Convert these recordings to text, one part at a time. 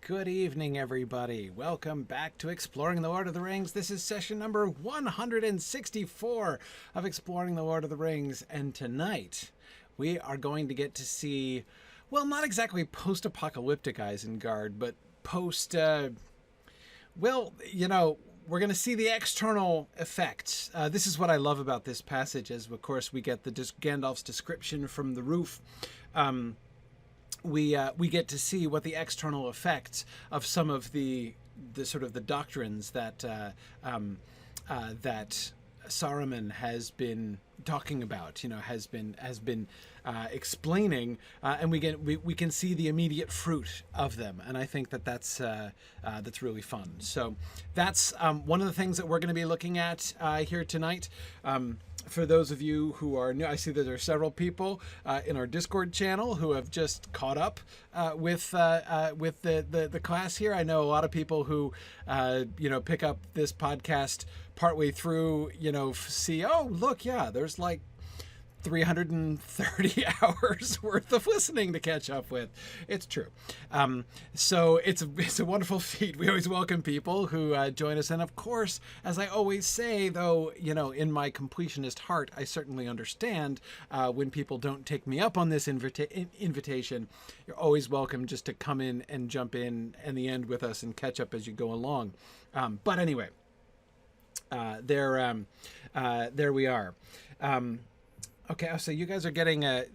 Good evening, everybody. Welcome back to Exploring the Lord of the Rings. This is session number 164 of Exploring the Lord of the Rings, and tonight we are going to get to see, well, not exactly post-apocalyptic Isengard, but we're going to see the external effects. This is what I love about this passage, as of course we get the Gandalf's description from the roof. We get to see what the external effects of some of the sort of the doctrines that that Saruman has been talking about, has been explaining, and we can see the immediate fruit of them, and I think that's really fun. So that's one of the things that we're going to be looking at here tonight. For those of you who are new, I see that there are several people in our Discord channel who have just caught up with the class here. I know a lot of people who pick up this podcast partway through, see, oh look, yeah, there's like 330 hours worth of listening to catch up with. It's true. So it's a wonderful feat. We always welcome people who join us. And of course, as I always say, though, in my completionist heart, I certainly understand when people don't take me up on this invitation. You're always welcome just to come in and jump in the end with us and catch up as you go along. But anyway, there we are. Okay, so you guys are getting a...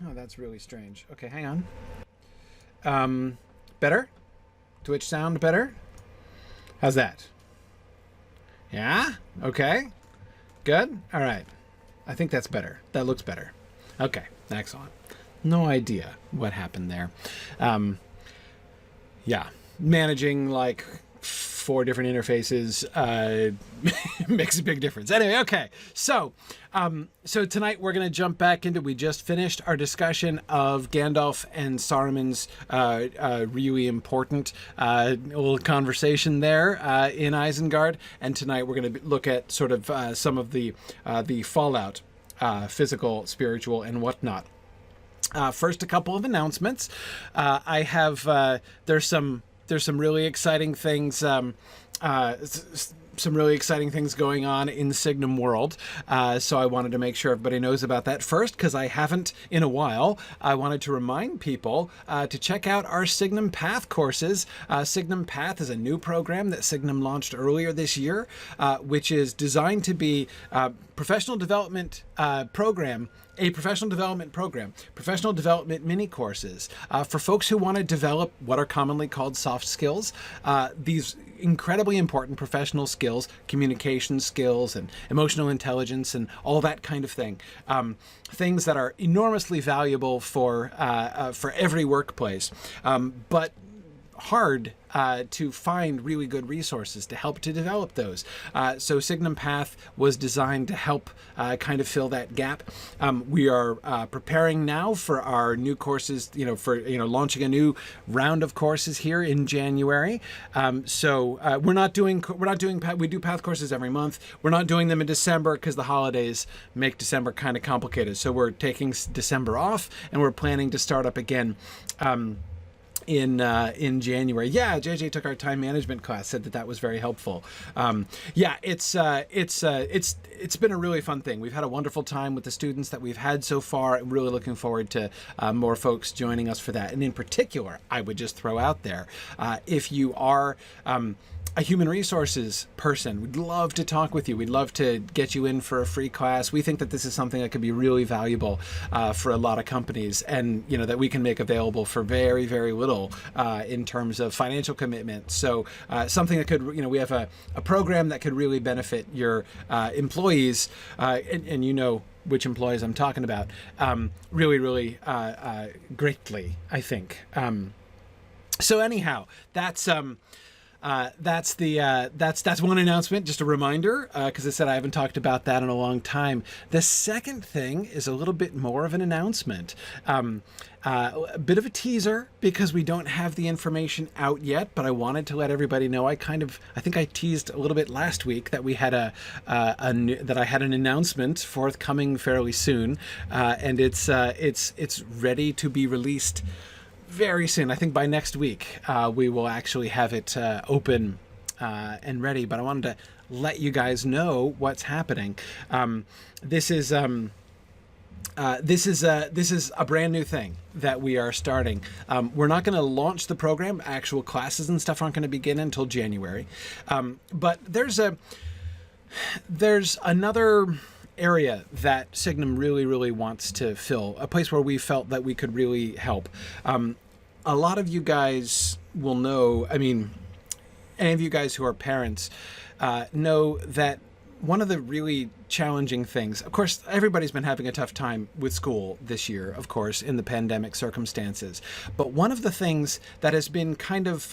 Oh, that's really strange. Okay, hang on. Better? Twitch sound better? How's that? Yeah? Okay. Good? All right. I think that's better. That looks better. Okay, excellent. No idea what happened there. Yeah, managing like 4 different interfaces makes a big difference. Anyway, okay. So tonight we're going to jump back into, we just finished our discussion of Gandalf and Saruman's really important little conversation there in Isengard. And tonight we're going to look at sort of some of the fallout, physical, spiritual, and whatnot. First, a couple of announcements. I have, there's some really exciting things, some really exciting things going on in the Signum world. So I wanted to make sure everybody knows about that first, because I haven't in a while. I wanted to remind people to check out our Signum Path courses. Signum Path is a new program that Signum launched earlier this year, which is designed to be professional development program, professional development mini courses for folks who want to develop what are commonly called soft skills. These incredibly important professional skills, communication skills and emotional intelligence and all that kind of thing. Things that are enormously valuable for every workplace, but hard to find really good resources to help to develop those. So Signum Path was designed to help kind of fill that gap. We are preparing now for our new courses, launching a new round of courses here in January. We do Path courses every month. We're not doing them in December because the holidays make December kind of complicated. So we're taking December off, and we're planning to start up again in January. Yeah, JJ took our time management class, said that was very helpful. It's been a really fun thing. We've had a wonderful time with the students that we've had so far. I'm really looking forward to more folks joining us for that. And in particular, I would just throw out there, if you are a human resources person, we'd love to talk with you. We'd love to get you in for a free class. We think that this is something that could be really valuable for a lot of companies, and that we can make available for very, very little in terms of financial commitment. So something that could, we have a program that could really benefit your employees, and which employees I'm talking about, really, really greatly, I think. So anyhow, that's one announcement, just a reminder, because I said I haven't talked about that in a long time. The second thing is a little bit more of an announcement. A bit of a teaser, because we don't have the information out yet, but I wanted to let everybody know. I think I teased a little bit last week that we had that I had an announcement forthcoming fairly soon, and it's ready to be released very soon. I think by next week, we will actually have it open and ready. But I wanted to let you guys know what's happening. This is a brand new thing that we are starting. We're not going to launch the program. Actual classes and stuff aren't going to begin until January. But there's another area that Signum really wants to fill, a place where we felt that we could really help. A lot of you guys will know, I mean, any of you guys who are parents know that one of the really challenging things, of course, everybody's been having a tough time with school this year, of course, in the pandemic circumstances. But one of the things that has been kind of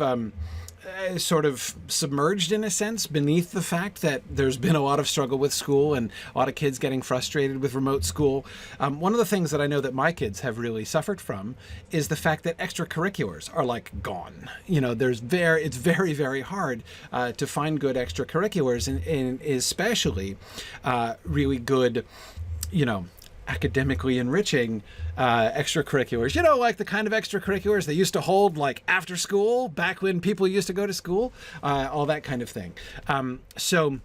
sort of submerged in a sense beneath the fact that there's been a lot of struggle with school and a lot of kids getting frustrated with remote school. One of the things that I know that my kids have really suffered from is the fact that extracurriculars are like gone. You know, it's very hard to find good extracurriculars and especially really good, you know, academically enriching extracurriculars, you know, like the kind of extracurriculars they used to hold like after school, back when people used to go to school, all that kind of thing. So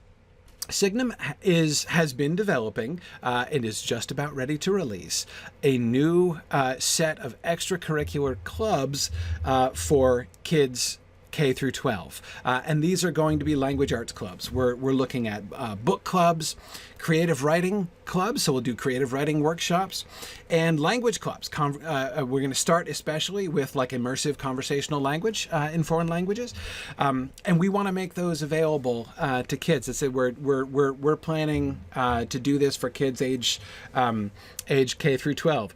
Signum has been developing and is just about ready to release a new set of extracurricular clubs for kids K through 12. And these are going to be language arts clubs. We're looking at book clubs, creative writing clubs, so we'll do creative writing workshops, and language clubs. We're going to start especially with like immersive conversational language in foreign languages, and we want to make those available to kids. I said we're planning to do this for kids age K through 12.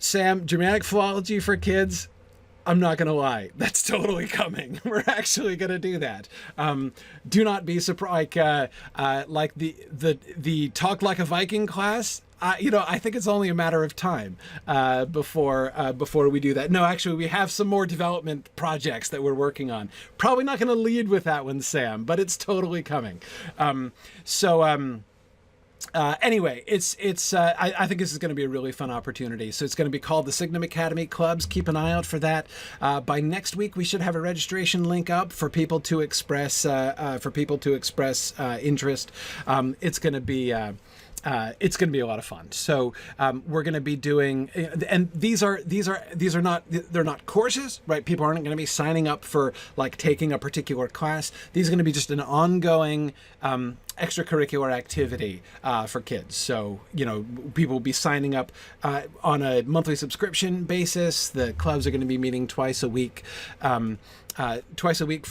Sam, Germanic philology for kids. I'm not going to lie. That's totally coming. We're actually going to do that. Do not be surprised. Like the Talk Like a Viking class, you know, I think it's only a matter of time before we do that. No, actually, we have some more development projects that we're working on. Probably not going to lead with that one, Sam, but it's totally coming. Anyway, I think this is going to be a really fun opportunity. So it's going to be called the Signum Academy Clubs. Keep an eye out for that. By next week, we should have a registration link up for people to express interest. It's going to be a lot of fun. So we're going to be doing, and these are not, they're not courses, right? People aren't going to be signing up for like taking a particular class. These are going to be just an ongoing extracurricular activity for kids. So, you know, people will be signing up on a monthly subscription basis. The clubs are going to be meeting twice a week for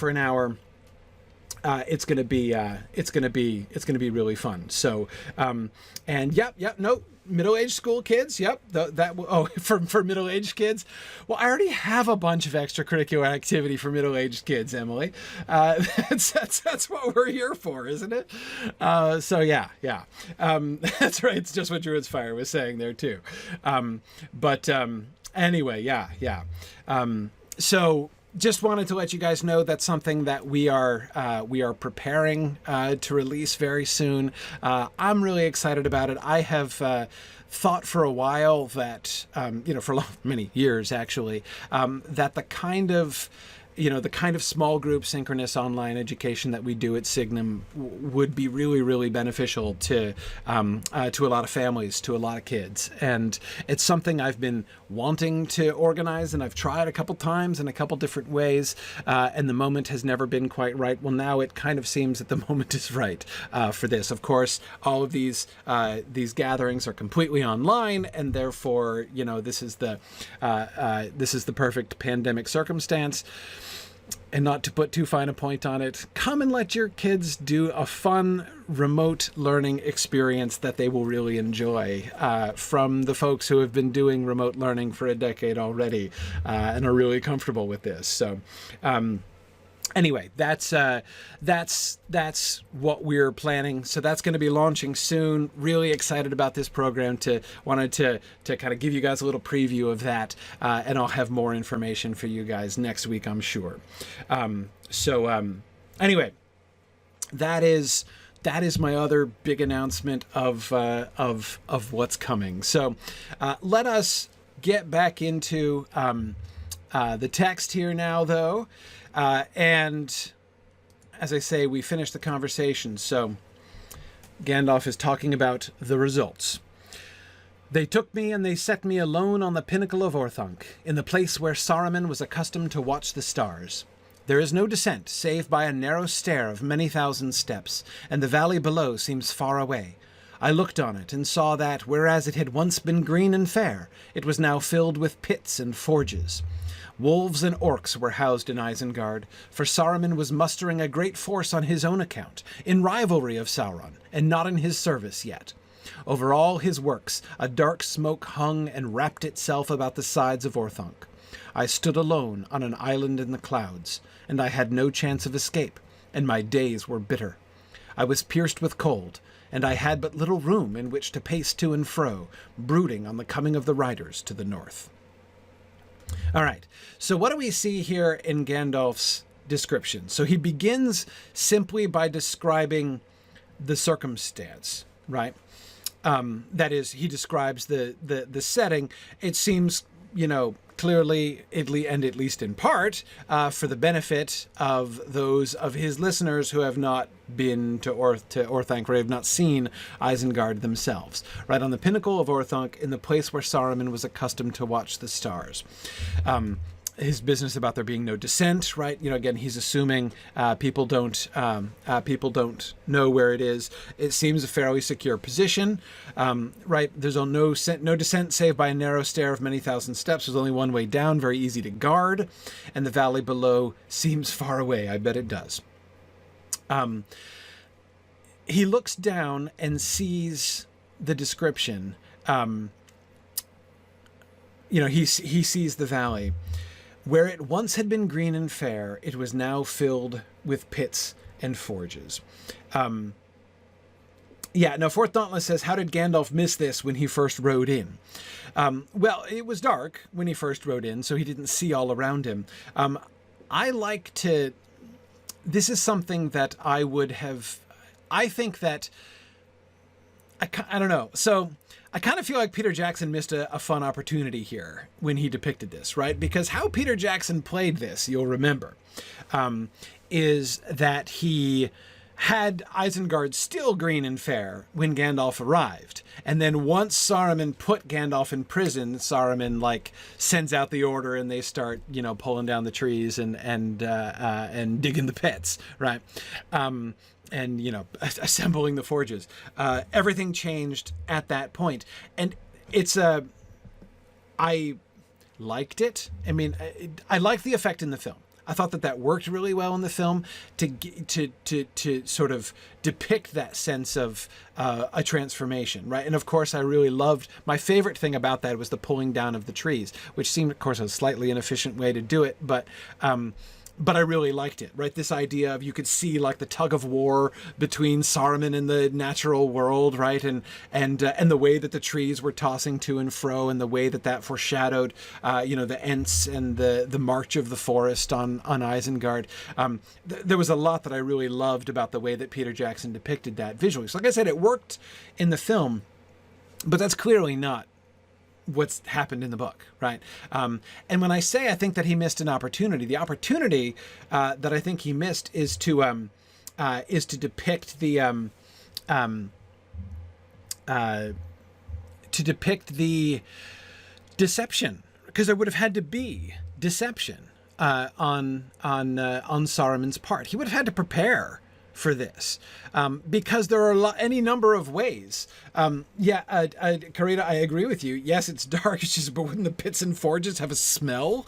an hour. It's gonna be really fun. So, and middle-aged school kids. Yep, for middle-aged kids. Well, I already have a bunch of extracurricular activity for middle-aged kids, Emily. That's what we're here for, isn't it? So yeah. That's right. It's just what Druid's Fire was saying there too. Anyway, yeah. So. Just wanted to let you guys know that's something that we are preparing to release very soon. I'm really excited about it. I have thought for a while that, for many years actually, that the kind of small group synchronous online education that we do at Signum would be really beneficial to a lot of families, to a lot of kids. And it's something I've been wanting to organize, and I've tried a couple times in a couple different ways, and the moment has never been quite right. Well, now it kind of seems that the moment is right for this. Of course, all of these gatherings are completely online, and therefore, this is the perfect pandemic circumstance. And not to put too fine a point on it, come and let your kids do a fun remote learning experience that they will really enjoy from the folks who have been doing remote learning for a decade already and are really comfortable with this. So anyway, that's what we're planning. So that's going to be launching soon. Really excited about this program. Wanted to kind of give you guys a little preview of that, and I'll have more information for you guys next week, I'm sure. Anyway, that is my other big announcement of what's coming. So let us get back into the text here now, though. And as I say, we finished the conversation. So Gandalf is talking about the results. They took me and they set me alone on the pinnacle of Orthanc, in the place where Saruman was accustomed to watch the stars. There is no descent, save by a narrow stair of many thousand steps, and the valley below seems far away. I looked on it and saw that, whereas it had once been green and fair, it was now filled with pits and forges. Wolves and orcs were housed in Isengard, for Saruman was mustering a great force on his own account, in rivalry of Sauron, and not in his service yet. Over all his works, a dark smoke hung and wrapped itself about the sides of Orthanc. I stood alone on an island in the clouds, and I had no chance of escape, and my days were bitter. I was pierced with cold, and I had but little room in which to pace to and fro, brooding on the coming of the riders to the north. All right, so what do we see here in Gandalf's description? So he begins simply by describing the circumstance, right? That is, he describes the setting. It seems, clearly, and at least in part, for the benefit of those of his listeners who have not been to Orthanc, or have not seen Isengard themselves. Right on the pinnacle of Orthanc, in the place where Saruman was accustomed to watch the stars. His business about there being no descent, right? Again, he's assuming people don't know where it is. It seems a fairly secure position, right? There's no descent save by a narrow stair of many thousand steps. There's only one way down, very easy to guard, and the valley below seems far away. I bet it does. He looks down and sees the description. He sees the valley. Where it once had been green and fair, it was now filled with pits and forges. Now Fourth Dauntless says, how did Gandalf miss this when he first rode in? Well, it was dark when he first rode in, so he didn't see all around him. This is something that I think that, I don't know. So I kind of feel like Peter Jackson missed a fun opportunity here when he depicted this, right? Because how Peter Jackson played this, you'll remember, is that he had Isengard still green and fair when Gandalf arrived. And then once Saruman put Gandalf in prison, Saruman sends out the order and they start, pulling down the trees and digging the pits, right? And, assembling the forges. Everything changed at that point. And I liked it. I mean, I liked the effect in the film. I thought that worked really well in the film to sort of depict that sense of a transformation, right? And of course, I really loved, my favorite thing about that was the pulling down of the trees, which seemed, of course, a slightly inefficient way to do it, but I really liked it, right? This idea of, you could see the tug of war between Saruman and the natural world, right? And the way that the trees were tossing to and fro, and the way that foreshadowed, the Ents and the march of the forest on Isengard. There was a lot that I really loved about the way that Peter Jackson depicted that visually. So like I said, it worked in the film, but that's clearly not what's happened in the book, right? And when I say I think that he missed an opportunity, the opportunity that I think he missed is to depict the deception, because there would have had to be deception on Saruman's part. He would have had to prepare for this, because there are any number of ways. Karita, I agree with you. Yes, it's dark. It's just, but wouldn't the pits and forges have a smell?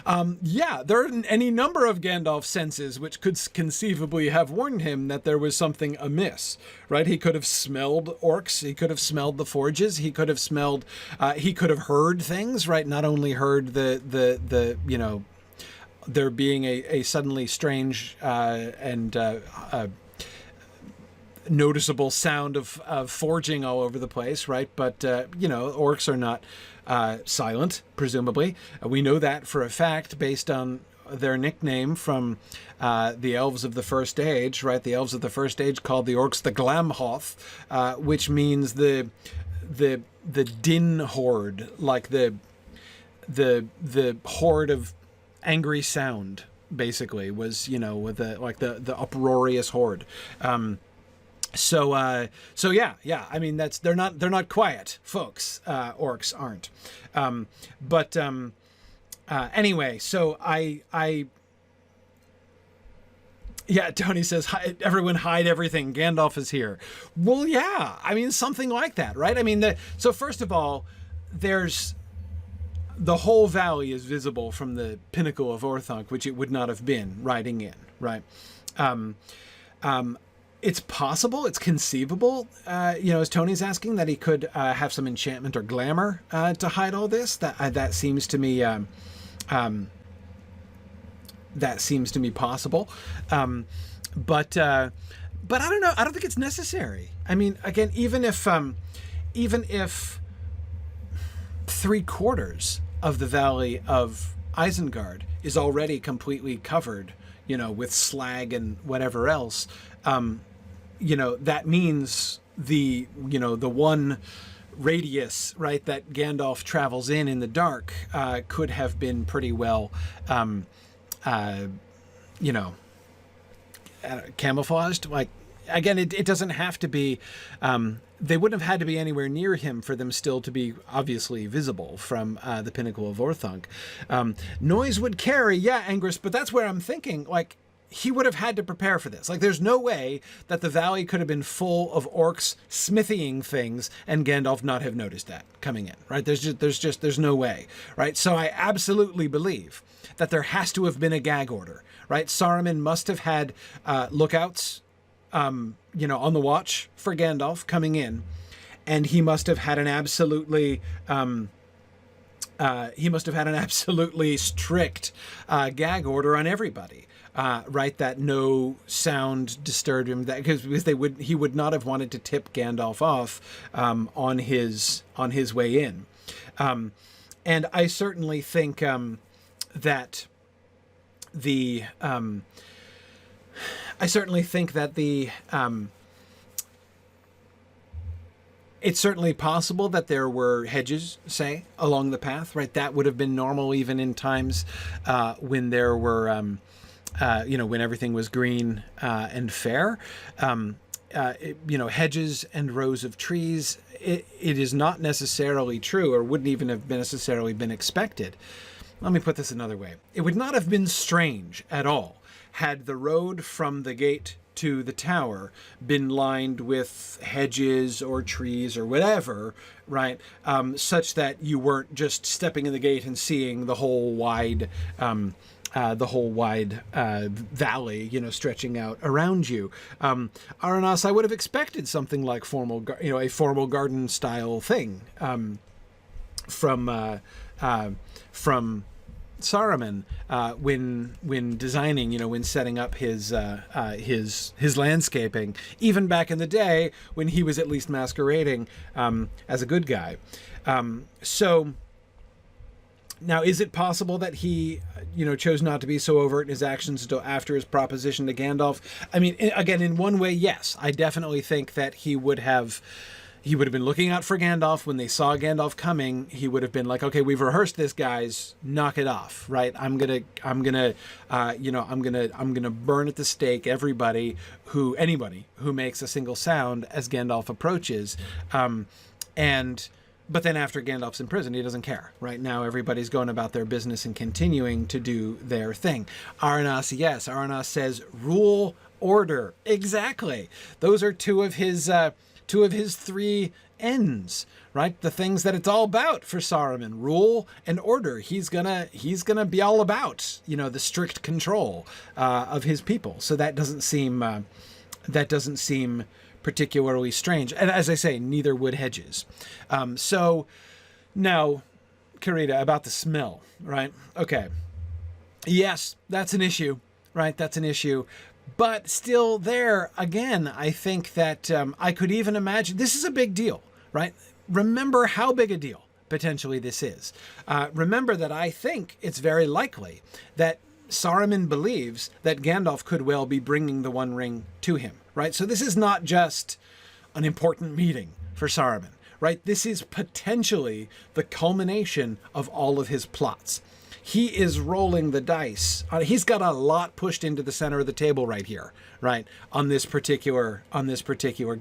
There are any number of Gandalf's senses which could conceivably have warned him that there was something amiss, right? He could have smelled orcs. He could have smelled the forges. He could have smelled, he could have heard things, right? Not only heard the there being a suddenly strange and noticeable sound of forging all over the place, right? But, orcs are not silent, presumably. We know that for a fact based on their nickname from the elves of the First Age, right? The elves of the First Age called the orcs the Glamhoth, which means the din horde, like the horde of angry sound, basically, was, with the uproarious horde. So yeah. I mean, they're not quiet folks. Orcs aren't. Anyway, so yeah, Tony says, everyone hide everything. Gandalf is here. Well, yeah, I mean, something like that, right? I mean, so first of all, there's the whole valley is visible from the pinnacle of Orthanc, which it would not have been riding in, right? It's possible, it's conceivable, as Tony's asking, that he could have some enchantment or glamour to hide all this. That seems to me possible. But I don't know. I don't think it's necessary. I mean, again, even if 3/4 of the valley of Isengard is already completely covered, with slag and whatever else, that means the one radius, right, that Gandalf travels in the dark could have been pretty well camouflaged. Like, again, it doesn't have to be, they wouldn't have had to be anywhere near him for them still to be obviously visible from the pinnacle of Orthanc. Noise would carry, yeah, Angrist, but that's where I'm thinking, like, he would have had to prepare for this. Like, there's no way that the valley could have been full of orcs smithying things and Gandalf not have noticed that coming in, right? There's no way, right? So I absolutely believe that there has to have been a gag order, right? Saruman must have had lookouts, on the watch for Gandalf coming in, and he must have had an absolutely strict gag order on everybody. Right, that no sound disturbed him. That because he would not have wanted to tip Gandalf off on his way in, and I certainly think that it's certainly possible that there were hedges, say, along the path. Right, that would have been normal even in times when there were. When everything was green and fair, hedges and rows of trees, it is not necessarily true, or wouldn't even have necessarily been expected. Let me put this another way. It would not have been strange at all had the road from the gate to the tower been lined with hedges or trees or whatever, right? Such that you weren't just stepping in the gate and seeing the whole wide valley, stretching out around you. Aranas, I would have expected something like a formal garden style thing from Saruman when designing, when setting up his landscaping, even back in the day when he was at least masquerading as a good guy. So. Now, is it possible that he, chose not to be so overt in his actions until after his proposition to Gandalf? I mean, again, in one way, yes. I definitely think that he would have been looking out for Gandalf. When they saw Gandalf coming, he would have been like, okay, we've rehearsed this, guys, knock it off, right? I'm gonna burn at the stake anybody who makes a single sound as Gandalf approaches, But then after Gandalf's in prison, he doesn't care. Right now, everybody's going about their business and continuing to do their thing. Aranas, yes. Aranas says, rule, order. Exactly. Those are two of his 3 ends, right? The things that it's all about for Saruman: rule and order. He's gonna be all about, the strict control of his people. So that doesn't seem particularly strange. And as I say, neither would hedges. So now, Karita, about the smell, right? Okay. Yes, that's an issue, right? That's an issue. But still there, again, I think that I could even imagine, this is a big deal, right? Remember how big a deal potentially this is. Remember that I think it's very likely that Saruman believes that Gandalf could well be bringing the One Ring to him, right? So this is not just an important meeting for Saruman, right? This is potentially the culmination of all of his plots. he is rolling the dice. He's got a lot pushed into the center of the table right here, right, on this particular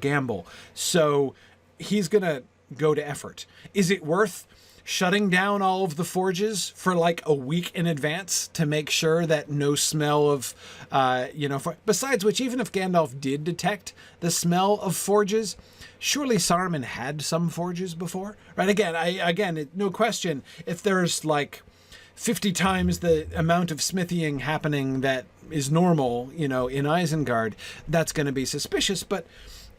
gamble. So he's going to go to effort. Is it worth shutting down all of the forges for like a week in advance to make sure that no smell of, besides which, even if Gandalf did detect the smell of forges, surely Saruman had some forges before, right? Again, no question, if there's like 50 times the amount of smithying happening that is normal, in Isengard, that's going to be suspicious. But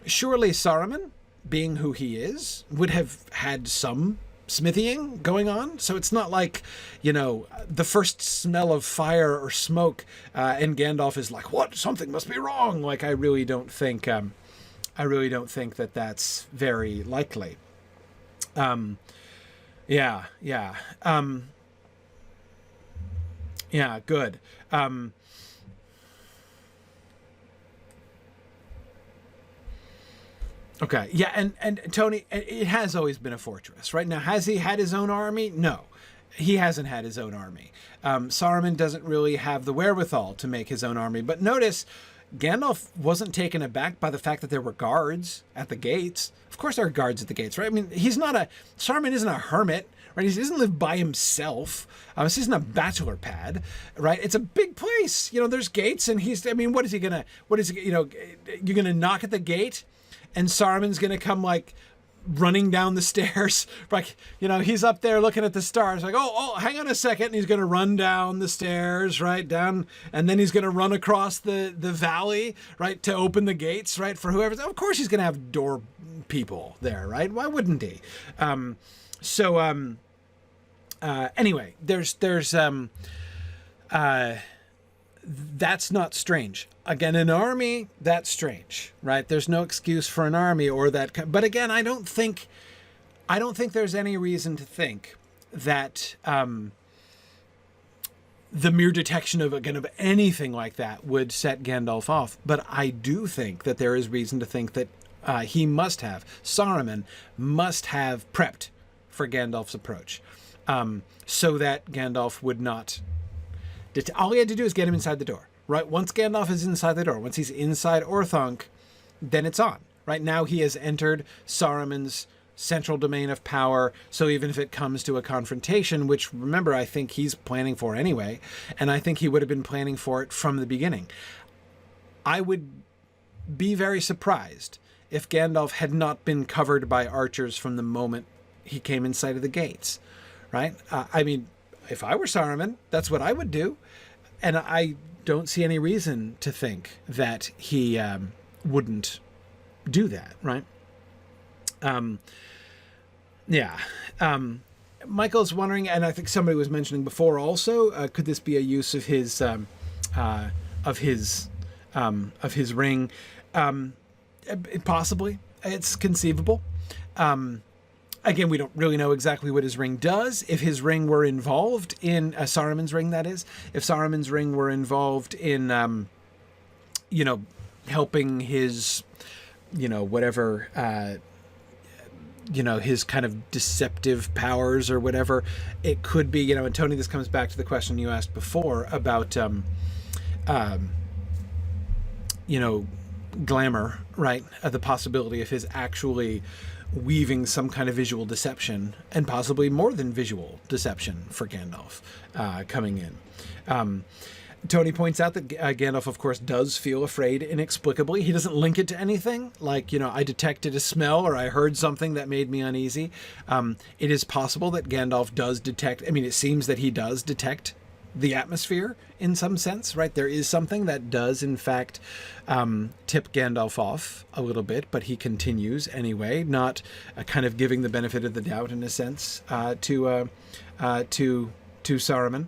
surely Saruman, being who he is, would have had some smithying going on. So it's not like, the first smell of fire or smoke and Gandalf is like, what? Something must be wrong. Like, I really don't think that that's very likely. Yeah, good. Okay, yeah, and Tony, it has always been a fortress, right? Now, has he had his own army? No, he hasn't had his own army. Saruman doesn't really have the wherewithal to make his own army. But notice, Gandalf wasn't taken aback by the fact that there were guards at the gates. Of course there are guards at the gates, right? I mean, Saruman isn't a hermit, right? He doesn't live by himself. This isn't a bachelor pad, right? It's a big place. There's gates, and what is he gonna, you're gonna knock at the gate and Saruman's gonna come like running down the stairs, like, he's up there looking at the stars, like, oh, hang on a second, and he's going to run down the stairs, right, down, and then he's going to run across the valley, right, to open the gates, right, for whoever's, of course he's going to have door people there, right, why wouldn't he? Anyway, there's that's not strange. Again, an army, that's strange, right? There's no excuse for an army or that. But again, I don't think there's any reason to think that the mere detection of anything like that would set Gandalf off. But I do think that there is reason to think that Saruman must have prepped for Gandalf's approach, so that Gandalf would not. All he had to do is get him inside the door, right? Once Gandalf is inside the door, once he's inside Orthanc, then it's on, right? Now he has entered Saruman's central domain of power. So even if it comes to a confrontation, which, remember, I think he's planning for anyway, and I think he would have been planning for it from the beginning, I would be very surprised if Gandalf had not been covered by archers from the moment he came in sight of the gates, right? If I were Saruman, that's what I would do. And I don't see any reason to think that he wouldn't do that, right? Michael's wondering, and I think somebody was mentioning before also, could this be a use of his ring? Possibly. It's conceivable. Again, we don't really know exactly what his ring does. If his ring were involved in Saruman's ring, that is, if Saruman's ring were involved in, helping his, his kind of deceptive powers or whatever, it could be, and Tony, this comes back to the question you asked before about, glamour, right? The possibility of his actually weaving some kind of visual deception, and possibly more than visual deception for Gandalf coming in. Tony points out that Gandalf, of course, does feel afraid inexplicably. He doesn't link it to anything, like, I detected a smell or I heard something that made me uneasy. It is possible that Gandalf does detect, it seems that he does detect the atmosphere in some sense, right? There is something that does, in fact, tip Gandalf off a little bit, but he continues anyway, not kind of giving the benefit of the doubt in a sense to Saruman.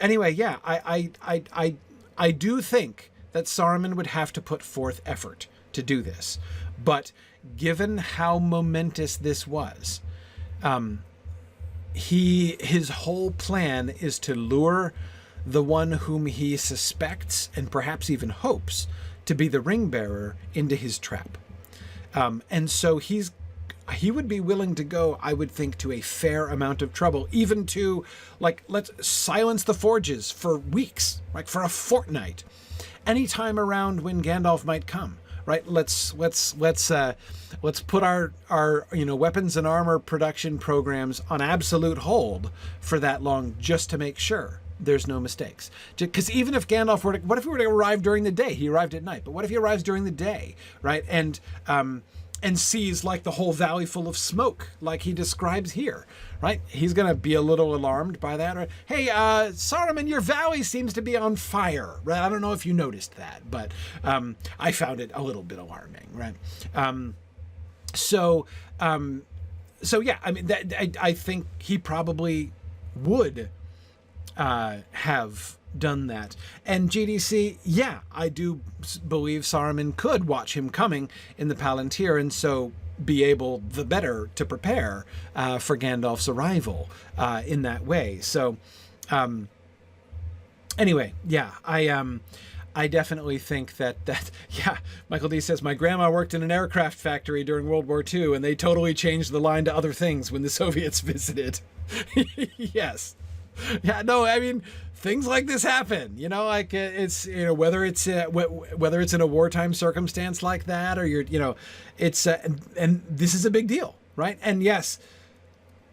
Anyway, yeah, I do think that Saruman would have to put forth effort to do this, but given how momentous this was, his whole plan is to lure the one whom he suspects and perhaps even hopes to be the ring bearer into his trap. And so he's he would be willing to go, I would think, to a fair amount of trouble, even to, like, let's silence the forges for weeks, like for a fortnight, any time around when Gandalf might come, right? Let's put our weapons and armor production programs on absolute hold for that long, just to make sure there's no mistakes. Because even if Gandalf were to, what if he were to arrive during the day? He arrived at night, but what if he arrives during the day, right? And sees like the whole valley full of smoke, like he describes here, right? He's going to be a little alarmed by that. Right? Hey, Saruman, your valley seems to be on fire, right? I don't know if you noticed that, but I found it a little bit alarming, right? So yeah, I mean, I think he probably would have done that. And GDC, yeah, I do believe Saruman could watch him coming in the Palantir, and so be able the better to prepare for Gandalf's arrival in that way. So anyway, yeah, I definitely think that yeah, Michael D says, my grandma worked in an aircraft factory during World War II, and they totally changed the line to other things when the Soviets visited. Yes. Yeah, no, I mean, things like this happen, like it's, whether it's in a wartime circumstance like that, or it's, and this is a big deal, right? And yes,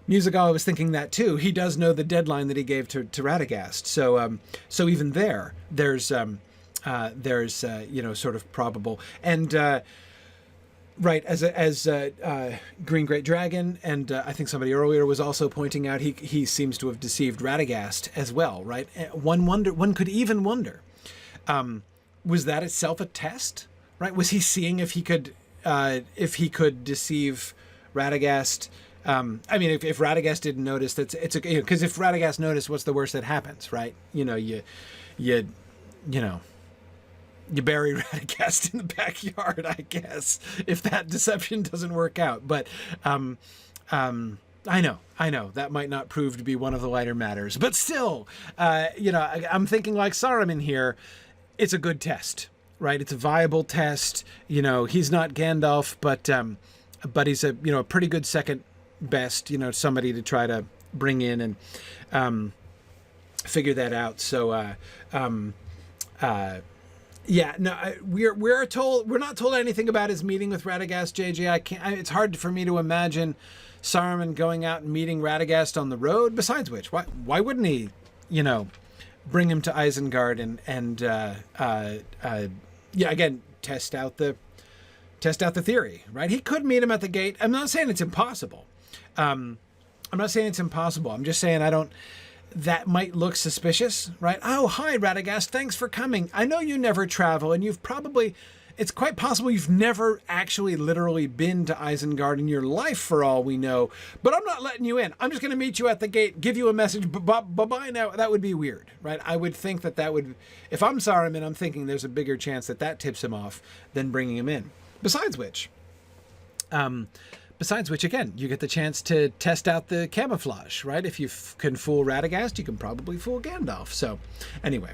Musical was thinking that too. He does know the deadline that he gave to Radagast. So even there's sort of probable. And, right, as Green Great Dragon, and I think somebody earlier was also pointing out, he seems to have deceived Radagast as well, right? One could even wonder, was that itself a test, right? Was he seeing if he could deceive Radagast? I mean, if Radagast didn't notice, it's okay, because if Radagast noticed, what's the worst that happens, right? You bury Radagast in the backyard, I guess, if that deception doesn't work out. But I know that might not prove to be one of the lighter matters. But still, I'm thinking like Saruman here. It's a good test, right? It's a viable test. He's not Gandalf, but he's a pretty good second best. Somebody to try to bring in and figure that out. So. Yeah, no, we're not told anything about his meeting with Radagast. JJ, it's hard for me to imagine Saruman going out and meeting Radagast on the road. Besides which, why wouldn't he, bring him to Isengard and again, test out the theory, right? He could meet him at the gate. I'm not saying it's impossible. I'm just saying that might look suspicious, right? Oh, hi, Radagast. Thanks for coming. I know you never travel, and it's quite possible you've never actually literally been to Isengard in your life, for all we know, but I'm not letting you in. I'm just going to meet you at the gate, give you a message, bye-bye now. That would be weird, right? I would think that would, if I'm Saruman, I'm thinking there's a bigger chance that tips him off than bringing him in. Besides which, again, you get the chance to test out the camouflage, right? If you can fool Radagast, you can probably fool Gandalf. So, anyway,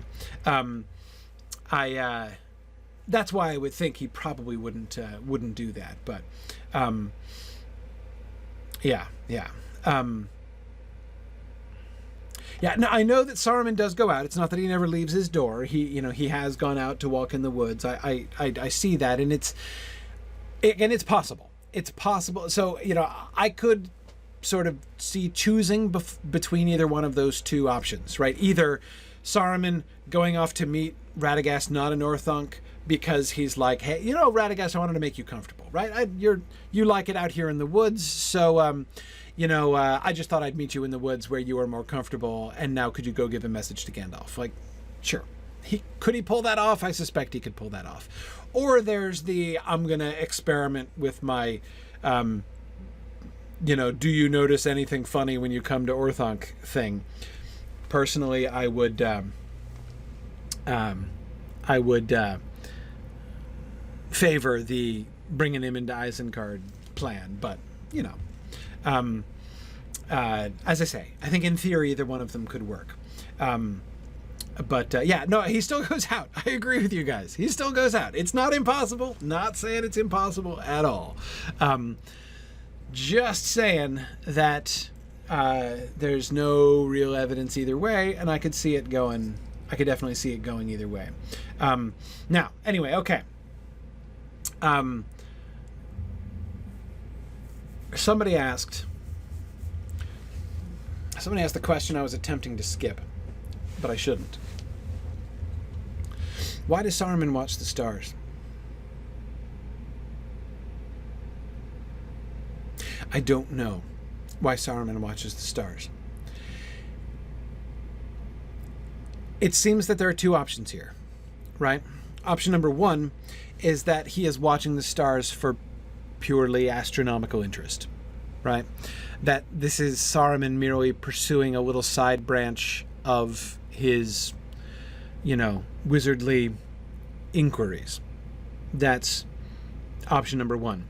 that's why I would think he probably wouldn't do that. But, yeah. No, I know that Saruman does go out. It's not that he never leaves his door. He has gone out to walk in the woods. I see that, and it's possible. It's possible. So, I could sort of see choosing between either one of those two options, right? Either Saruman going off to meet Radagast not in Orthanc because he's like, hey, Radagast, I wanted to make you comfortable, right? You like it out here in the woods. So, I just thought I'd meet you in the woods where you are more comfortable. And now could you go give a message to Gandalf? Like, sure. Could he pull that off? I suspect he could pull that off. Or there's I'm going to experiment with my, do you notice anything funny when you come to Orthanc thing. Personally, I would favor the bringing him into Isengard plan. But, as I say, I think in theory, either one of them could work. But he still goes out. I agree with you guys. He still goes out. It's not impossible. Not saying it's impossible at all. Just saying that there's no real evidence either way, and I could see it going. I could definitely see it going either way. Now, anyway, okay. Somebody asked the question I was attempting to skip, but I shouldn't. Why does Saruman watch the stars? I don't know why Saruman watches the stars. It seems that there are two options here, right? Option number one is that he is watching the stars for purely astronomical interest, right? That this is Saruman merely pursuing a little side branch of his, wizardly inquiries. That's option number one.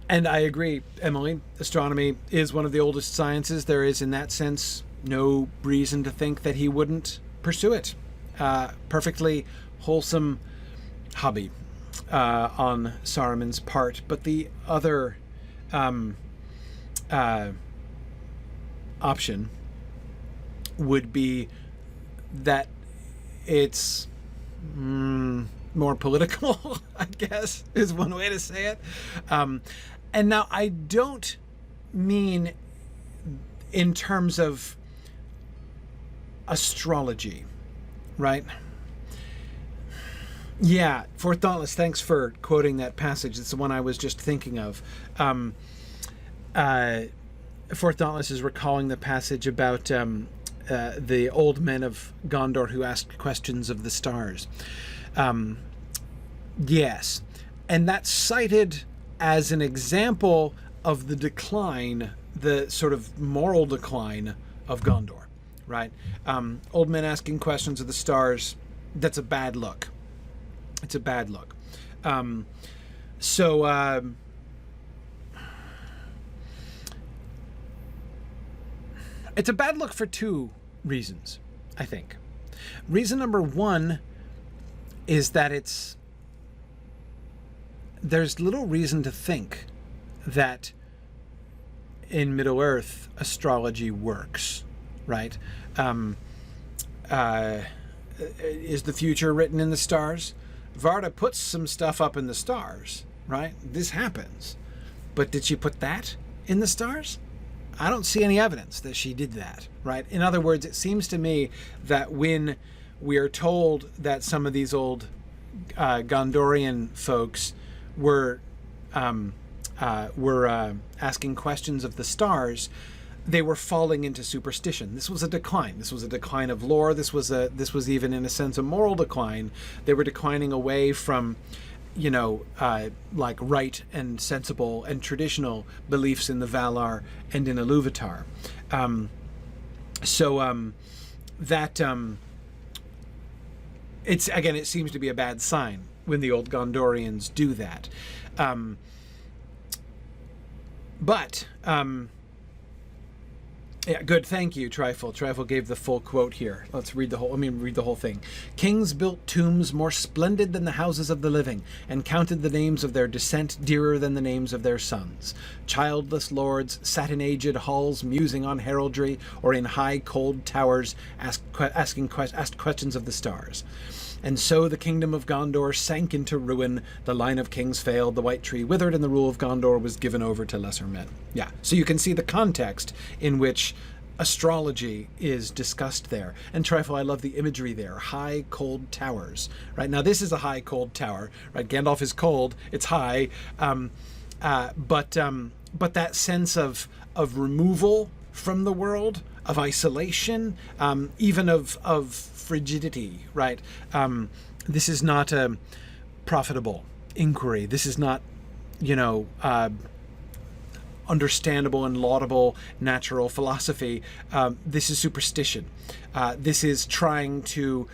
And I agree, Emily, astronomy is one of the oldest sciences. There is, in that sense, no reason to think that he wouldn't pursue it. Perfectly wholesome hobby on Saruman's part. But the other option would be that it's more political, I guess, is one way to say it. And now I don't mean in terms of astrology, right? Yeah, For Thoughtless, thanks for quoting that passage. It's the one I was just thinking of. For Thoughtless is recalling the passage about the old men of Gondor who asked questions of the stars. Yes, and that's cited as an example of the decline, the sort of moral decline of Gondor, right? Old men asking questions of the stars, that's a bad look. It's a bad look. It's a bad look for two reasons, I think. Reason number one is that there's little reason to think that in Middle-earth astrology works, right? Is the future written in the stars? Varda puts some stuff up in the stars, right? This happens. But did she put that in the stars? I don't see any evidence that she did that, right? In other words, it seems to me that when we are told that some of these old Gondorian folks were asking questions of the stars, they were falling into superstition. This was a decline. This was a decline of lore. This was even in a sense a moral decline. They were declining away from, like right and sensible and traditional beliefs in the Valar and in Iluvatar. It seems to be a bad sign when the old Gondorians do that. Yeah, good. Thank you, Trifle. Trifle gave the full quote here. Let's read the whole. Read the whole thing. Kings built tombs more splendid than the houses of the living, and counted the names of their descent dearer than the names of their sons. Childless lords sat in aged halls, musing on heraldry, or in high, cold towers, asked questions of the stars. And so the kingdom of Gondor sank into ruin, the line of kings failed, the white tree withered, and the rule of Gondor was given over to lesser men. Yeah, so you can see the context in which astrology is discussed there. And Trifle, I love the imagery there. High, cold towers. Right, now this is a high, cold tower. Right, Gandalf is cold, it's high, but that sense of removal from the world, of isolation, even of frigidity, right? This is not a profitable inquiry. This is not, understandable and laudable natural philosophy. This is superstition. This is trying to,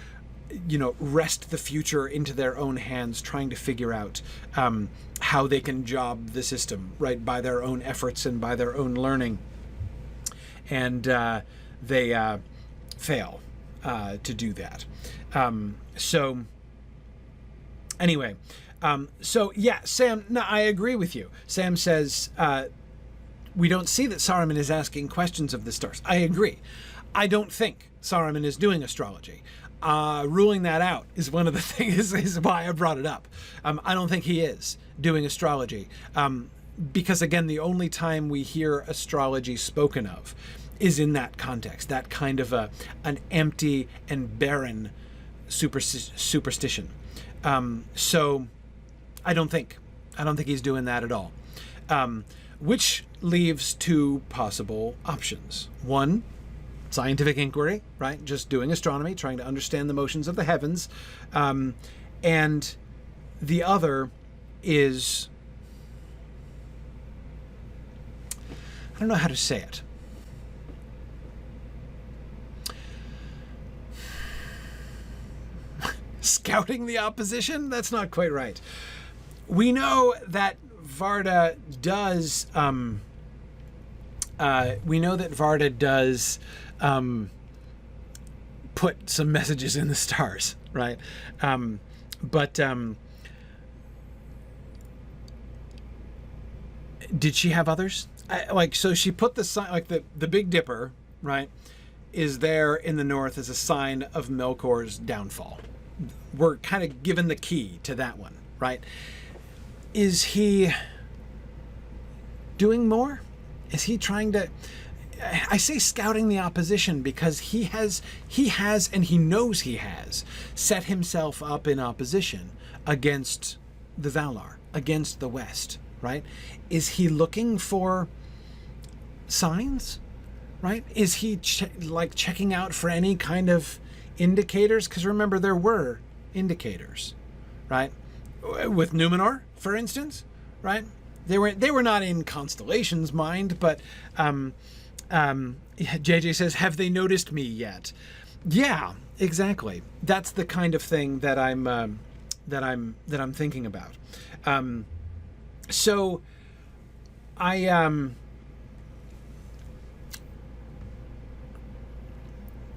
wrest the future into their own hands, trying to figure out how they can job the system, right, by their own efforts and by their own learning. And they fail to do that. Anyway, So yeah, Sam, no, I agree with you. Sam says, we don't see that Saruman is asking questions of the stars. I agree. I don't think Saruman is doing astrology. Ruling that out is one of the things, is why I brought it up. I don't think he is doing astrology. Because again, the only time we hear astrology spoken of is in that context, that kind of an empty and barren superstition. So I don't think he's doing that at all. Which leaves two possible options. One, scientific inquiry, right? Just doing astronomy, trying to understand the motions of the heavens. And the other is, I don't know how to say it. Scouting the opposition? That's not quite right. We know that Varda does. Put some messages in the stars, right? But did she have others? So she put the sign, like the Big Dipper, right, is there in the north as a sign of Melkor's downfall. We're kind of given the key to that one, right? Is he doing more? Is he trying to, I say scouting the opposition because he has, and he knows he has, set himself up in opposition against the Valar, against the West, right? Is he looking for signs, right? Is he checking out for any kind of indicators? Because remember, there were indicators, right? With Numenor, for instance, right? They were not in constellations, mind, but JJ says, have they noticed me yet? Yeah, exactly. That's the kind of thing that I'm thinking about. So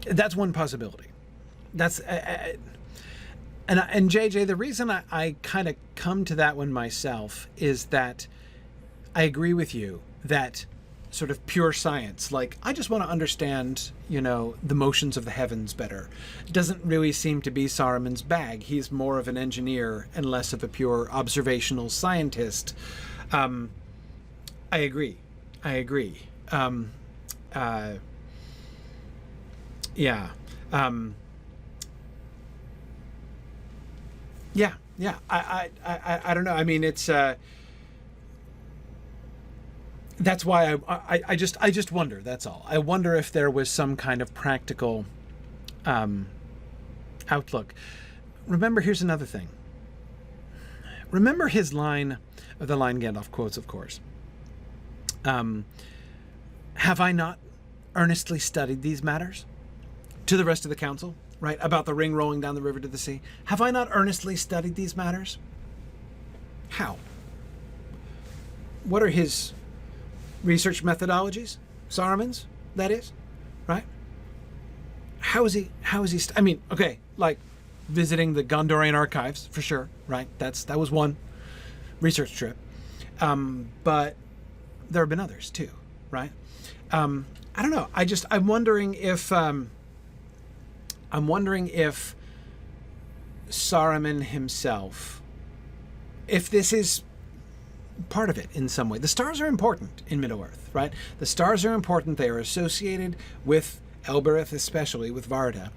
that's one possibility. That's and JJ, the reason I kind of come to that one myself is that I agree with you that sort of pure science, like I just want to understand, the motions of the heavens better, doesn't really seem to be Saruman's bag. He's more of an engineer and less of a pure observational scientist. I agree. Yeah. Yeah. I don't know. I mean, it's that's why I just wonder. That's all. I wonder if there was some kind of practical outlook. Remember, here's another thing. Remember his line, the line Gandalf quotes, of course. Have I not earnestly studied these matters? To the rest of the council, right? About the ring rolling down the river to the sea. Have I not earnestly studied these matters? How? What are his research methodologies? Saruman's, that is, right? How is he, I mean, okay, like visiting the Gondorian archives, for sure, right? That was one research trip. But there have been others too, right? I don't know. I'm wondering if Saruman himself, if this is part of it in some way. The stars are important in Middle-earth, right? The stars are important. They are associated with Elbereth, especially with Varda,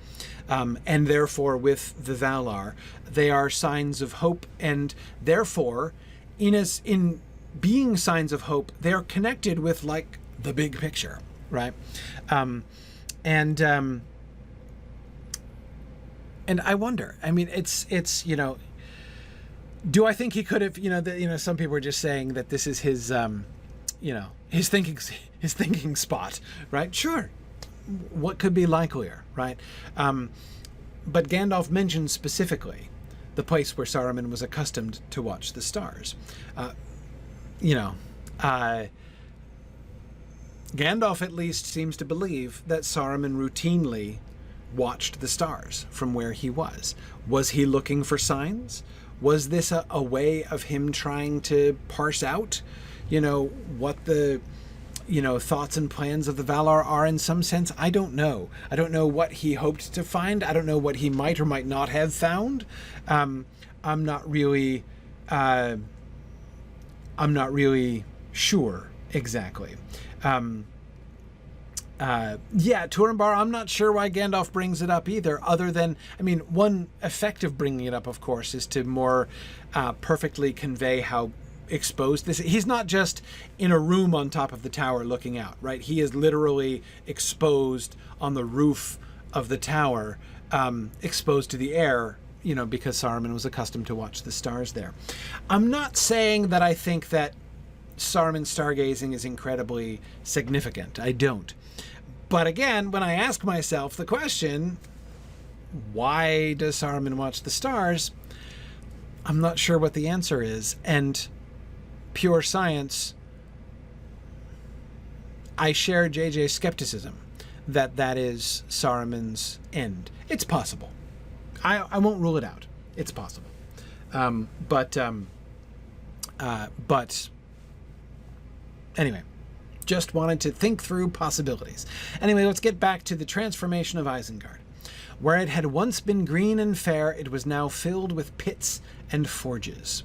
and therefore with the Valar. They are signs of hope, and therefore, in being signs of hope, they are connected with like the big picture, right? And I wonder. I mean, it's do I think he could have? Some people are just saying that this is his, his thinking spot, right? Sure. What could be likelier, right? But Gandalf mentions specifically the place where Saruman was accustomed to watch the stars. Gandalf at least seems to believe that Saruman routinely watched the stars from where he was. Was he looking for signs? Was this a way of him trying to parse out, what the, thoughts and plans of the Valar are in some sense? I don't know. I don't know what he hoped to find. I don't know what he might or might not have found. I'm not really sure exactly. Turambar, I'm not sure why Gandalf brings it up either, other than, one effect of bringing it up, of course, is to more perfectly convey how exposed this is. He's not just in a room on top of the tower looking out, right? He is literally exposed on the roof of the tower, exposed to the air, because Saruman was accustomed to watch the stars there. I'm not saying that I think that Saruman stargazing is incredibly significant. I don't. But again, when I ask myself the question, why does Saruman watch the stars? I'm not sure what the answer is. And pure science, I share JJ's skepticism that is Saruman's end. It's possible. I won't rule it out. It's possible. But anyway, just wanted to think through possibilities. Anyway, let's get back to the transformation of Isengard. Where it had once been green and fair, it was now filled with pits and forges.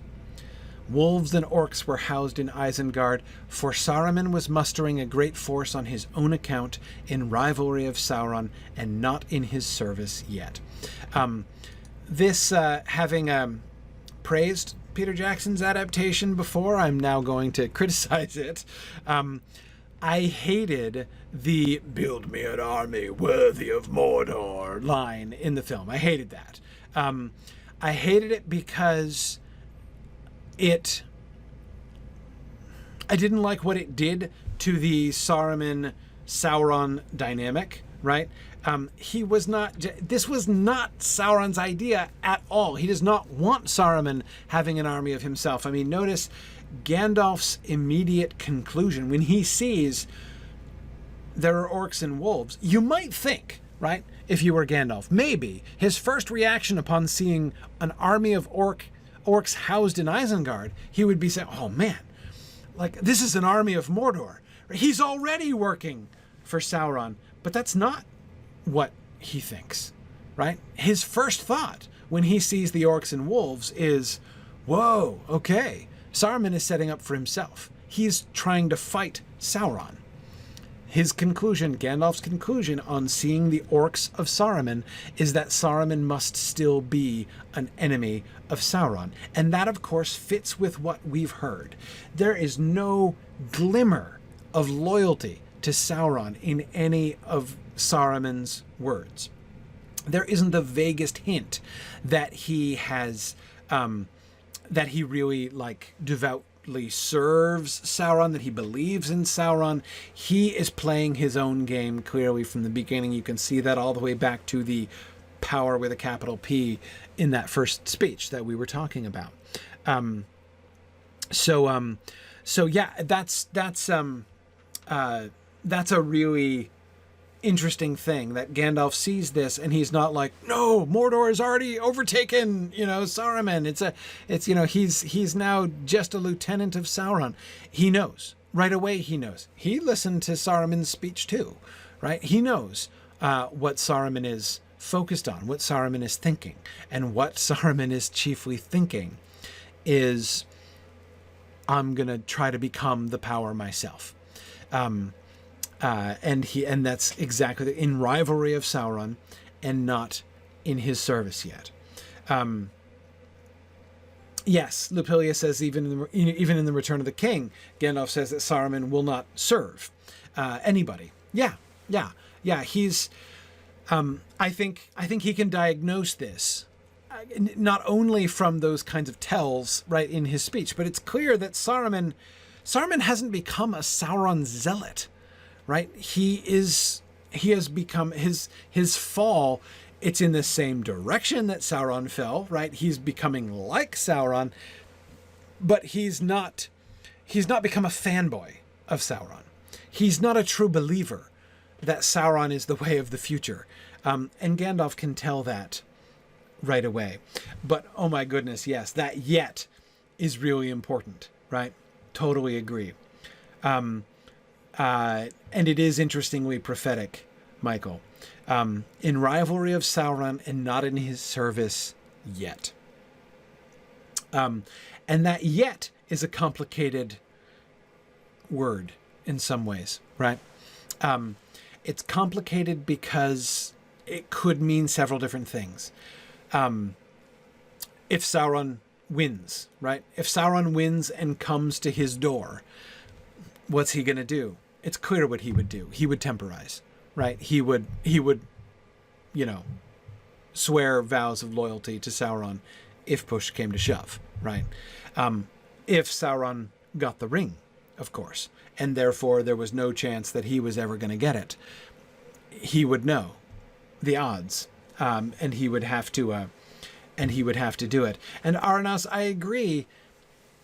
Wolves and orcs were housed in Isengard, for Saruman was mustering a great force on his own account in rivalry of Sauron, and not in his service yet. Having praised Peter Jackson's adaptation before, I'm now going to criticize it. I hated the "build me an army worthy of Mordor" line in the film. I hated that. I hated it because I didn't like what it did to the Saruman-Sauron dynamic, right? This was not Sauron's idea at all. He does not want Saruman having an army of himself. Notice Gandalf's immediate conclusion when he sees there are orcs and wolves. You might think, right, if you were Gandalf, maybe his first reaction upon seeing an army of orcs housed in Isengard, he would be saying, oh man, this is an army of Mordor. He's already working for Sauron. But that's not what he thinks, right? His first thought when he sees the orcs and wolves is, whoa, okay, Saruman is setting up for himself. He's trying to fight Sauron. His conclusion, Gandalf's conclusion on seeing the orcs of Saruman, is that Saruman must still be an enemy of Sauron. And that, of course, fits with what we've heard. There is no glimmer of loyalty to Sauron in any of Saruman's words. There isn't the vaguest hint that he has, that he really devoutly serves Sauron, that he believes in Sauron. He is playing his own game clearly from the beginning. You can see that all the way back to the power with a capital P in that first speech that we were talking about. So yeah, that's a really interesting thing that Gandalf sees this and he's not like, no, Mordor is already overtaken, Saruman. He's now just a lieutenant of Sauron. He knows right away. He knows. He listened to Saruman's speech too, right? He knows what Saruman is focused on, what Saruman is thinking, and what Saruman is chiefly thinking is, I'm gonna try to become the power myself. And that's exactly in rivalry of Sauron and not in his service yet. Yes, Lupilia says even in the Return of the King, Gandalf says that Saruman will not serve anybody. Yeah. He's, I think he can diagnose this not only from those kinds of tells right in his speech, but it's clear that Saruman hasn't become a Sauron zealot. Right? He has become his fall. It's in the same direction that Sauron fell, right? He's becoming like Sauron, but he's not become a fanboy of Sauron. He's not a true believer that Sauron is the way of the future. And Gandalf can tell that right away. But oh my goodness, yes, that yet is really important, right? Totally agree. And it is interestingly prophetic, Michael. In rivalry of Sauron and not in his service yet. And that yet is a complicated word in some ways, right? It's complicated because it could mean several different things. If Sauron wins, right? If Sauron wins and comes to his door, what's he going to do? It's clear what he would do. He would temporize, right? He would, swear vows of loyalty to Sauron if push came to shove, right? If Sauron got the ring, of course, and therefore there was no chance that he was ever going to get it, he would know the odds, and he would have to do it. And Arnas, I agree.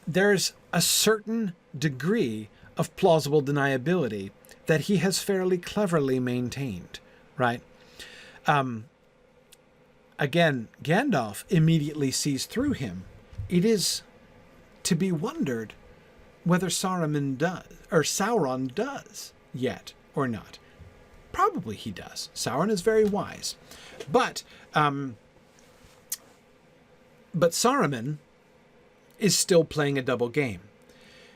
There's a certain degree of plausible deniability that he has fairly cleverly maintained, right? Again, Gandalf immediately sees through him. It is to be wondered whether Sauron does yet or not. Probably he does. Sauron is very wise. But Saruman is still playing a double game.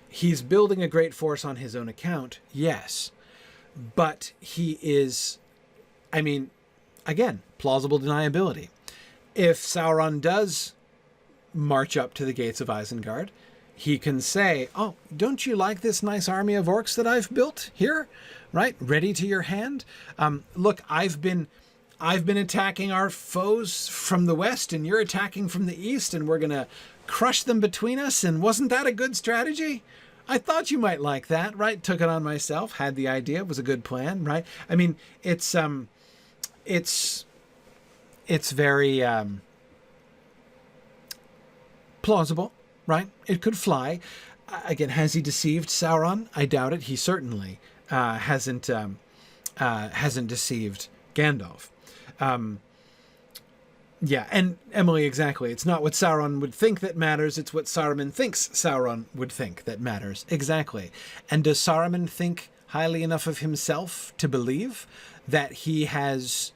He's building a great force on his own account, yes. But he is, again, plausible deniability. If Sauron does march up to the gates of Isengard, he can say, oh, don't you like this nice army of orcs that I've built here? Right? Ready to your hand? Look, I've been attacking our foes from the west and you're attacking from the east and we're going to crush them between us. And wasn't that a good strategy? I thought you might like that, right? Took it on myself, had the idea. It was a good plan, right? It's very plausible, right? It could fly. Again, has he deceived Sauron? I doubt it. He certainly hasn't deceived Gandalf. Yeah, and Emily, exactly. It's not what Sauron would think that matters. It's what Saruman thinks Sauron would think that matters. Exactly. And does Saruman think highly enough of himself to believe that he has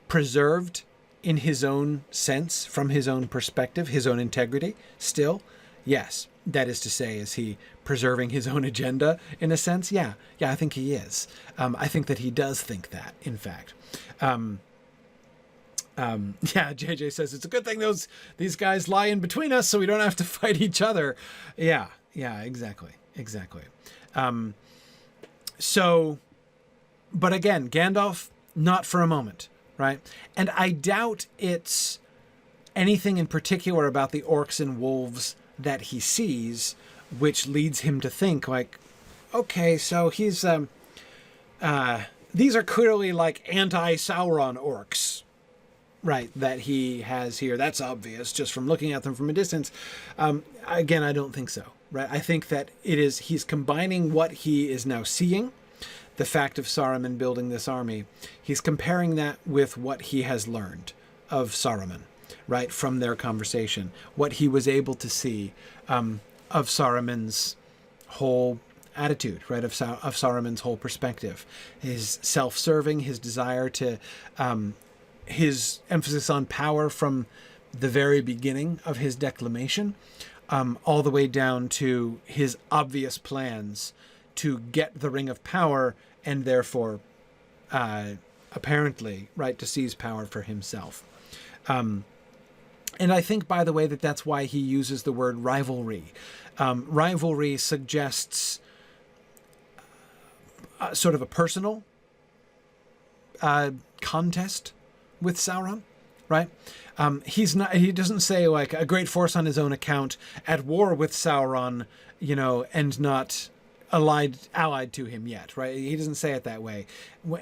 preserved in his own sense, from his own perspective, his own integrity still? Yes. That is to say, is he preserving his own agenda in a sense? Yeah, I think he is. I think that he does think that, in fact. JJ says, it's a good thing these guys lie in between us so we don't have to fight each other. Yeah, exactly. But again, Gandalf, not for a moment, right? And I doubt it's anything in particular about the orcs and wolves that he sees, which leads him to think like, okay, so he's, these are clearly like anti-Sauron orcs, right, that he has here. That's obvious just from looking at them from a distance. Again, I don't think so, right? I think that he's combining what he is now seeing, the fact of Saruman building this army. He's comparing that with what he has learned of Saruman, right, from their conversation, what he was able to see of Saruman's whole attitude, right, of Saruman's whole perspective, his self-serving, his desire to, his emphasis on power from the very beginning of his declamation, all the way down to his obvious plans to get the Ring of Power and therefore, apparently, right, to seize power for himself. And I think, by the way, that's why he uses the word rivalry. Rivalry suggests sort of a personal contest with Sauron, right? He doesn't say like a great force on his own account at war with Sauron, and not allied to him yet, right? He doesn't say it that way.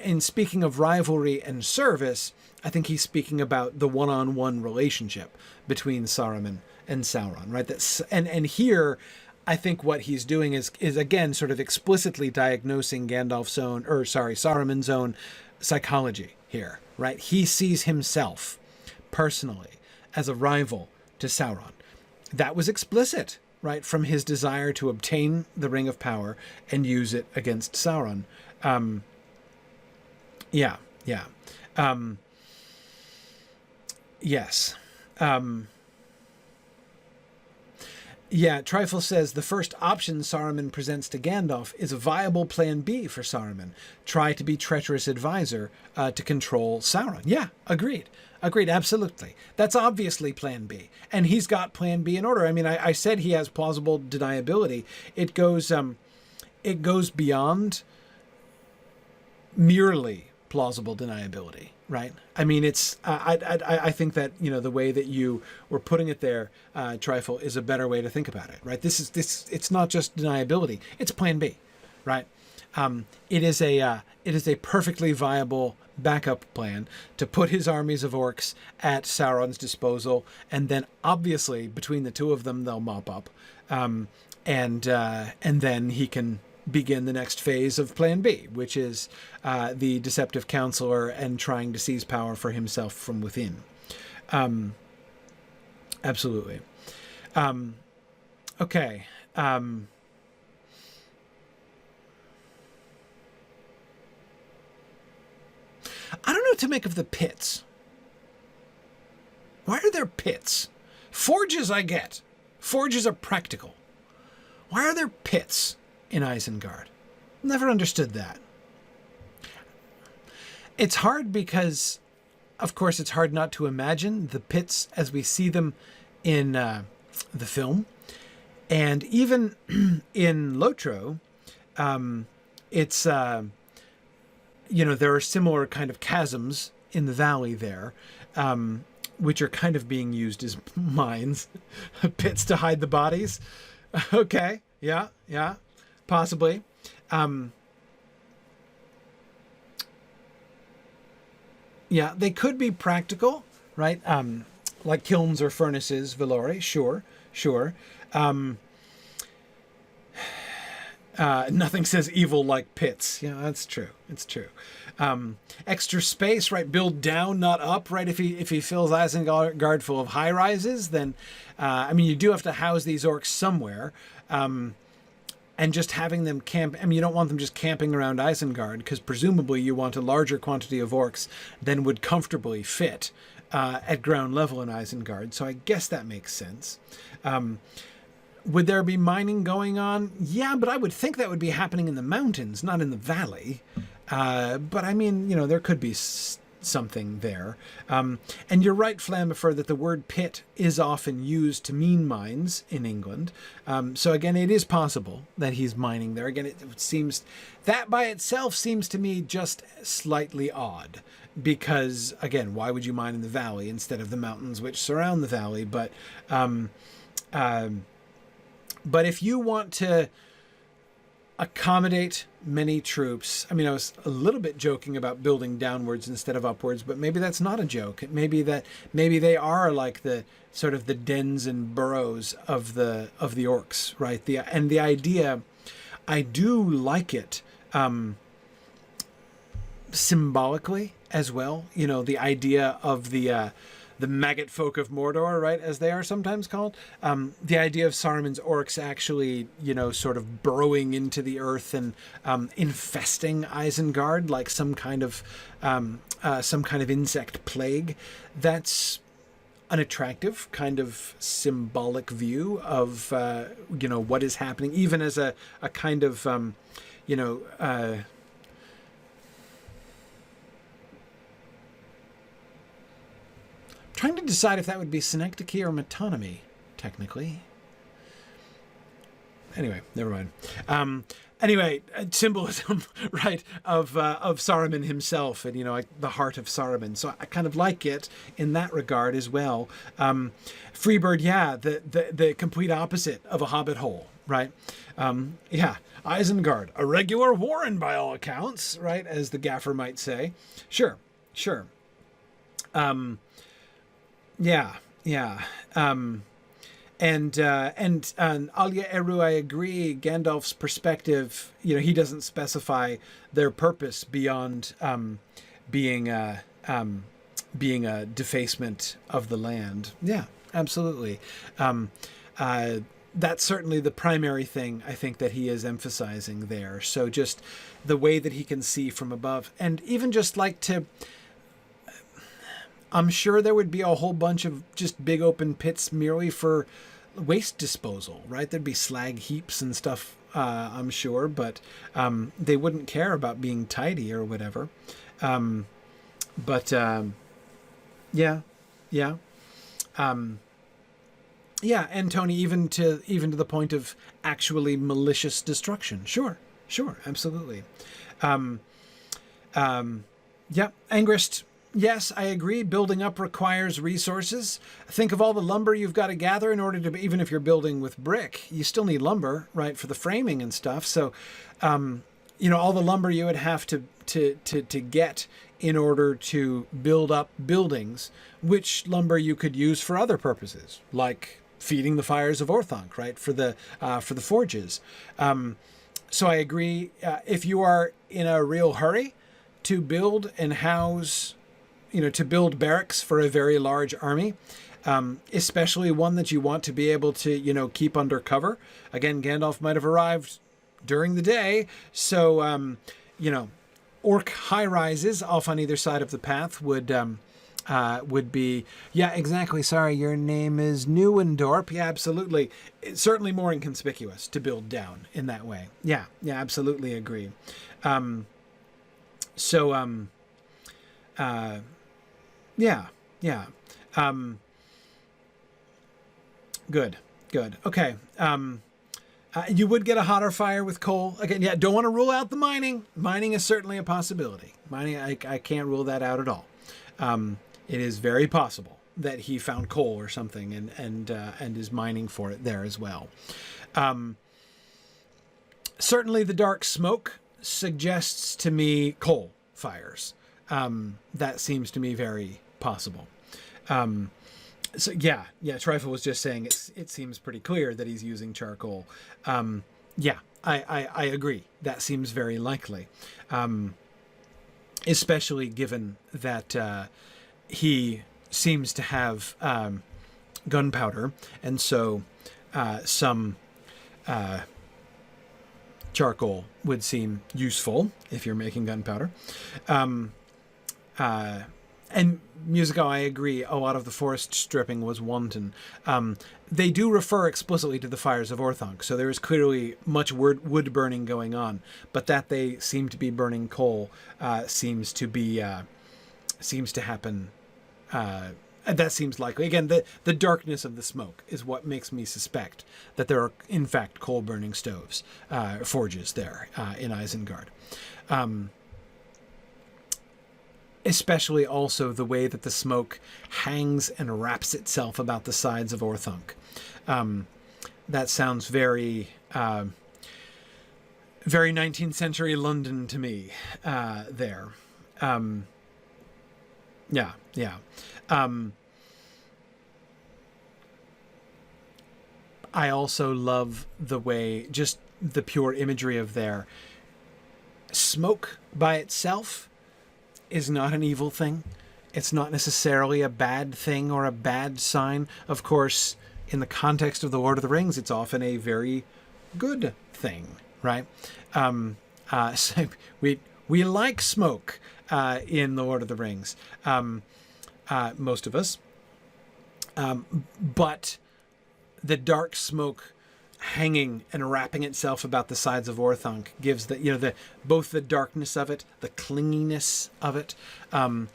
In speaking of rivalry and service, I think he's speaking about the one-on-one relationship between Saruman and Sauron, right? And here, I think what he's doing is again sort of explicitly diagnosing Saruman's own psychology here, right? He sees himself personally as a rival to Sauron. That was explicit, right, from his desire to obtain the Ring of Power and use it against Sauron. Yes. Trifle says the first option Saruman presents to Gandalf is a viable plan B for Saruman. Try to be treacherous advisor to control Sauron. Yeah, agreed. Agreed, absolutely. That's obviously plan B. And he's got plan B in order. I mean, I said he has plausible deniability. It goes beyond merely plausible deniability, right? I mean, it's I think that, you know, the way that you were putting it there, Trifle, is a better way to think about it, right? It's not just deniability, it's plan B, right? It is a perfectly viable backup plan to put his armies of orcs at Sauron's disposal, and then obviously between the two of them they'll mop up, and then he can begin the next phase of plan B, which is the deceptive counselor and trying to seize power for himself from within. Absolutely. Okay. I don't know what to make of the pits. Why are there pits? Forges I get. Forges are practical. Why are there pits in Isengard? Never understood that. It's hard because, of course, it's hard not to imagine the pits as we see them in the film. And even in Lotro, it's, you know, there are similar kind of chasms in the valley there, which are kind of being used as mines, pits to hide the bodies. Okay, yeah, possibly. Yeah, they could be practical, right? Like kilns or furnaces, Valore, sure. Nothing says evil like pits. Yeah, that's true. It's true. Extra space, right? Build down, not up, right? If he fills Isengard full of high rises, then I mean, you do have to house these orcs somewhere, and just having them camp. I mean, you don't want them just camping around Isengard, because presumably you want a larger quantity of orcs than would comfortably fit at ground level in Isengard. So I guess that makes sense. Would there be mining going on? Yeah, but I would think that would be happening in the mountains, not in the valley. But I mean, you know, there could be something there. And you're right, Flammifer, that the word pit is often used to mean mines in England. So again, it is possible that he's mining there. Again, it seems that by itself seems to me just slightly odd. Because again, why would you mine in the valley instead of the mountains which surround the valley? But if you want to accommodate many troops, I mean, I was a little bit joking about building downwards instead of upwards, but maybe that's not a joke. Maybe they are like the sort of the dens and burrows of the orcs, right? The idea, I do like it symbolically as well. You know, the idea of the maggot folk of Mordor, right, as they are sometimes called. The idea of Saruman's orcs actually, you know, sort of burrowing into the earth and infesting Isengard like some kind of insect plague. That's an attractive kind of symbolic view of you know, what is happening, even as a kind of you know. Trying to decide if that would be synecdoche or metonymy, technically. Anyway, never mind. Anyway, symbolism, right, of Saruman himself, and, you know, like the heart of Saruman. So I kind of like it in that regard as well. Freebird, yeah, the complete opposite of a hobbit hole, right? Yeah, Isengard, a regular warren by all accounts, right, as the gaffer might say. Sure. Yeah. And Alia Eru, I agree. Gandalf's perspective, you know, he doesn't specify their purpose beyond being being a defacement of the land. Yeah, absolutely. That's certainly the primary thing I think that he is emphasizing there. So just the way that he can see from above, and even just like to, I'm sure there would be a whole bunch of just big open pits merely for waste disposal, right? There'd be slag heaps and stuff, I'm sure, but they wouldn't care about being tidy or whatever. Yeah. Yeah, and Tony, even to the point of actually malicious destruction. Sure, absolutely. Yeah, Angrist. Yes, I agree. Building up requires resources. Think of all the lumber you've got to gather in order to, even if you're building with brick, you still need lumber, right, for the framing and stuff. So, all the lumber you would have to get in order to build up buildings, which lumber you could use for other purposes, like feeding the fires of Orthanc, right, for the forges. So I agree. If you are in a real hurry to build and house, to build barracks for a very large army, especially one that you want to be able to, keep under cover. Again, Gandalf might have arrived during the day, so orc high rises off on either side of the path would be, yeah, exactly. Sorry, your name is Neuendorp. Yeah, absolutely. It's certainly more inconspicuous to build down in that way. Yeah, absolutely agree. Good. Okay. You would get a hotter fire with coal. Again, yeah, don't want to rule out the mining. Mining is certainly a possibility. Mining, I can't rule that out at all. It is very possible that he found coal or something and is mining for it there as well. Certainly the dark smoke suggests to me coal fires. That seems to me very possible. So yeah, Trifle was just saying it seems pretty clear that he's using charcoal. Yeah, I agree. That seems very likely. Especially given that he seems to have gunpowder, and so some charcoal would seem useful if you're making gunpowder. And Musico, I agree, a lot of the forest stripping was wanton. They do refer explicitly to the fires of Orthanc, so there is clearly much wood burning going on, but that they seem to be burning coal seems to happen. That seems likely. Again, the darkness of the smoke is what makes me suspect that there are, in fact, coal-burning stoves, forges there in Isengard. Especially also the way that the smoke hangs and wraps itself about the sides of Orthanc. That sounds very, very 19th century London to me there. Yeah. I also love the way, just the pure imagery of there. Smoke by itself is not an evil thing. It's not necessarily a bad thing or a bad sign. Of course, in the context of the Lord of the Rings, it's often a very good thing, right? So we like smoke in the Lord of the Rings, most of us. But the dark smoke hanging and wrapping itself about the sides of Orthanc gives both the darkness of it, the clinginess of it, and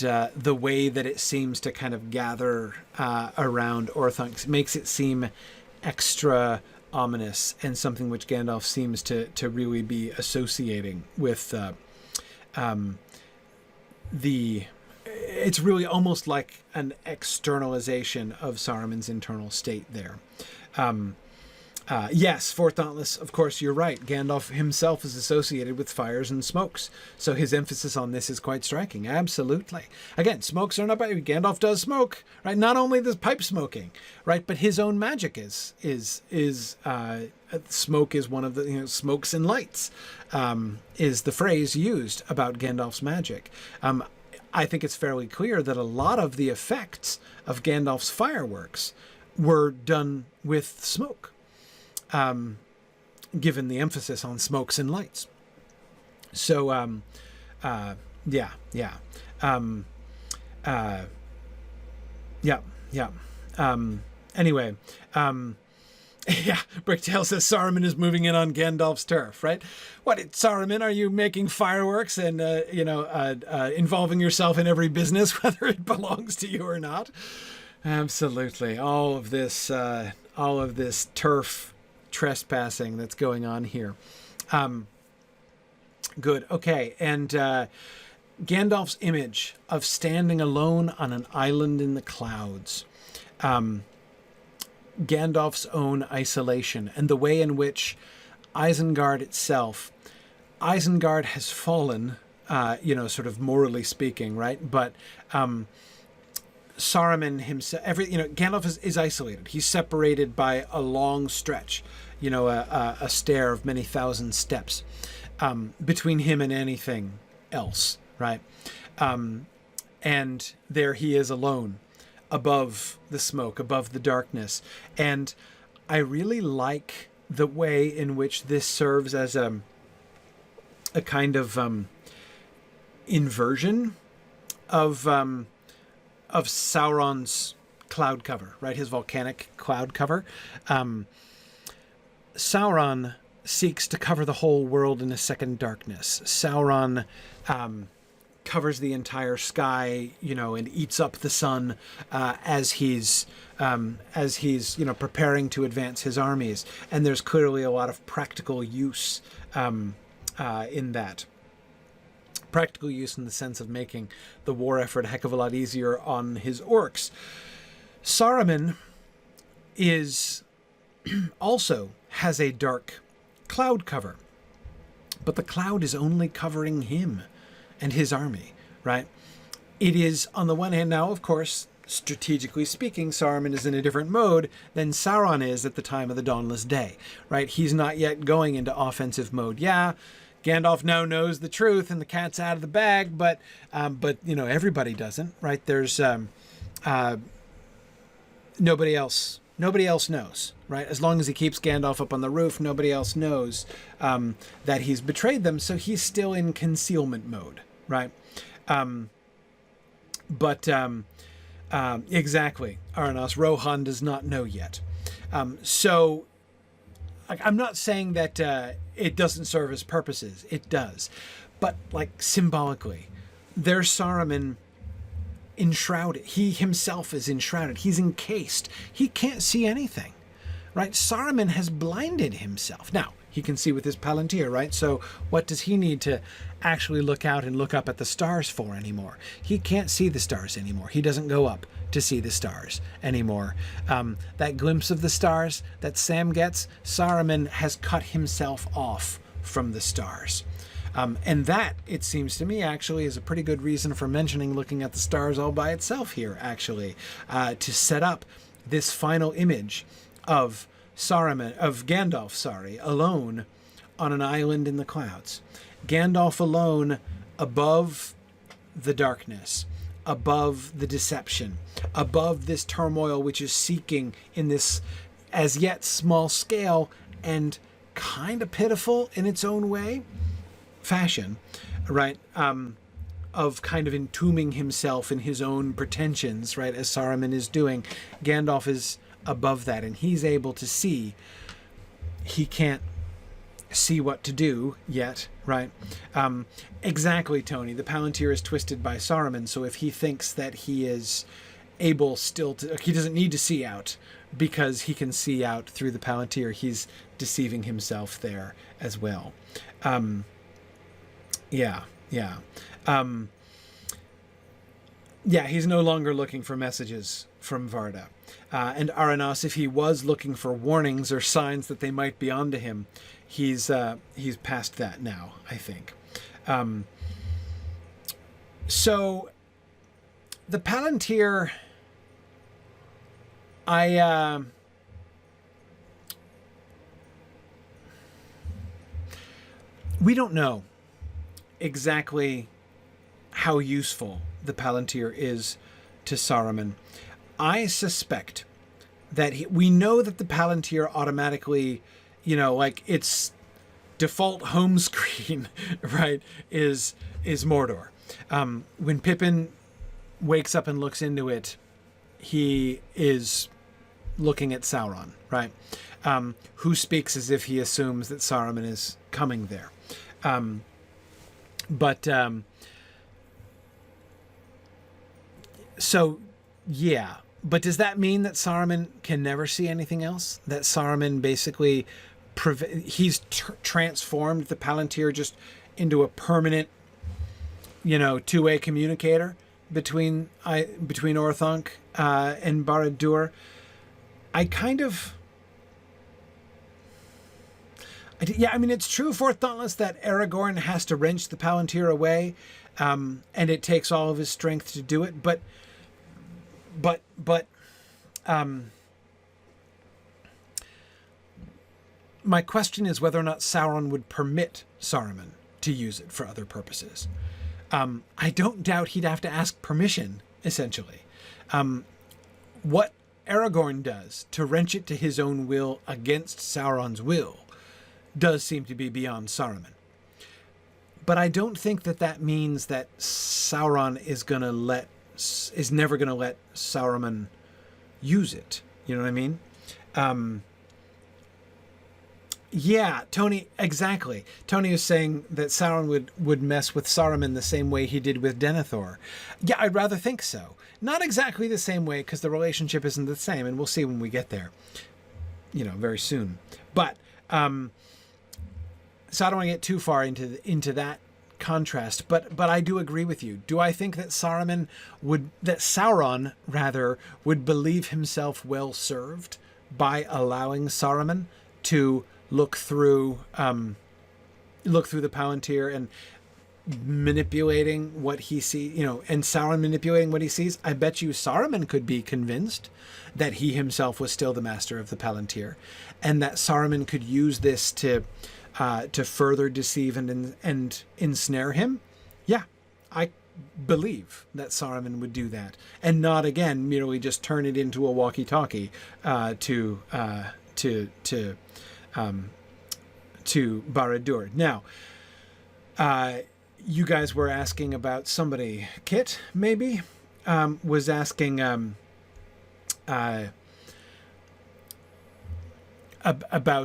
the way that it seems to kind of gather around Orthanc makes it seem extra ominous, and something which Gandalf seems to really be associating with it's really almost like an externalization of Saruman's internal state there. Yes, for Dauntless, of course, you're right. Gandalf himself is associated with fires and smokes, so his emphasis on this is quite striking. Absolutely. Again, smokes are not bad. Gandalf does smoke, right? Not only the pipe smoking, right, but his own magic is smoke is one of the smokes and lights is the phrase used about Gandalf's magic. I think it's fairly clear that a lot of the effects of Gandalf's fireworks were done with smoke, given the emphasis on smokes and lights. So, yeah. Anyway, yeah, Bricktail says Saruman is moving in on Gandalf's turf, right? What, Saruman, are you making fireworks and, involving yourself in every business, whether it belongs to you or not? Absolutely. All of this turf trespassing that's going on here. Good. Okay. And Gandalf's image of standing alone on an island in the clouds. Gandalf's own isolation and the way in which Isengard itself, Isengard has fallen, sort of morally speaking, right? But Saruman himself, Gandalf is isolated. He's separated by a long stretch, a stair of many thousand steps between him and anything else, right? And there he is alone, above the smoke, above the darkness. And I really like the way in which this serves as a kind of inversion of Sauron's cloud cover, right? His volcanic cloud cover. Sauron seeks to cover the whole world in a second darkness. Sauron covers the entire sky, and eats up the sun as he's preparing to advance his armies. And there's clearly a lot of practical use in that. Practical use in the sense of making the war effort a heck of a lot easier on his orcs. Saruman also has a dark cloud cover, but the cloud is only covering him and his army, right? It is, on the one hand, now, of course, strategically speaking, Saruman is in a different mode than Sauron is at the time of the Dawnless Day, right? He's not yet going into offensive mode. Yeah, Gandalf now knows the truth and the cat's out of the bag, but everybody doesn't, right? There's nobody else knows, right? As long as he keeps Gandalf up on the roof, nobody else knows that he's betrayed them, so he's still in concealment mode, right? Exactly, Aranos, Rohan does not know yet. So I'm not saying that it doesn't serve his purposes. It does. But, symbolically, there's Saruman enshrouded. He himself is enshrouded. He's encased. He can't see anything, right? Saruman has blinded himself. Now, he can see with his Palantir, right? So what does he need to actually look out and look up at the stars for anymore? He can't see the stars anymore. He doesn't go up to see the stars anymore. That glimpse of the stars that Sam gets, Saruman has cut himself off from the stars. And that, it seems to me, actually is a pretty good reason for mentioning looking at the stars all by itself here, actually, to set up this final image of Gandalf, alone on an island in the clouds. Gandalf alone above the darkness, above the deception, above this turmoil which is seeking in this as yet small scale and kind of pitiful in its own way fashion, right? Of kind of entombing himself in his own pretensions, right? As Saruman is doing. Gandalf is above that, and he's able to see. He can't see what to do yet, right? Exactly, Tony. The Palantir is twisted by Saruman, so if he thinks that he is able still to, he doesn't need to see out because he can see out through the Palantir, he's deceiving himself there as well. Yeah. He's no longer looking for messages from Varda. And Aranas, if he was looking for warnings or signs that they might be onto him, he's past that now, I think. So the Palantir, we don't know exactly how useful the Palantir is to Saruman. I suspect that we know that the Palantir automatically, like its default home screen, right, is Mordor. When Pippin wakes up and looks into it, he is looking at Sauron, right? Who speaks as if he assumes that Saruman is coming there. So, yeah. But does that mean that Saruman can never see anything else? That Saruman basically, he's transformed the Palantir just into a permanent, two-way communicator between Orthanc and Barad-dûr? It's true for Dauntless that Aragorn has to wrench the Palantir away, and it takes all of his strength to do it. But my question is whether or not Sauron would permit Saruman to use it for other purposes. I don't doubt he'd have to ask permission, essentially. What Aragorn does to wrench it to his own will against Sauron's will does seem to be beyond Saruman. But I don't think that means that Sauron is never going to let Saruman use it. You know what I mean? Yeah, Tony, exactly. Tony is saying that Sauron would mess with Saruman the same way he did with Denethor. Yeah, I'd rather think so. Not exactly the same way, because the relationship isn't the same, and we'll see when we get there, very soon. But, so I don't want to get too far into that contrast, but I do agree with you. Do I think that Sauron would believe himself well served by allowing Saruman to look through the Palantir and manipulating what he sees, and Sauron manipulating what he sees? I bet you Saruman could be convinced that he himself was still the master of the Palantir, and that Saruman could use this to further deceive and ensnare him. Yeah, I believe that Saruman would do that, and not again merely just turn it into a walkie-talkie to Barad-dûr. Now, you guys were asking about somebody. Kit maybe was asking about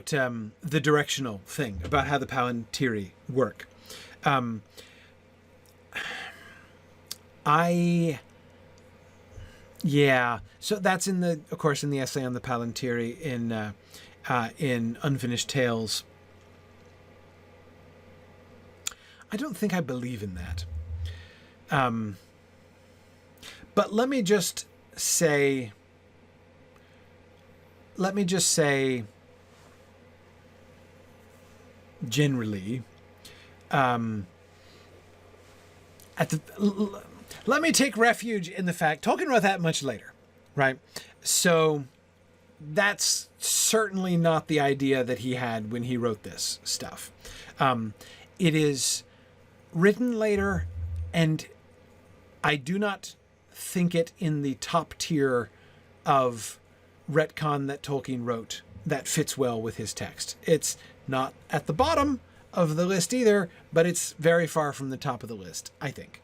the directional thing, about how the Palantiri work. So that's of course in the essay on the Palantiri in Unfinished Tales. I don't think I believe in that. But let me just say generally, let me take refuge in the fact, talking about that much later, right? So that's certainly not the idea that he had when he wrote this stuff. It is written later, and I do not think it in the top tier of retcon that Tolkien wrote that fits well with his text. It's not at the bottom of the list either, but it's very far from the top of the list, I think.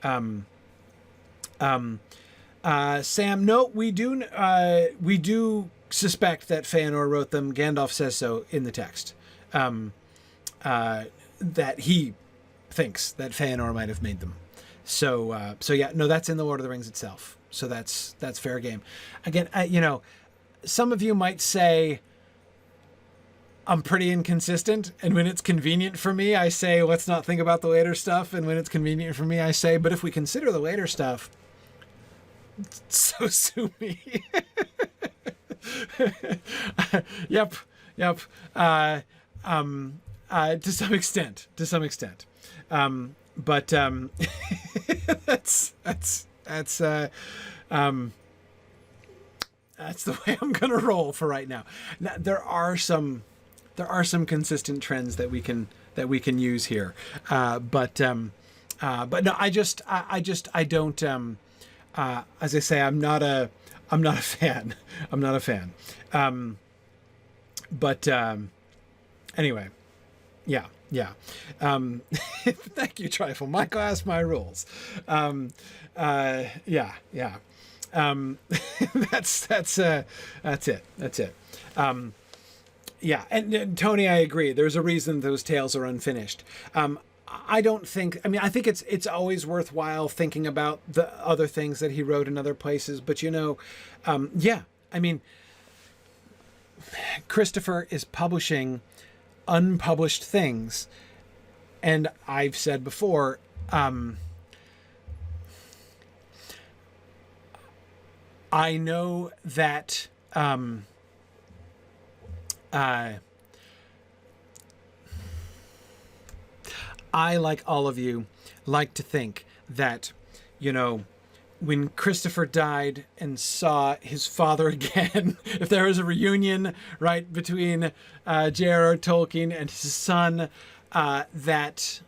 Sam, no, we do suspect that Feanor wrote them. Gandalf says so in the text. That he thinks that Feanor might have made them. So yeah, no, that's in the Lord of the Rings itself. So that's fair game. Again, some of you might say I'm pretty inconsistent, and when it's convenient for me, I say, let's not think about the later stuff. And when it's convenient for me, I say, but if we consider the later stuff, so sue me. Yep. To some extent. But that's the way I'm gonna roll for right now. Now there are some consistent trends that we can use here, but But no, I don't. As I say, I'm not a fan. I'm not a fan. But anyway, yeah. Thank you, Trifle. My class, my rules. Yeah. That's it. Yeah, and Tony, I agree. There's a reason those tales are unfinished. I don't think. I mean, I think it's always worthwhile thinking about the other things that he wrote in other places. But yeah. I mean, Christopher is publishing unpublished things, and I've said before, I know that I, like all of you, like to think that, when Christopher died and saw his father again, if there was a reunion, right, between J.R.R. Tolkien and his son, that,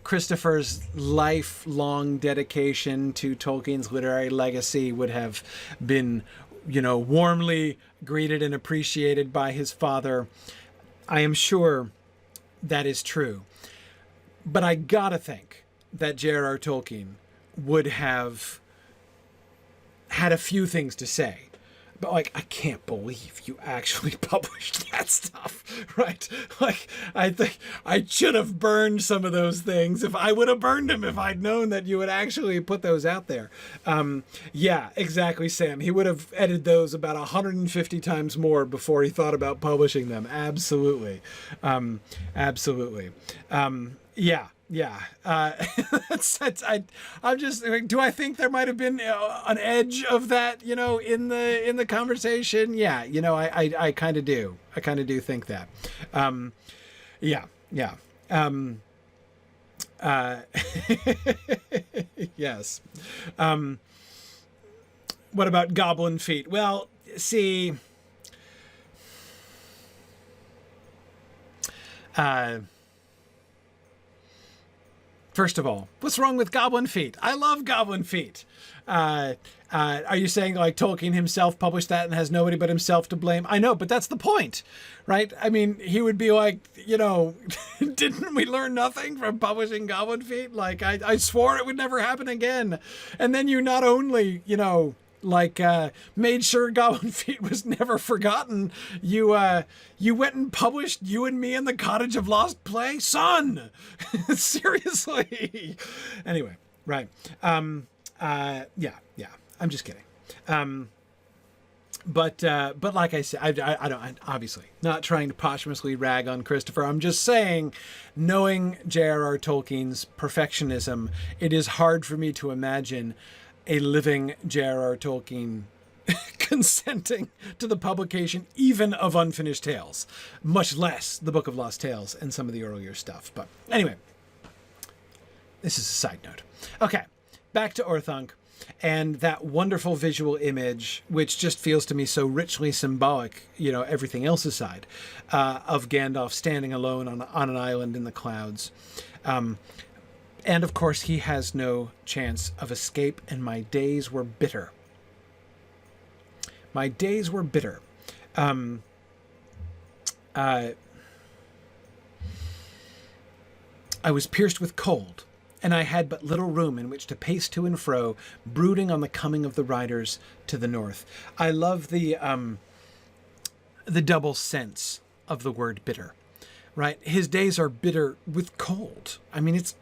Christopher's lifelong dedication to Tolkien's literary legacy would have been, warmly greeted and appreciated by his father. I am sure that is true. But I gotta think that J.R.R. Tolkien would have had a few things to say. But, I can't believe you actually published that stuff, right? I think I should have burned some of those things. If I would have burned them if I'd known that you would actually put those out there. Yeah, exactly, Sam. He would have edited those about 150 times more before he thought about publishing them. Absolutely. Absolutely. Yeah. I'm just, do I think there might have been an edge of that, in the conversation? Yeah. I kind of do. I kind of do think that. Yeah. Yes. What about goblin feet? Well, see, first of all, what's wrong with goblin feet? I love goblin feet. Are you saying Tolkien himself published that and has nobody but himself to blame? I know, but that's the point, right? I mean, he would be didn't we learn nothing from publishing goblin feet? I swore it would never happen again. And then you not only, made sure Goblin Feet was never forgotten. You went and published You and Me in the Cottage of Lost Play, son. Seriously. Anyway, right. Yeah. I'm just kidding. But like I said, I don't, obviously not trying to posthumously rag on Christopher. I'm just saying, knowing J.R.R. Tolkien's perfectionism, it is hard for me to imagine a living J.R.R. Tolkien consenting to the publication even of unfinished tales, much less the Book of Lost Tales and some of the earlier stuff. But anyway, this is a side note. Okay, back to Orthanc and that wonderful visual image, which just feels to me so richly symbolic, everything else aside, of Gandalf standing alone on an island in the clouds. And of course, he has no chance of escape, and my days were bitter. My days were bitter. I was pierced with cold, and I had but little room in which to pace to and fro, brooding on the coming of the riders to the north. I love the double sense of the word bitter, right? His days are bitter with cold. I mean, it's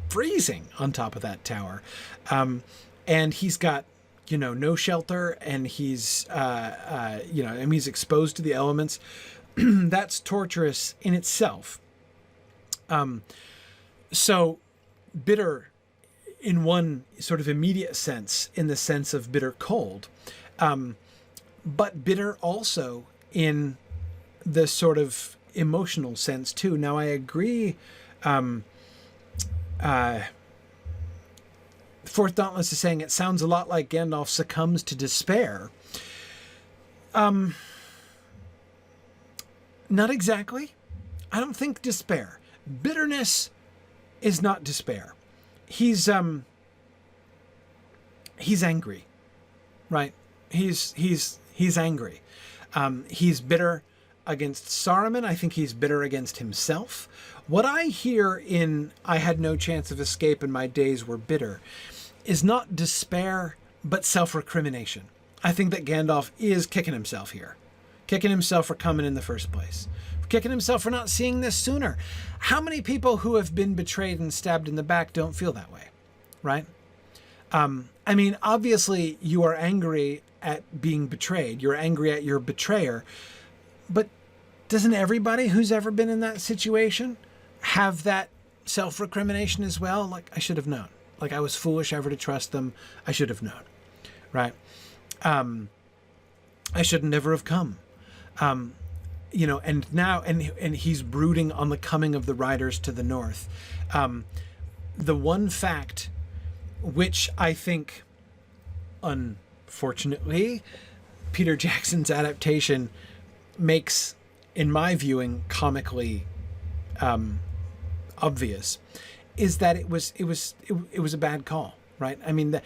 freezing on top of that tower. And he's got, no shelter, and he's, and he's exposed to the elements. That's torturous in itself. So bitter in one sort of immediate sense, in the sense of bitter cold, but bitter also in the sort of emotional sense too. Now, I agree. Fourth Dauntless is saying it sounds a lot like Gandalf succumbs to despair. Not exactly. I don't think despair. Bitterness is not despair. He's angry, right? He's angry. He's bitter against Saruman. I think he's bitter against himself. What I hear in "I had no chance of escape and my days were bitter" is not despair, but self-recrimination. I think that Gandalf is kicking himself here. Kicking himself for coming in the first place. Kicking himself for not seeing this sooner. How many people who have been betrayed and stabbed in the back don't feel that way, right? I mean, obviously you are angry at being betrayed. You're angry at your betrayer. But doesn't everybody who's ever been in that situation have that self-recrimination as well? Like, I should have known. Like, I was foolish ever to trust them. I should have known, right? I should never have come. You know, and now, and he's brooding on the coming of the riders to the north. The one fact which I think, unfortunately, Peter Jackson's adaptation makes, in my viewing, comically obvious, is that it was a bad call, right? I mean,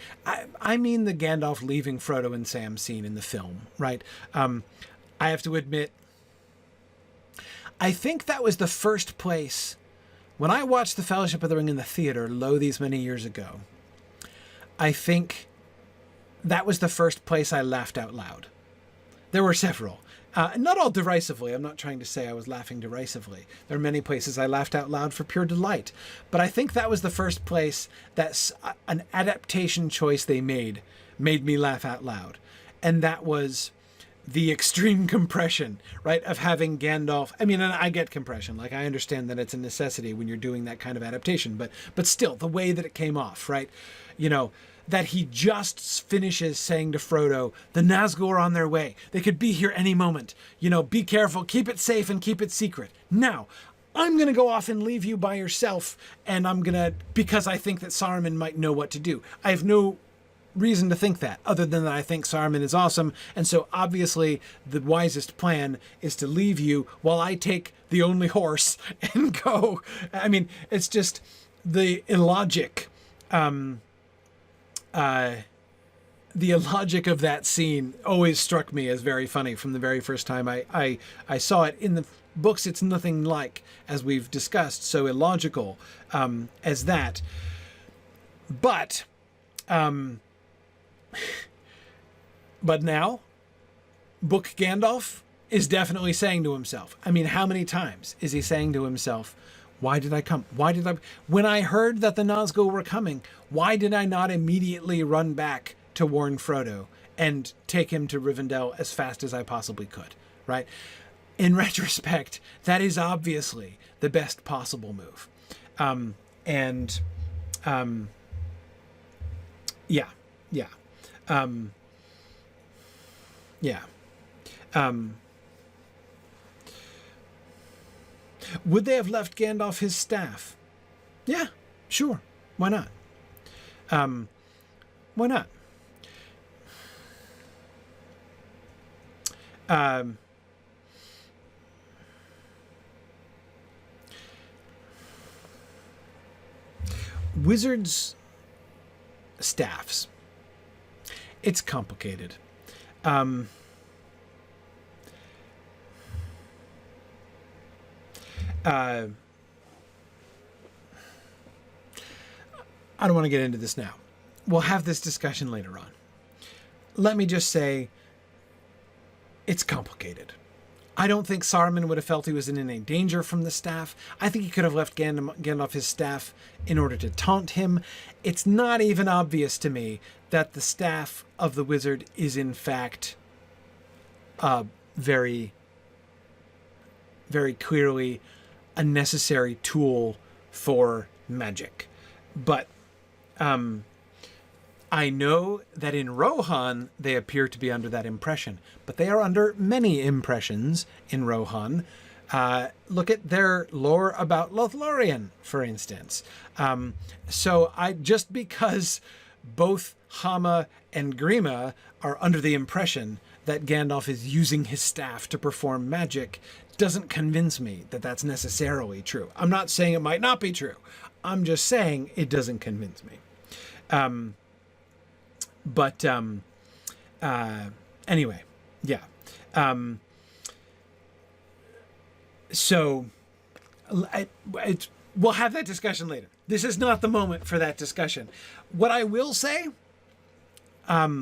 I mean the Gandalf leaving Frodo and Sam scene in the film, right? I have to admit, I think that was the first place, when I watched The Fellowship of the Ring in the theater, these many years ago, I think that was the first place I laughed out loud. There were several. Not all derisively. I'm not trying to say I was laughing derisively. There are many places I laughed out loud for pure delight. But I think that was the first place that an adaptation choice they made me laugh out loud. And that was the extreme compression, right, of having Gandalf. I mean, and I get compression. Like, I understand that it's a necessity when you're doing that kind of adaptation. But still, the way that it came off, right? You know, that he just finishes saying to Frodo, the Nazgul are on their way. They could be here any moment. You know, be careful, keep it safe, and keep it secret. Now, I'm going to go off and leave you by yourself, and because I think that Saruman might know what to do. I have no reason to think that, other than that I think Saruman is awesome, and so obviously the wisest plan is to leave you while I take the only horse and go. I mean, it's just the illogic. The illogic of that scene always struck me as very funny from the very first time I saw it. In the books, it's nothing like, as we've discussed, so illogical as that. But now, Book Gandalf is definitely saying to himself, I mean, how many times is he saying to himself, why did I come? When I heard that the Nazgul were coming, why did I not immediately run back to warn Frodo and take him to Rivendell as fast as I possibly could, right? In retrospect, that is obviously the best possible move. Would they have left Gandalf his staff? Yeah, sure. Why not? Why not? Wizards' staffs. It's complicated. I don't want to get into this now. We'll have this discussion later on. Let me just say, it's complicated. I don't think Saruman would have felt he was in any danger from the staff. I think he could have left Gandalf his staff in order to taunt him. It's not even obvious to me that the staff of the wizard is in fact very, very clearly a necessary tool for magic. But I know that in Rohan they appear to be under that impression, but they are under many impressions in Rohan. Look at their lore about Lothlorien, for instance. So just because both Hama and Grima are under the impression that Gandalf is using his staff to perform magic doesn't convince me that that's necessarily true. I'm not saying it might not be true. I'm just saying it doesn't convince me. Anyway, yeah. So we'll have that discussion later. This is not the moment for that discussion. What I will say, Gilgalady,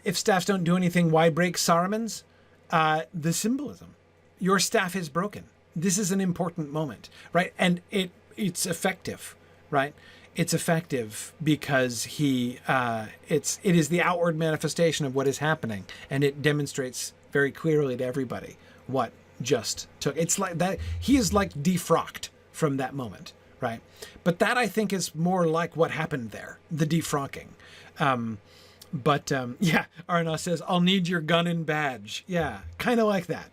if staffs don't do anything, why break Saruman's? The symbolism. Your staff is broken. This is an important moment, right? And it's effective, right? It's effective because it is the outward manifestation of what is happening, and it demonstrates very clearly to everybody what just took. It's like that he is like defrocked from that moment, right? But that, I think, is more like what happened there, the defrocking. Yeah, Arna says, I'll need your gun and badge. Yeah, kind of like that.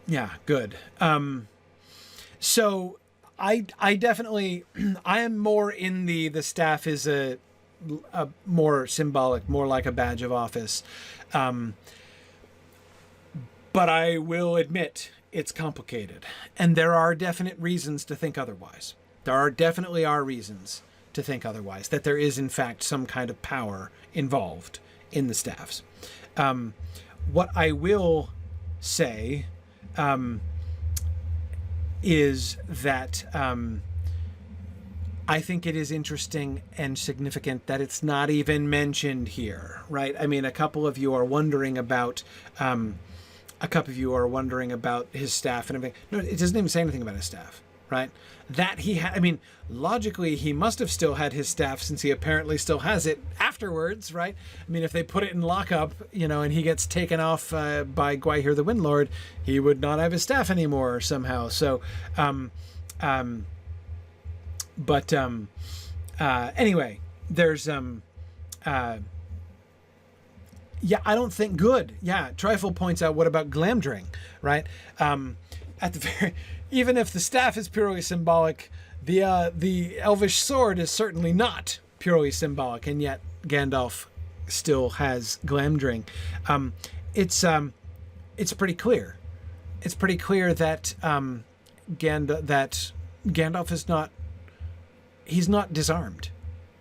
Yeah, good. So I definitely, I am more in the staff is a more symbolic, more like a badge of office. But I will admit it's complicated, and there are definite reasons to think otherwise. Definitely are reasons to think otherwise, that there is in fact some kind of power involved in the staffs. What I will say is that I think it is interesting and significant that it's not even mentioned here, right? I mean, a couple of you are wondering about his staff and everything. No, it doesn't even say anything about his staff, right? That he had, I mean, logically, he must have still had his staff since he apparently still has it afterwards, right? I mean, if they put it in lockup, and he gets taken off by Gwaihir the Windlord, he would not have his staff anymore somehow. So, anyway, there's, yeah, I don't think good. Yeah, Trifle points out, what about Glamdring, right? At the very, even if the staff is purely symbolic, the elvish sword is certainly not purely symbolic, and yet Gandalf still has Glamdring. It's pretty clear. It's pretty clear that Gandalf is not. He's not disarmed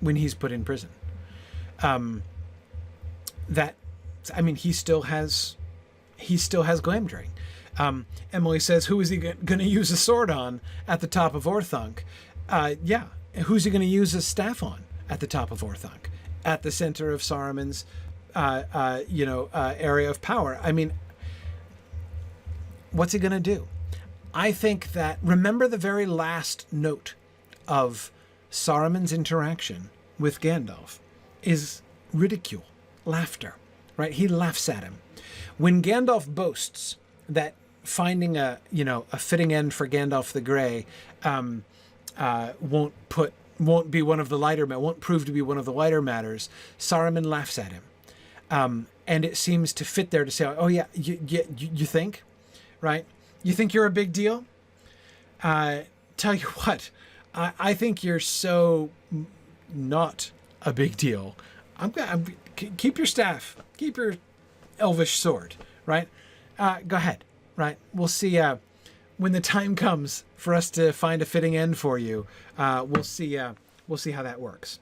when he's put in prison. He still has Glamdring. Emily says, who is he going to use a sword on at the top of Orthanc? Yeah, who's he going to use a staff on at the top of Orthanc, at the center of Saruman's, area of power? I mean, what's he going to do? I think that, remember the very last note of Saruman's interaction with Gandalf is ridicule, laughter, right? He laughs at him. When Gandalf boasts that finding a fitting end for Gandalf the Grey won't prove to be one of the lighter matters, Saruman laughs at him. And it seems to fit there to say, oh yeah, you think, right? You think you're a big deal? Tell you what, I think you're so not a big deal. Keep your staff, keep your elvish sword, right? Go ahead, right? We'll see when the time comes for us to find a fitting end for you. We'll see how that works.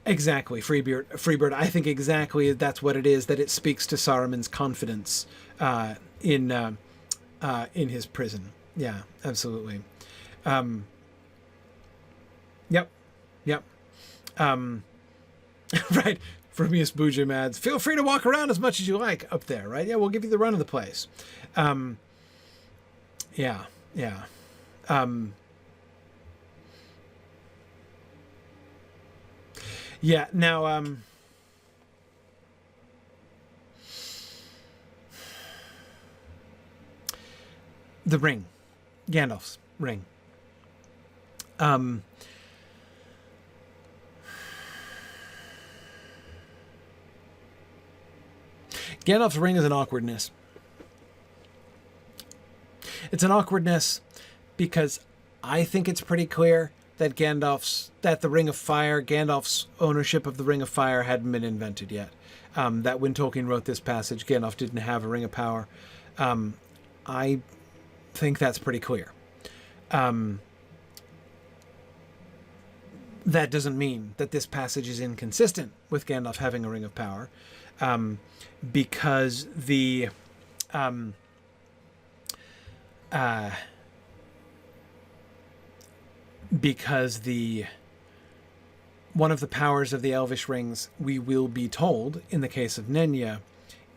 Exactly, Freebird. I think exactly that's what it is. That it speaks to Saruman's confidence in his prison. Yeah, absolutely. Yep. Right. Vermius Bujimads. Feel free to walk around as much as you like up there, right? Yeah, we'll give you the run of the place. Yeah. Now, the ring. Gandalf's ring. Gandalf's ring is an awkwardness. It's an awkwardness because I think it's pretty clear that the Ring of Fire, Gandalf's ownership of the Ring of Fire hadn't been invented yet. That when Tolkien wrote this passage, Gandalf didn't have a Ring of Power. I think that's pretty clear. That doesn't mean that this passage is inconsistent with Gandalf having a Ring of Power, because one of the powers of the Elvish rings, we will be told in the case of Nenya,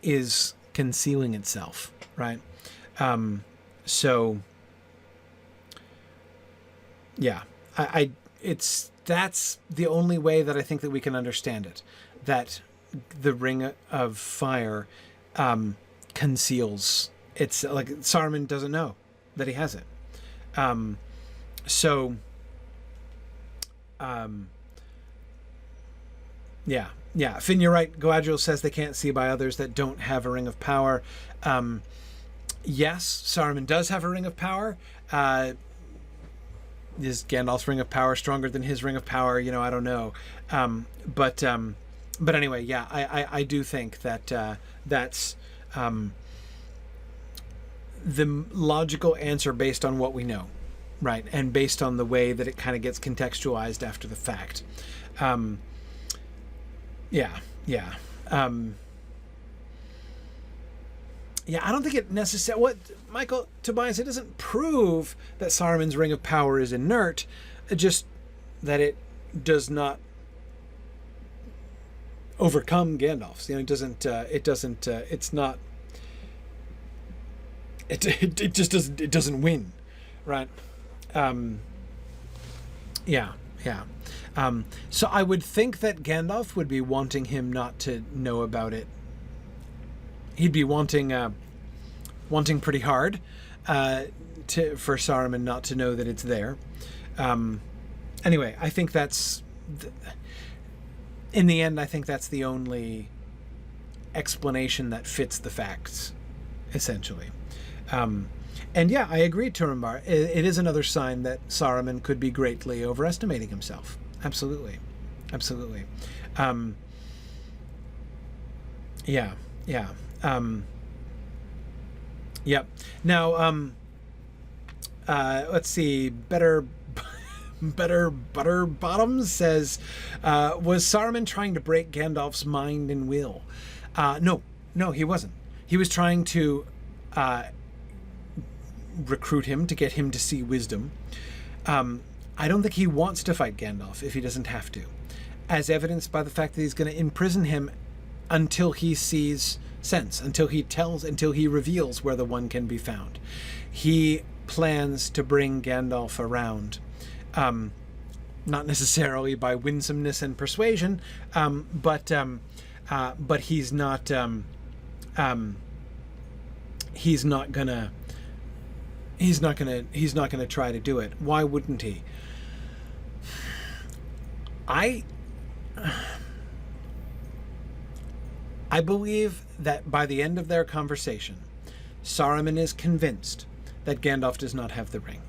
is concealing itself, right? So yeah, that's the only way that I think that we can understand it, that the Ring of Fire conceals. It's like Saruman doesn't know that he has it. Yeah. Finn, you're right. Galadriel says they can't see by others that don't have a Ring of Power. Yes, Saruman does have a Ring of Power. Is Gandalf's Ring of Power stronger than his Ring of Power? I don't know. But anyway, yeah, I do think that that's the logical answer based on what we know, right? And based on the way that it kind of gets contextualized after the fact. I don't think it necessarily... Michael Tobias, it doesn't prove that Saruman's Ring of Power is inert, just that it does not overcome Gandalf's. It doesn't win, right? So I would think that Gandalf would be wanting him not to know about it. He'd be wanting pretty hard for Saruman not to know that it's there. Anyway, I think that's in the end. I think that's the only explanation that fits the facts, essentially. And yeah, I agree, Turambar. It is another sign that Saruman could be greatly overestimating himself. Absolutely. Yep. Now, let's see. Better Butter Bottoms says, was Saruman trying to break Gandalf's mind and will? No, he wasn't. He was trying to recruit him, to get him to see wisdom. I don't think he wants to fight Gandalf if he doesn't have to, as evidenced by the fact that he's going to imprison him until he sees sense, until he reveals where the one can be found. He plans to bring Gandalf around, not necessarily by winsomeness and persuasion, but he's not gonna try to do it. Why wouldn't he? I believe that by the end of their conversation, Saruman is convinced that Gandalf does not have the ring.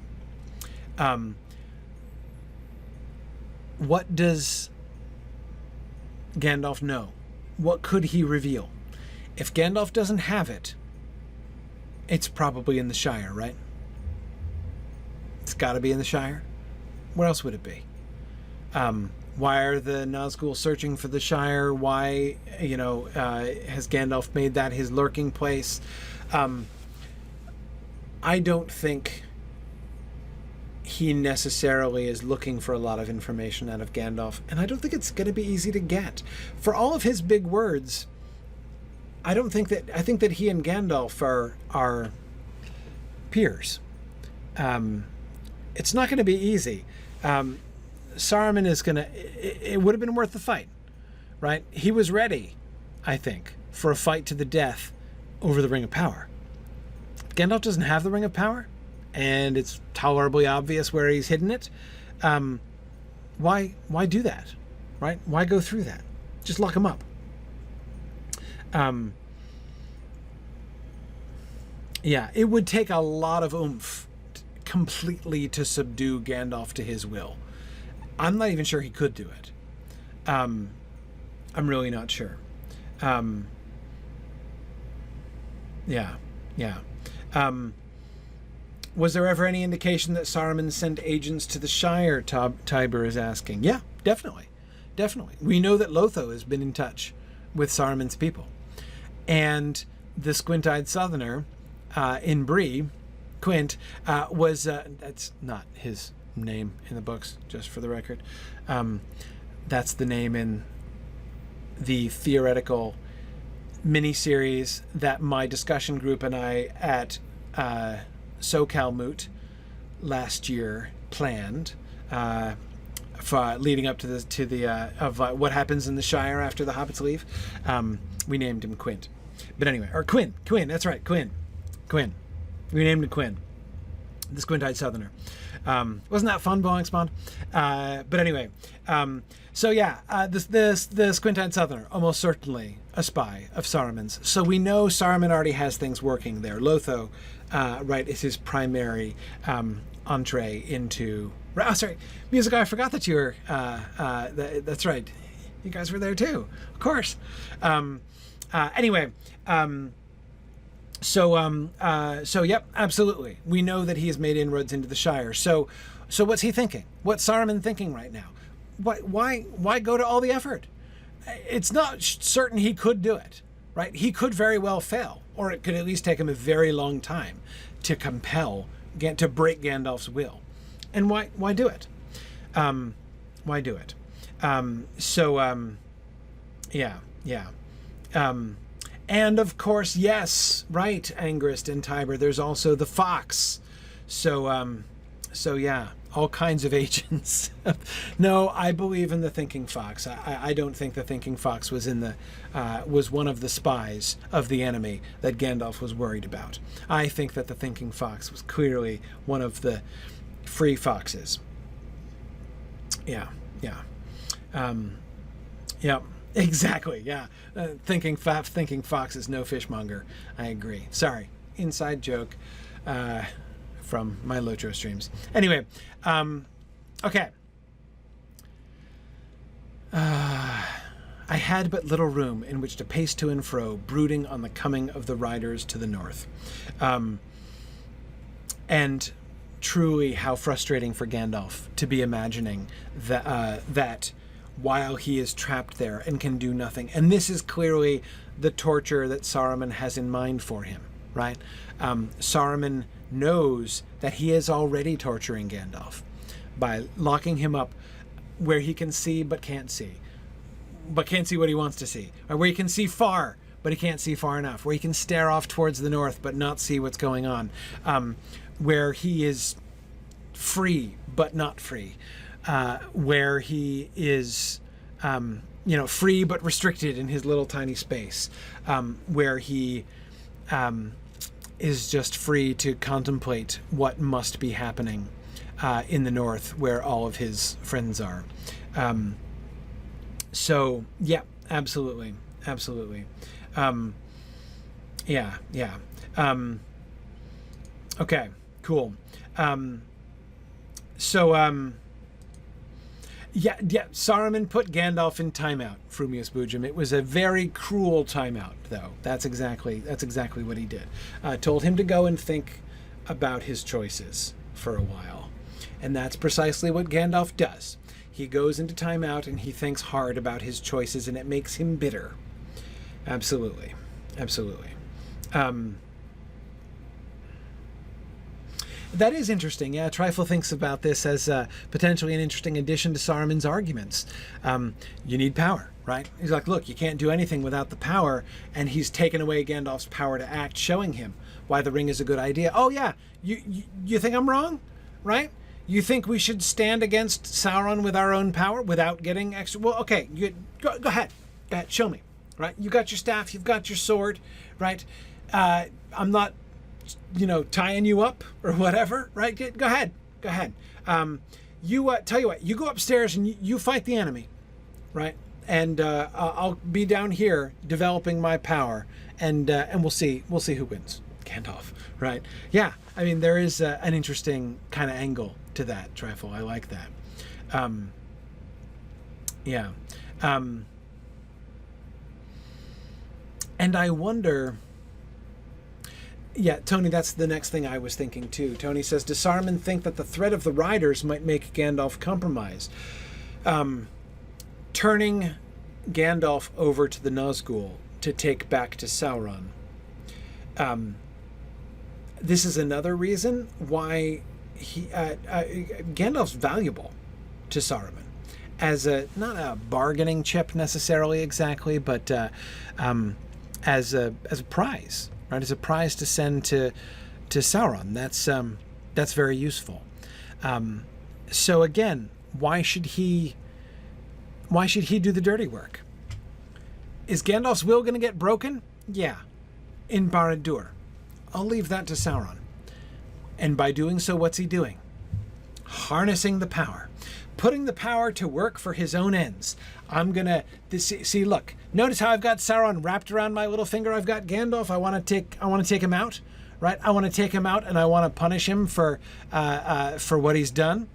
What does Gandalf know? What could he reveal? If Gandalf doesn't have it, it's probably in the Shire, right? It's got to be in the Shire. Where else would it be? Why are the Nazgul searching for the Shire? Why, has Gandalf made that his lurking place? I don't think he necessarily is looking for a lot of information out of Gandalf, and I don't think it's going to be easy to get. For all of his big words, I think that he and Gandalf are peers. It's not going to be easy. Saruman is going to... It would have been worth the fight, right? He was ready, I think, for a fight to the death over the Ring of Power. Gandalf doesn't have the Ring of Power, and it's tolerably obvious where he's hidden it. Why do that, right? Why go through that? Just lock him up. It would take a lot of oomph completely to subdue Gandalf to his will. I'm not even sure he could do it. I'm really not sure. Yeah. Was there ever any indication that Saruman sent agents to the Shire? Tiber is asking. Yeah, definitely. We know that Lotho has been in touch with Saruman's people. And the squint-eyed southerner in Bree, Quint, was... that's not his name in the books, just for the record. That's the name in the theoretical miniseries that my discussion group and I at SoCal Moot last year planned for leading up to the what happens in the Shire after the hobbits leave. We named him Quint, but anyway, or Quinn. That's right, Quinn. We named him Quinn, the squint-eyed southerner. Wasn't that fun, Blowing Spawn? But anyway, so yeah, the squint-eyed southerner, almost certainly a spy of Saruman's. So we know Saruman already has things working there. Lotho, right, is his primary entree into... Oh, sorry, Music, I forgot that you were... that's right, you guys were there too, of course. Anyway, so yep, absolutely. We know that he has made inroads into the Shire. So what's he thinking? What's Saruman thinking right now? Why go to all the effort? It's not certain he could do it, right? He could very well fail, or it could at least take him a very long time to to break Gandalf's will. And why do it? Why do it? Yeah. And of course, yes, right, Angrist and Tiber, there's also the Fox. So yeah, all kinds of agents. No, I believe in the Thinking Fox. I don't think the Thinking Fox was was one of the spies of the enemy that Gandalf was worried about. I think that the Thinking Fox was clearly one of the free foxes. Yeah. Exactly. Yeah. Thinking Fox is no fishmonger. I agree. Sorry. Inside joke from my Lotro streams. Anyway. Okay. I had but little room in which to pace to and fro, brooding on the coming of the riders to the north. And truly how frustrating for Gandalf to be imagining that while he is trapped there and can do nothing. And this is clearly the torture that Saruman has in mind for him, right? Saruman knows that he is already torturing Gandalf by locking him up where he can see but can't see what he wants to see, or where he can see far but he can't see far enough, where he can stare off towards the north but not see what's going on, where he is free but not free, where he is free but restricted in his little tiny space, where he is just free to contemplate what must be happening in the north where all of his friends are. So yeah, absolutely. Okay, cool. Saruman put Gandalf in timeout, Frumius Bujum. It was a very cruel timeout, though. That's exactly what he did. Told him to go and think about his choices for a while. And that's precisely what Gandalf does. He goes into timeout and he thinks hard about his choices, and it makes him bitter. Absolutely. That is interesting. Yeah, Trifle thinks about this as potentially an interesting addition to Saruman's arguments. You need power, right? He's like, look, you can't do anything without the power, and he's taken away Gandalf's power to act, showing him why the ring is a good idea. Oh yeah, you think I'm wrong, right? You think we should stand against Sauron with our own power without getting extra? Well, okay, go ahead, show me, right? You got your staff, you've got your sword, right? I'm not, tying you up or whatever, right? Go ahead. Tell you what, you go upstairs and you fight the enemy, right? And I'll be down here developing my power, and we'll see who wins. Gandalf, right? Yeah, I mean, there is an interesting kind of angle to that, Trifle. I like that. Yeah. And I wonder... Yeah, Tony, that's the next thing I was thinking too. Tony says, does Saruman think that the threat of the Riders might make Gandalf compromise? Turning Gandalf over to the Nazgul to take back to Sauron. This is another reason why Gandalf's valuable to Saruman as not a bargaining chip necessarily exactly, but as a prize. Right, as a prize to send to Sauron. That's very useful. So again, why should he do the dirty work? Is Gandalf's will going to get broken? Yeah, in Barad-dûr. I'll leave that to Sauron. And by doing so, what's he doing? Harnessing the power. Putting the power to work for his own ends. I'm going to... See, look. Notice how I've got Sauron wrapped around my little finger. I've got Gandalf. I want to take him out, right? I want to take him out and I want to punish him for what he's done.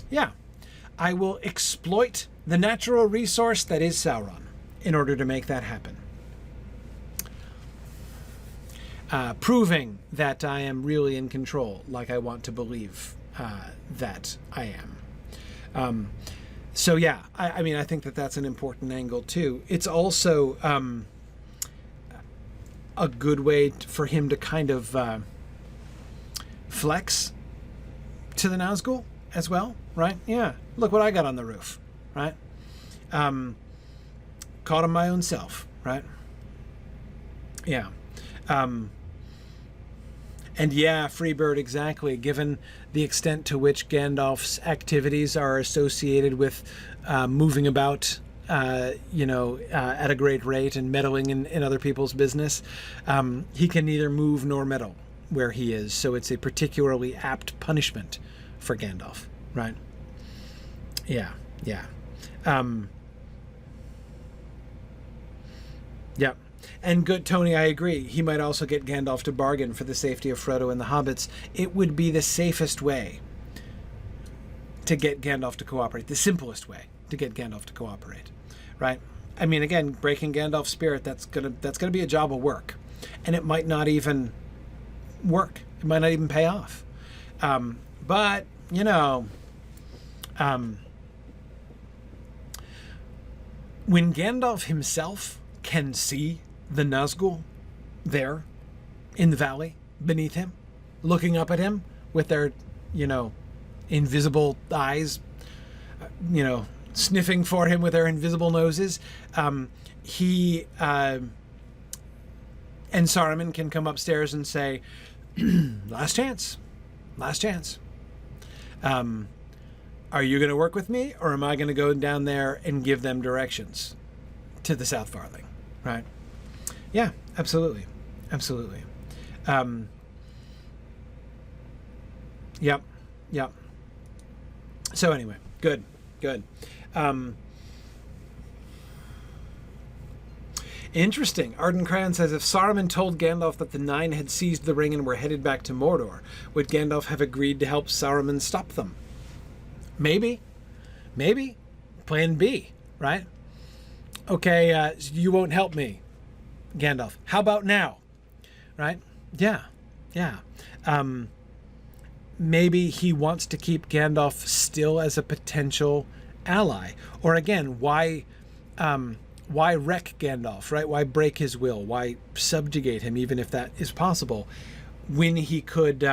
Yeah. I will exploit the natural resource that is Sauron in order to make that happen. Proving that I am really in control, like I want to believe that I am. So yeah, I mean, I think that that's an important angle too. It's also a good way for him to kind of flex to the Nazgul as well, right? Yeah, look what I got on the roof, right? Caught him my own self, right? Yeah. And yeah, Freebird, exactly. Given the extent to which Gandalf's activities are associated with moving about, at a great rate and meddling in other people's business, he can neither move nor meddle where he is. So it's a particularly apt punishment for Gandalf, right? Yeah, yeah. Yeah. And good, Tony, I agree. He might also get Gandalf to bargain for the safety of Frodo and the hobbits. It would be the safest way to get Gandalf to cooperate, the simplest way to get Gandalf to cooperate, right? I mean, again, breaking Gandalf's spirit, that's gonna be a job of work, and it might not even work. It might not even pay off. But when Gandalf himself can see the Nazgul there in the valley beneath him, looking up at him with their, invisible eyes, sniffing for him with their invisible noses. He and Saruman can come upstairs and say, last chance. Are you going to work with me, or am I going to go down there and give them directions to the South Farthing? Right? Yeah, absolutely. Yep. So anyway, good. Interesting. Arden Cran says, if Saruman told Gandalf that the Nine had seized the ring and were headed back to Mordor, would Gandalf have agreed to help Saruman stop them? Maybe. Plan B, right? Okay, you won't help me, Gandalf. How about now? Right? Yeah. Maybe he wants to keep Gandalf still as a potential ally. Or again, why wreck Gandalf, right? Why break his will? Why subjugate him, even if that is possible, when he could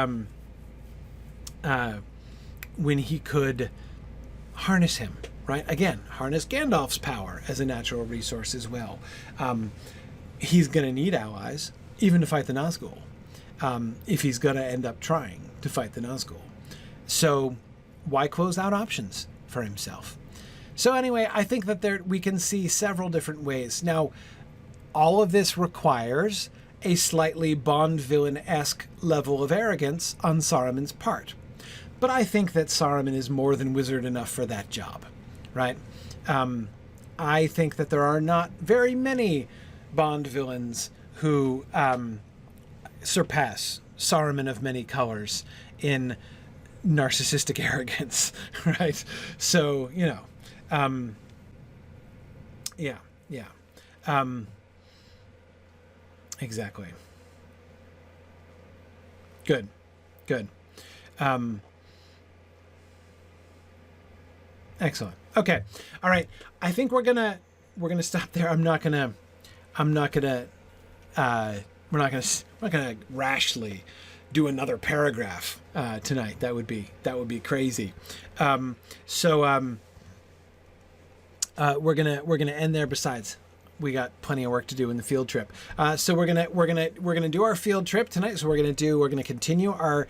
harness him, right? Again, harness Gandalf's power as a natural resource as well. He's going to need allies, even to fight the Nazgul, if he's going to end up trying to fight the Nazgul. So why close out options for himself? So anyway, I think that we can see several different ways. Now, all of this requires a slightly Bond villain-esque level of arrogance on Saruman's part. But I think that Saruman is more than wizard enough for that job, right? I think that there are not very many Bond villains who surpass Saruman of many colors in narcissistic arrogance, right? So, Yeah. Yeah. Exactly. Good. Good. Excellent. Okay. All right. I think we're gonna stop there. I'm not gonna we're not gonna rashly do another paragraph tonight. That would be crazy. We're gonna end there. Besides, we got plenty of work to do in the field trip. So we're gonna do our field trip tonight. So we're gonna continue our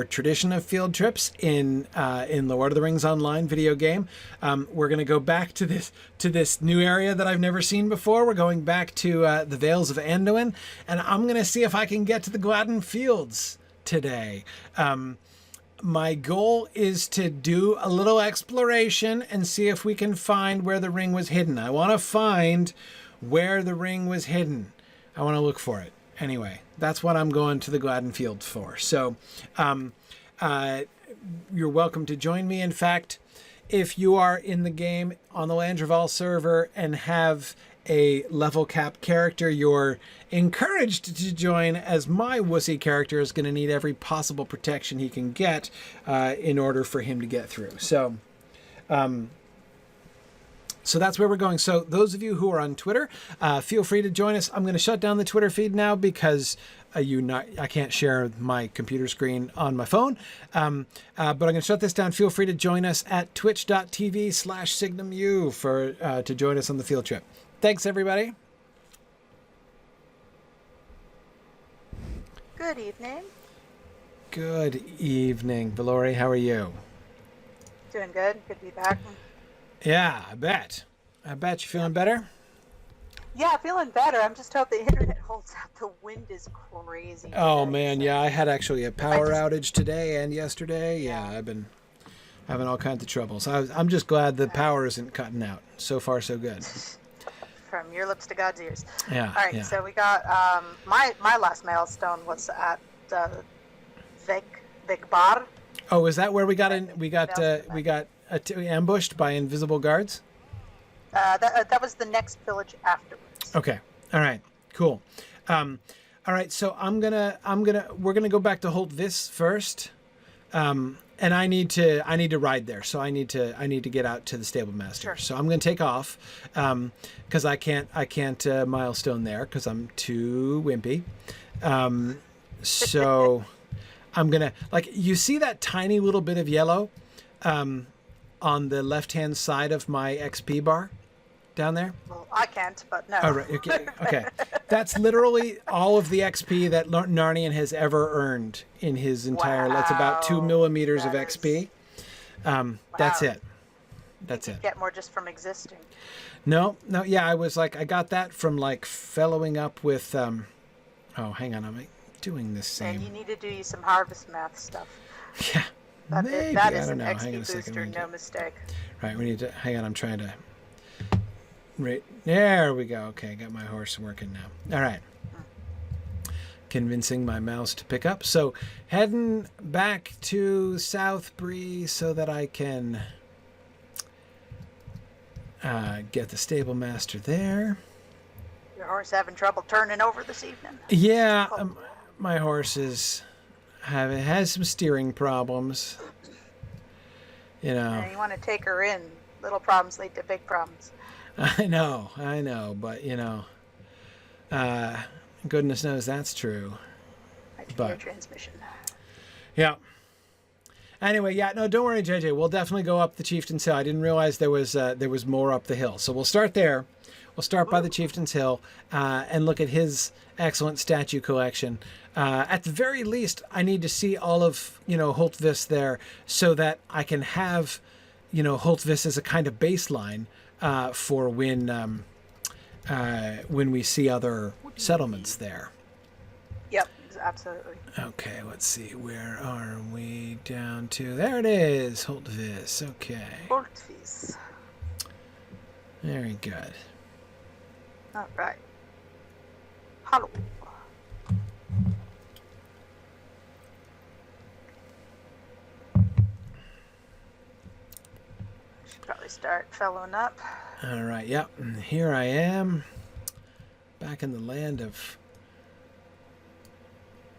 tradition of field trips in the Lord of the Rings Online video game. We're gonna go back to this new area that I've never seen before. We're going back to the Vales of Anduin, and I'm gonna see if I can get to the Gladden Fields today. My goal is to do a little exploration and see if we can find where the ring was hidden. I want to find where the ring was hidden. I want to look for it. Anyway, that's what I'm going to the Gladden Field for. So you're welcome to join me. In fact, if you are in the game on the Landreval server and have a level cap character, you're encouraged to join, as my wussy character is going to need every possible protection he can get in order for him to get through. So that's where we're going. So those of you who are on Twitter, feel free to join us. I'm going to shut down the Twitter feed now because I can't share my computer screen on my phone. But I'm going to shut this down. Feel free to join us at twitch.tv/SignumU to join us on the field trip. Thanks, everybody. Good evening. Good evening. Valori, how are you? Doing good. Good to be back. Yeah, I bet. I bet. You feeling better? Yeah, feeling better. I'm just hoping the internet holds up. The wind is crazy today, Oh, man. so Yeah, I had actually a power outage today and yesterday. Yeah, I've been having all kinds of troubles. I'm just glad the power isn't cutting out. So far, so good. From your lips to God's ears. Yeah. All right, so we got my last milestone was at Vegbar. Oh, is that where we got in? We got ambushed by invisible guards. That was the next village afterwards. Okay. All right. Cool. All right. So we're gonna go back to Holtvis first. And I need to ride there, so I need to get out to the stable master. Sure. So I'm going to take off, because I can't milestone there because I'm too wimpy. So I'm gonna, like, you see that tiny little bit of yellow, on the left hand side of my XP bar, down there. Well, I can't, but no. Oh, right. Okay. Okay. That's literally all of the XP that Narnian has ever earned in his entire. Wow. That's about 2 millimeters of That XP. That's it. That's it. Get more just from existing. No. Yeah, I got that from like fellowing up with. Oh, hang on. I'm doing this same. And you need to do some harvest math stuff. Yeah. That I is don't an know. XP Hang on a second. booster, no mistake. Right. We need to. Hang on. I'm trying to. Right there we go. Okay, got my horse working now. All right. Convincing my mouse to pick up. So heading back to South Bree so that I can get the stable master there. Your horse having trouble turning over this evening? Yeah, my horse has some steering problems. You know. You want to take her in. Little problems lead to big problems. I know, but you know, goodness knows that's true. But transmission. Yeah. Anyway, yeah, no, don't worry, JJ. We'll definitely go up the Chieftain's Hill. I didn't realize there was more up the hill, so we'll start there. We'll start by the Chieftain's Hill and look at his excellent statue collection. At the very least, I need to see all of Holtvis there, so that I can have Holtvis as a kind of baseline. For when we see other settlements there. Yep, absolutely. Okay, let's see. Where are we down to? There it is. Holtvis. Okay. Holtvis. Very good. All right. Hello. Probably start following up. All right, yep. And here I am, back in the land of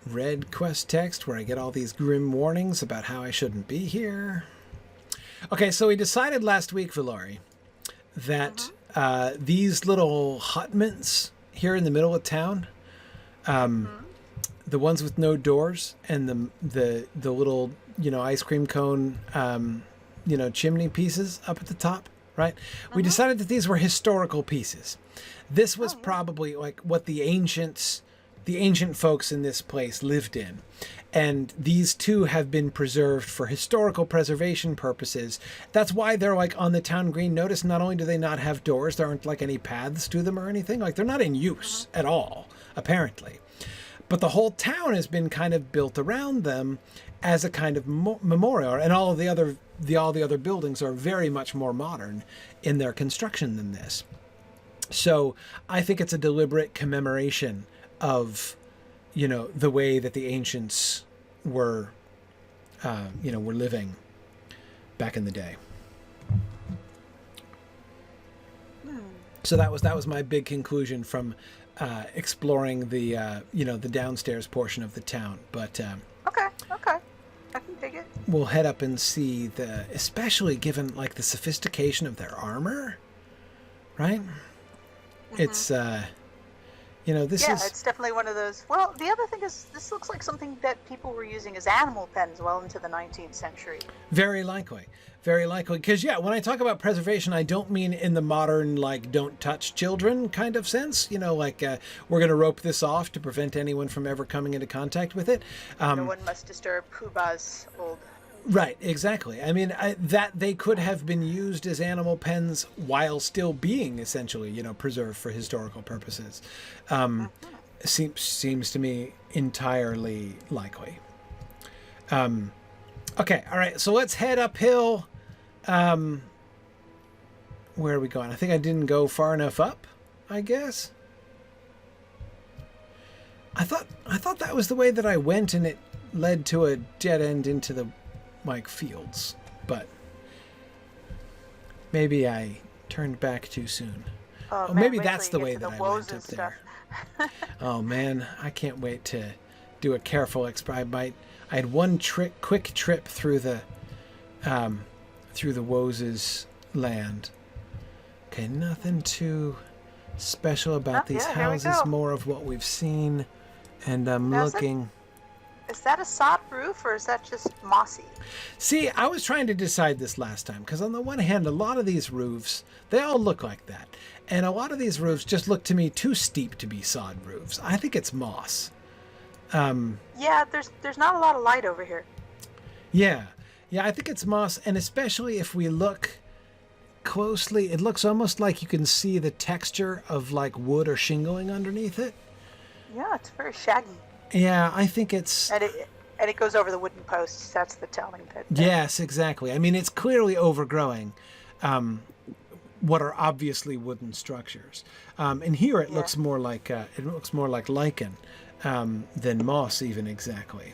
red quest text, where I get all these grim warnings about how I shouldn't be here. Okay, so we decided last week, Valori, that these little hutments here in the middle of town, the ones with no doors, and the little, ice cream cone, chimney pieces up at the top, right? We decided that these were historical pieces. This was probably like what the ancient folks in this place lived in. And these two have been preserved for historical preservation purposes. That's why they're like on the town green. Notice not only do they not have doors, there aren't like any paths to them or anything. Like they're not in use at all, apparently. But the whole town has been kind of built around them as a kind of memorial. And all the other buildings are very much more modern in their construction than this. So I think it's a deliberate commemoration of, the way that the ancients were living back in the day. So that was my big conclusion from exploring the the downstairs portion of the town. But Okay, I can dig it. We'll head up and see especially given like the sophistication of their armor, right? It's this is... it's definitely one of those. Well, the other thing is, this looks like something that people were using as animal pens well into the 19th century. Very likely. Because, when I talk about preservation, I don't mean in the modern, like, don't touch children kind of sense. We're going to rope this off to prevent anyone from ever coming into contact with it. No one must disturb Pumbaa's old... Right, exactly. I mean, that they could have been used as animal pens while still being essentially, preserved for historical purposes. Seems to me entirely likely. Okay, all right. So let's head uphill. Where are we going? I think I didn't go far enough up, I guess. I thought that was the way that I went, and it led to a dead end into the fields, but maybe I turned back too soon. Oh, maybe that's the way that I went up there. Oh man, I can't wait to do a careful I had one quick trip through the Woes' land. Okay, nothing too special about these houses, more of what we've seen, and I'm looking... Is that a sod roof, or is that just mossy? See, I was trying to decide this last time, because on the one hand, a lot of these roofs, they all look like that. And a lot of these roofs just look to me too steep to be sod roofs. I think it's moss. Yeah, there's not a lot of light over here. Yeah, I think it's moss, and especially if we look closely, it looks almost like you can see the texture of like wood or shingling underneath it. Yeah, it's very shaggy. Yeah, I think it's... And it goes over the wooden posts. That's the telling bit. Yes, exactly. I mean, it's clearly overgrowing what are obviously wooden structures. And here it looks more like lichen than moss, even exactly.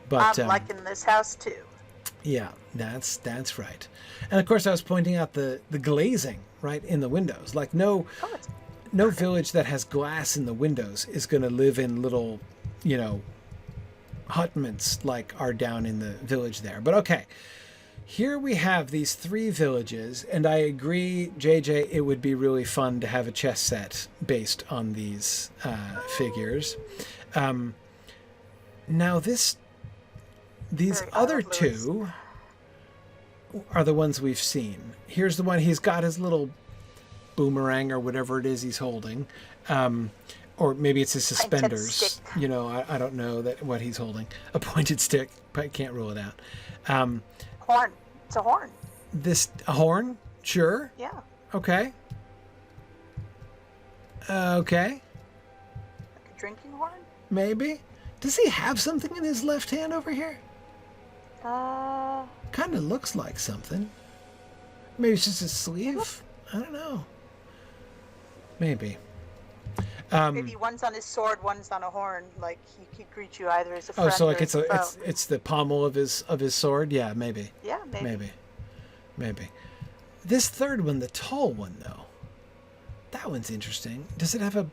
But I'm liking this house too. Yeah, that's right. And of course, I was pointing out the glazing right in the windows. Like no village that has glass in the windows is going to live in little, hutments like are down in the village there. But okay, here we have these three villages, and I agree, JJ, it would be really fun to have a chess set based on these figures. Now these other two are the ones we've seen. Here's the one, he's got his little boomerang or whatever it is he's holding. Or maybe it's his suspenders. I don't know what he's holding. A pointed stick, but I can't rule it out. Horn. It's a horn. A horn? Sure. Yeah. Okay. Okay. Like a drinking horn? Maybe. Does he have something in his left hand over here? Kind of looks like something. Maybe it's just his sleeve. I don't know. Maybe. Maybe one's on his sword, one's on a horn. Like he could greet you either as a friend. Oh, so like or it's the pommel of his sword. Yeah, maybe. Yeah, maybe. Maybe. This third one, the tall one though. That one's interesting. Does it have a...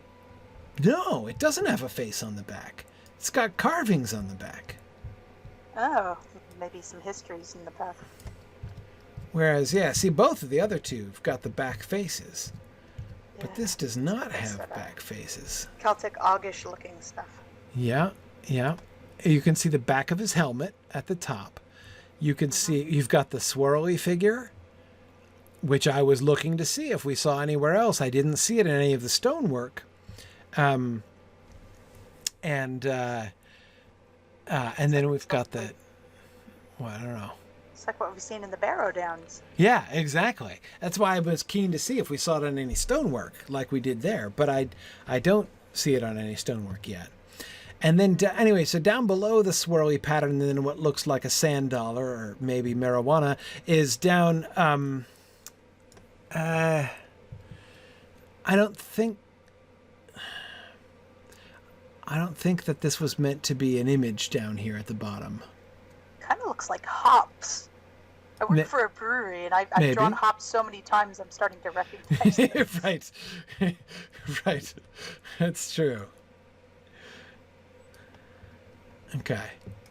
No, it doesn't have a face on the back. It's got carvings on the back. Oh, maybe some histories in the back. Whereas, yeah, see, both of the other two have got the back faces. But Yeah, this does not that's have sort of back faces. Celtic Augish looking stuff. Yeah, yeah. You can see the back of his helmet at the top. You can see, you've got the swirly figure, which I was looking to see if we saw anywhere else. I didn't see it in any of the stonework. And then we've got the, well, I don't know. It's like what we've seen in the Barrow Downs. Yeah, exactly. That's why I was keen to see if we saw it on any stonework like we did there. But I don't see it on any stonework yet. And then, anyway, so down below the swirly pattern, then what looks like a sand dollar or maybe marijuana is down. I don't think that this was meant to be an image down here at the bottom. Kind of looks like hops. I work for a brewery, and I've drawn hops so many times I'm starting to recognize this. Right. Right. That's true. Okay.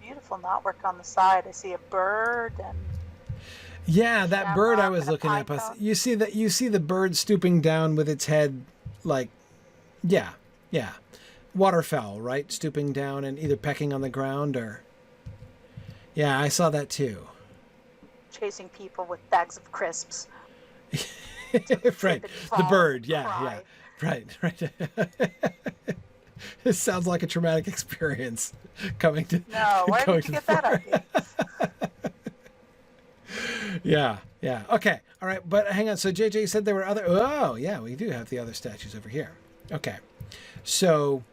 Beautiful knotwork on the side. I see a bird and... Yeah, that bird I was looking at. cone. You see the bird stooping down with its head, like, yeah, waterfowl, right? Stooping down and either pecking on the ground or... Yeah, I saw that too. Chasing people with bags of crisps. Right, the bird, yeah. Right. It sounds like a traumatic experience coming to... No, where did you get that idea? Yeah. Okay. All right. But hang on. So JJ said there were other... Oh, yeah. We do have the other statues over here. Okay. So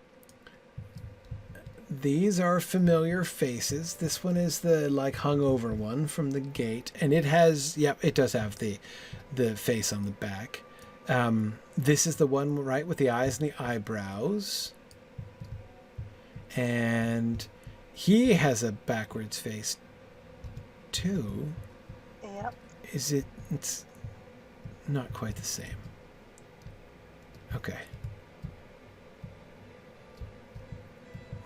these are familiar faces. This one is the like hungover one from the gate. And it has... Yep, it does have the face on the back. This is the one, right, with the eyes and the eyebrows. And he has a backwards face too. Yep. It's not quite the same. Okay.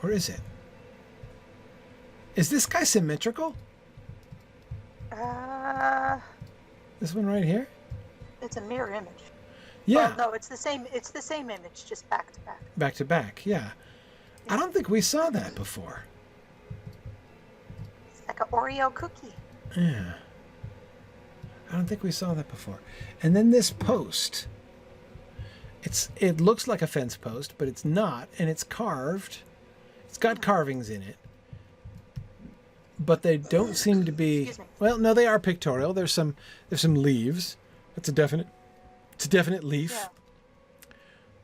Or is it? Is this guy symmetrical? This one right here? It's a mirror image. Yeah. Well, no, it's the same image, just back to back. Back to back, yeah. I don't think we saw that before. It's like an Oreo cookie. Yeah. I don't think we saw that before. And then this post. It looks like a fence post, but it's not, and it's carved. It's got carvings in it. But they don't seem to be... Excuse me. Well, no, they are pictorial. There's some leaves. It's a definite leaf. Yeah.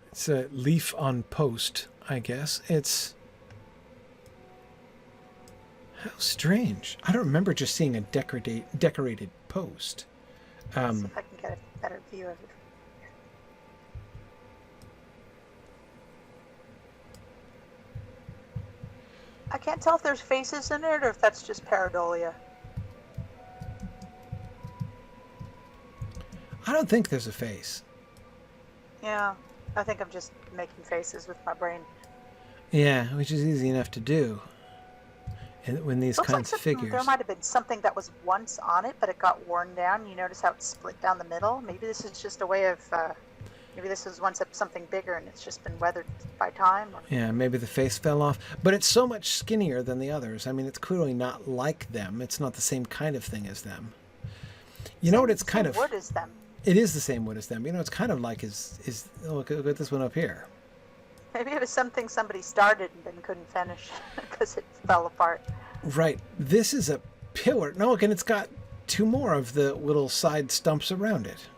It's a leaf on post, I guess. It's... How strange. I don't remember just seeing a decorated post. See if I can get a better view of it. I can't tell if there's faces in it or if that's just pareidolia. I don't think there's a face. Yeah, I think I'm just making faces with my brain. Yeah, which is easy enough to do. And when these Looks kinds like of figures... There might have been something that was once on it, but it got worn down. You notice how it's split down the middle? Maybe this is just a way of... maybe this was once something bigger and it's just been weathered by time. Or... Yeah, maybe the face fell off. But it's so much skinnier than the others. I mean, it's clearly not like them. It's not the same kind of thing as them. You know what it's kind of... wood as them. It is the same wood as them. You know, it's kind of like look at this one up here. Maybe it was something somebody started and then couldn't finish because it fell apart. Right. This is a pillar. No, look, and it's got two more of the little side stumps around it,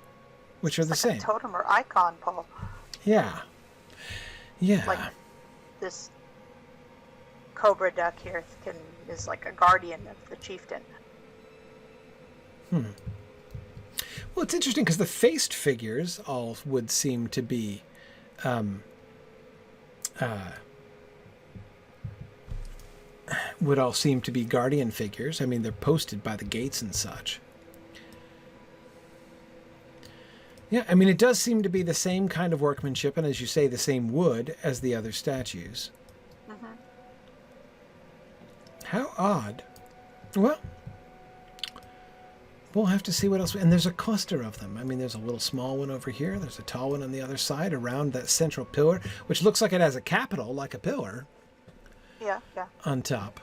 which are the same. A totem or icon, Paul. Yeah. Yeah. Like this cobra duck here is like a guardian of the chieftain. Well, it's interesting because the faced figures all would seem to be guardian figures. I mean, they're posted by the gates and such. Yeah, I mean, it does seem to be the same kind of workmanship, and as you say, the same wood as the other statues. Mm-hmm. How odd. Well, we'll have to see what else. And there's a cluster of them. I mean, there's a little small one over here. There's a tall one on the other side around that central pillar, which looks like it has a capital, like a pillar. Yeah, yeah. On top.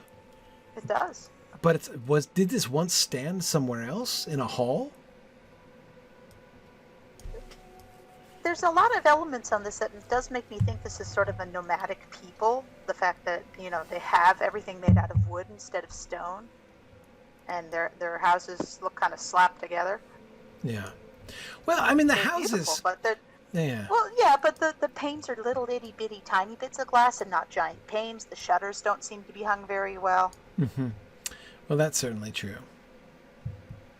It does. But did this once stand somewhere else in a hall? There's a lot of elements on this that does make me think this is sort of a nomadic people. The fact that, they have everything made out of wood instead of stone. And their houses look kind of slapped together. Yeah. Well, I mean, the they're houses... But they're, yeah. Well, yeah, but the panes are little itty-bitty tiny bits of glass and not giant panes. The shutters don't seem to be hung very well. Mm-hmm. Well, that's certainly true.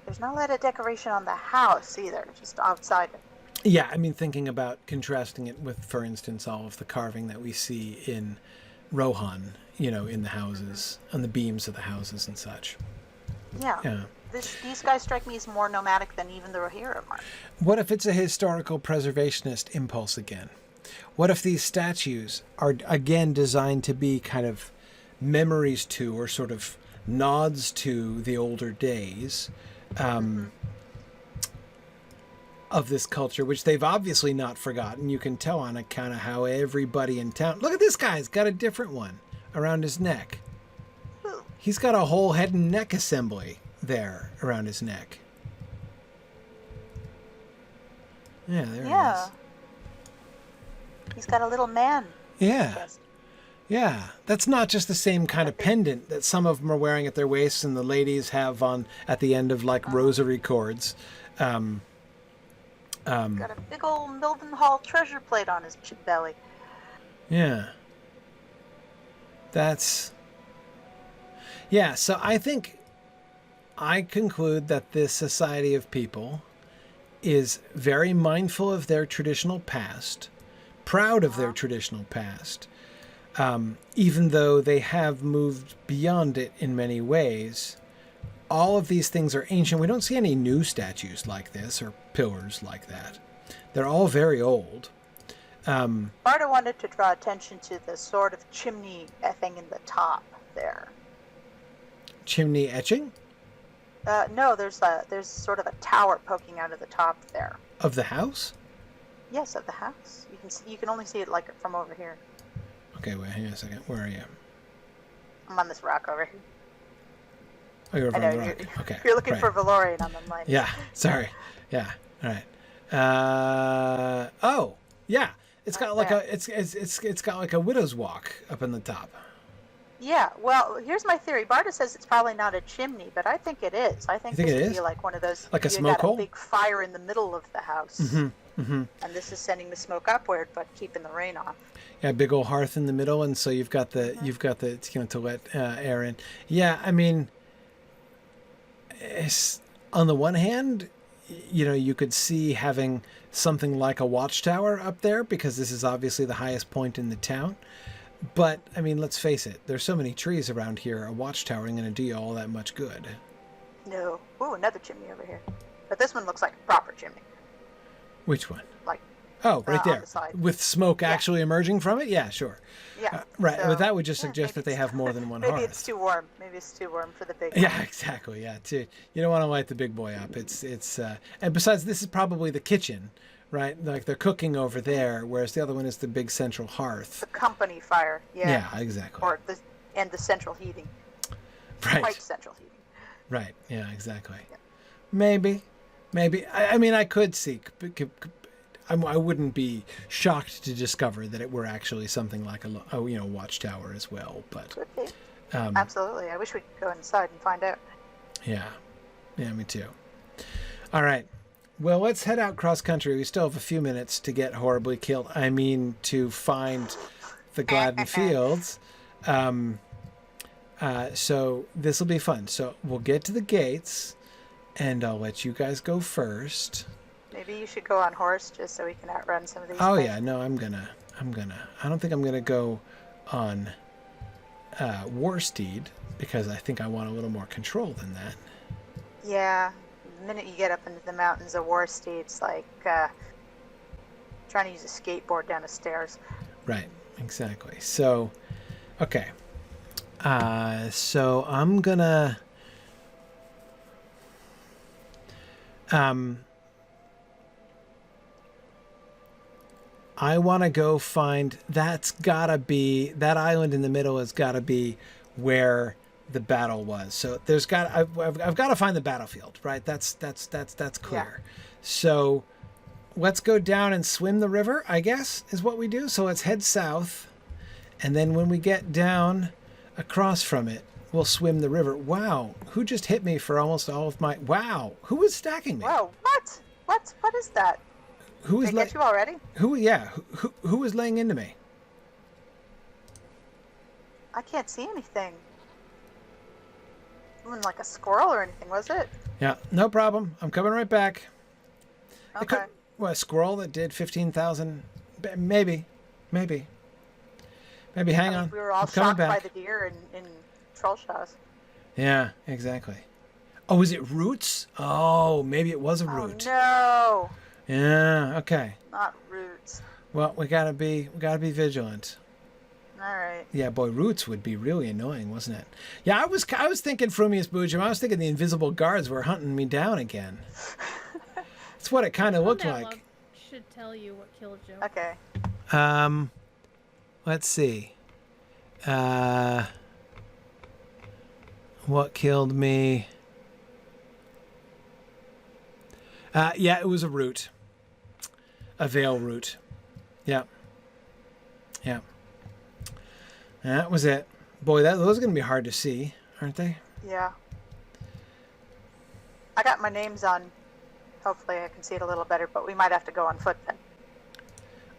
There's not a lot of decoration on the house either, just outside it. Yeah, I mean, thinking about contrasting it with, for instance, all of the carving that we see in Rohan, in the houses, on the beams of the houses and such. Yeah. Yeah. These guys strike me as more nomadic than even the Rohirrim are. What if it's a historical preservationist impulse again? What if these statues are, again, designed to be kind of memories to or sort of nods to the older days of this culture, which they've obviously not forgotten. You can tell on account of how everybody in town... Look at this guy's got a different one around his neck. He's got a whole head and neck assembly there around his neck. Yeah, there he is. He's got a little man. Yeah. Yeah. That's not just the same kind of pendant that some of them are wearing at their waists and the ladies have on at the end of like rosary cords. Got a big old Mildenhall treasure plate on his belly. Yeah. Yeah, so I conclude that this society of people is very mindful of their traditional past, proud of their traditional past, even though they have moved beyond it in many ways. All of these things are ancient. We don't see any new statues like this or pillars like that. They're all very old. Barda wanted to draw attention to the sort of chimney thing in the top there. Chimney etching? No, there's sort of a tower poking out of the top there. Of the house? Yes, of the house. You can only see it like from over here. Okay, wait, hang on a second. Where are you? I'm on this rock over here. Oh, you're over on the rock. Okay. You're looking for Valorian on the line. Yeah, sorry. Yeah, all right. Oh, yeah. It's got like it's got like a widow's walk up in the top. Yeah, well, here's my theory. Barda says it's probably not a chimney, but I think it is. I think this would be like one of those... Like a smoke hole? You got a big fire in the middle of the house. Mm-hmm, mm-hmm. And this is sending the smoke upward, but keeping the rain off. Yeah, big old hearth in the middle, and so you've got the to let air in. Yeah, I mean, on the one hand, you could see having something like a watchtower up there because this is obviously the highest point in the town. But, I mean, let's face it. There's so many trees around here. A watchtower ain't going to do you all that much good. No. Ooh, another chimney over here. But this one looks like a proper chimney. Which one? Like... Oh, right there. The with smoke actually emerging from it? Yeah, sure. Yeah. Right. So, but that would just suggest that they have more than one hearth. Maybe it's too warm. Maybe it's too warm for the big Yeah, exactly. Yeah. You don't want to light the big boy up. And besides, this is probably the kitchen. Right, like they're cooking over there, whereas the other one is the big central hearth. The company fire, yeah. Yeah, exactly. Or the central heating. Right. Quite central heating. Right. Yeah, exactly. Yeah. Maybe. I mean, I could see. I wouldn't be shocked to discover that it were actually something like a watchtower as well. But could be. Absolutely. I wish we could go inside and find out. Yeah. Yeah, me too. All right. Well, let's head out cross country. We still have a few minutes to get horribly killed. I mean, to find the Gladden fields. So this will be fun. So we'll get to the gates, and I'll let you guys go first. Maybe you should go on horse just so we can outrun some of these. Oh things. Yeah, no, I'm gonna. I don't think I'm gonna go on war steed because I think I want a little more control than that. Yeah. minute you get up into the mountains of War State's like trying to use a skateboard down the stairs. Right, exactly. So, okay. So I'm gonna I want to go find, that island in the middle has got to be where the battle was. So I've got to find the battlefield, right? That's clear. Yeah. So let's go down and swim the river, I guess, is what we do. So let's head south. And then when we get down across from it, we'll swim the river. Wow. Who just hit me for almost all of my, wow. Who was stacking me? Whoa, what? What is that? Who is Did they get you already? Who was laying into me? I can't see anything. It wasn't like a squirrel or anything, was it? Yeah, no problem. I'm coming right back. Okay. A squirrel that did 15,000? Maybe. Hang on. We were all I'm coming shocked by back. the deer in troll shows. Yeah, exactly. Oh, is it roots? Oh, maybe it was a root. Oh, no. Yeah, okay. Not roots. Well, we gotta be vigilant. All right. Yeah, boy, roots would be really annoying, wasn't it? Yeah, I was thinking Frumius Boojum. I was thinking the invisible guards were hunting me down again. That's what it kind of looked like. Should tell you what killed you. Okay. Let's see. What killed me? Yeah, it was a root. A Vale root. Yeah. That was it. Boy, those are going to be hard to see, aren't they? Yeah. I got my names on. Hopefully I can see it a little better, but we might have to go on foot then.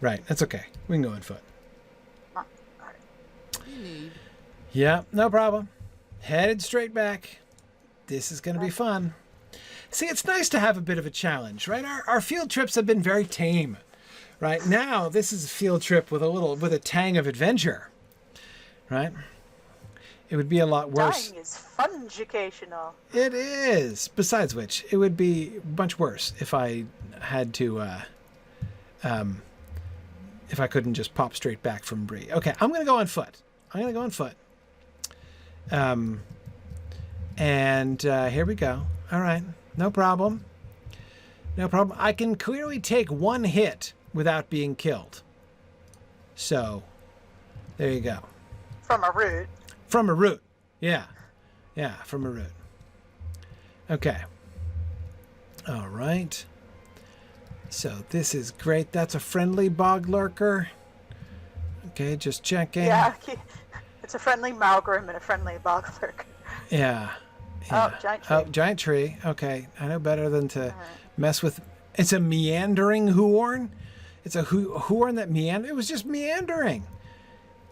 Right, that's okay. We can go on foot. All right. Yeah, no problem. Headed straight back. This is going to be fun. See, it's nice to have a bit of a challenge, right? Our field trips have been very tame, right? Now, this is a field trip with a tang of adventure, right? It would be a lot worse. Dying is fun-educational. It is. Besides which, it would be much worse if I had to, if I couldn't just pop straight back from Bree. Okay, I'm going to go on foot. And here we go. All right. No problem. I can clearly take one hit without being killed. So, there you go. From a root. From a root. Yeah, from a root. Okay. All right. So, this is great. That's a friendly bog lurker. Okay, just checking. Yeah, it's a friendly Malgrim and a friendly bog lurker. Yeah. Oh, giant tree. Oh, giant tree. Okay. I know better than to mess with. It's a meandering Huorn. It's a Huorn that meander. It was just meandering.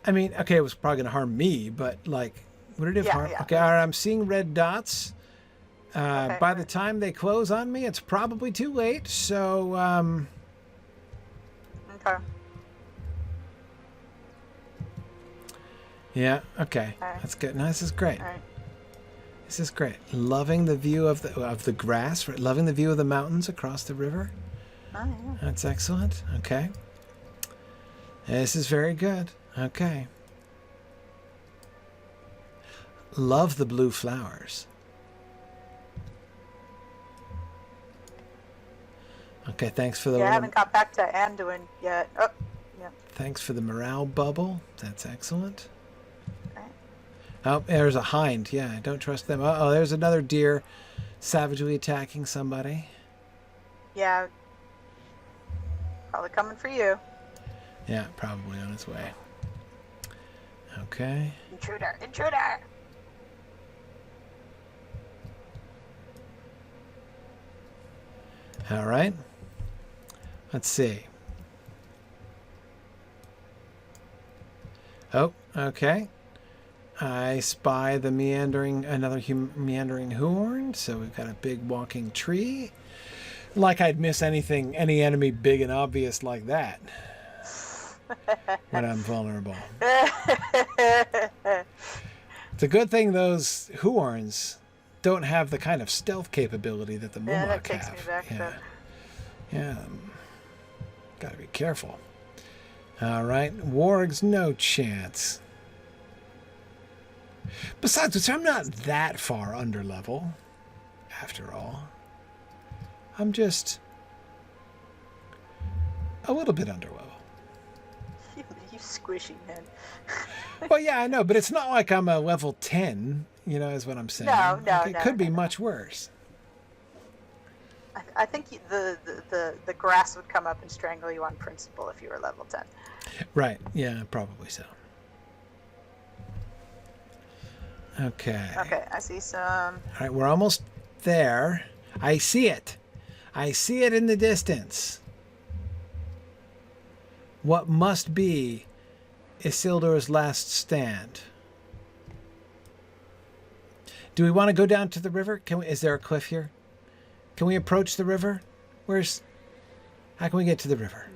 I mean, okay, it was probably going to harm me, but like, would it have harmed? Yeah. Okay, all right, I'm seeing red dots. Okay, by the time they close on me, it's probably too late. So, Okay. yeah, okay. All right. That's good. No, this is great. All right. This is great. Loving the view of the grass, right? Loving the view of the mountains across the river. Oh, yeah. That's excellent. Okay. This is very good. Okay. Love the blue flowers. Okay, thanks for the Yeah, I haven't got back to Anduin yet. Oh, yeah. Thanks for the morale bubble. That's excellent. Okay. Oh, there's a hind. Yeah, I don't trust them. Uh-oh, there's another deer savagely attacking somebody. Yeah. Probably coming for you. Yeah, probably on its way. Okay. Intruder! All right. Let's see. Oh, okay. I spy another meandering Huorn. So we've got a big walking tree. Like I'd miss any enemy big and obvious like that when I'm vulnerable. It's a good thing those Huorns don't have the kind of stealth capability that the Yeah, that Mumok takes have. me back to... Yeah. Gotta be careful. All right. Wargs, no chance. Besides which, I'm not that far under level, after all. I'm just a little bit under level. You squishy, man. Well, yeah, I know, but it's not like I'm a level 10, is what I'm saying. No, It could be much worse. I think the grass would come up and strangle you on principle if you were level 10. Right. Yeah, probably so. Okay. Okay, I see some... All right, we're almost there. I see it. I see it in the distance. What must be Isildur's last stand. Do we want to go down to the river? Is there a cliff here? Can we approach the river? How can we get to the river?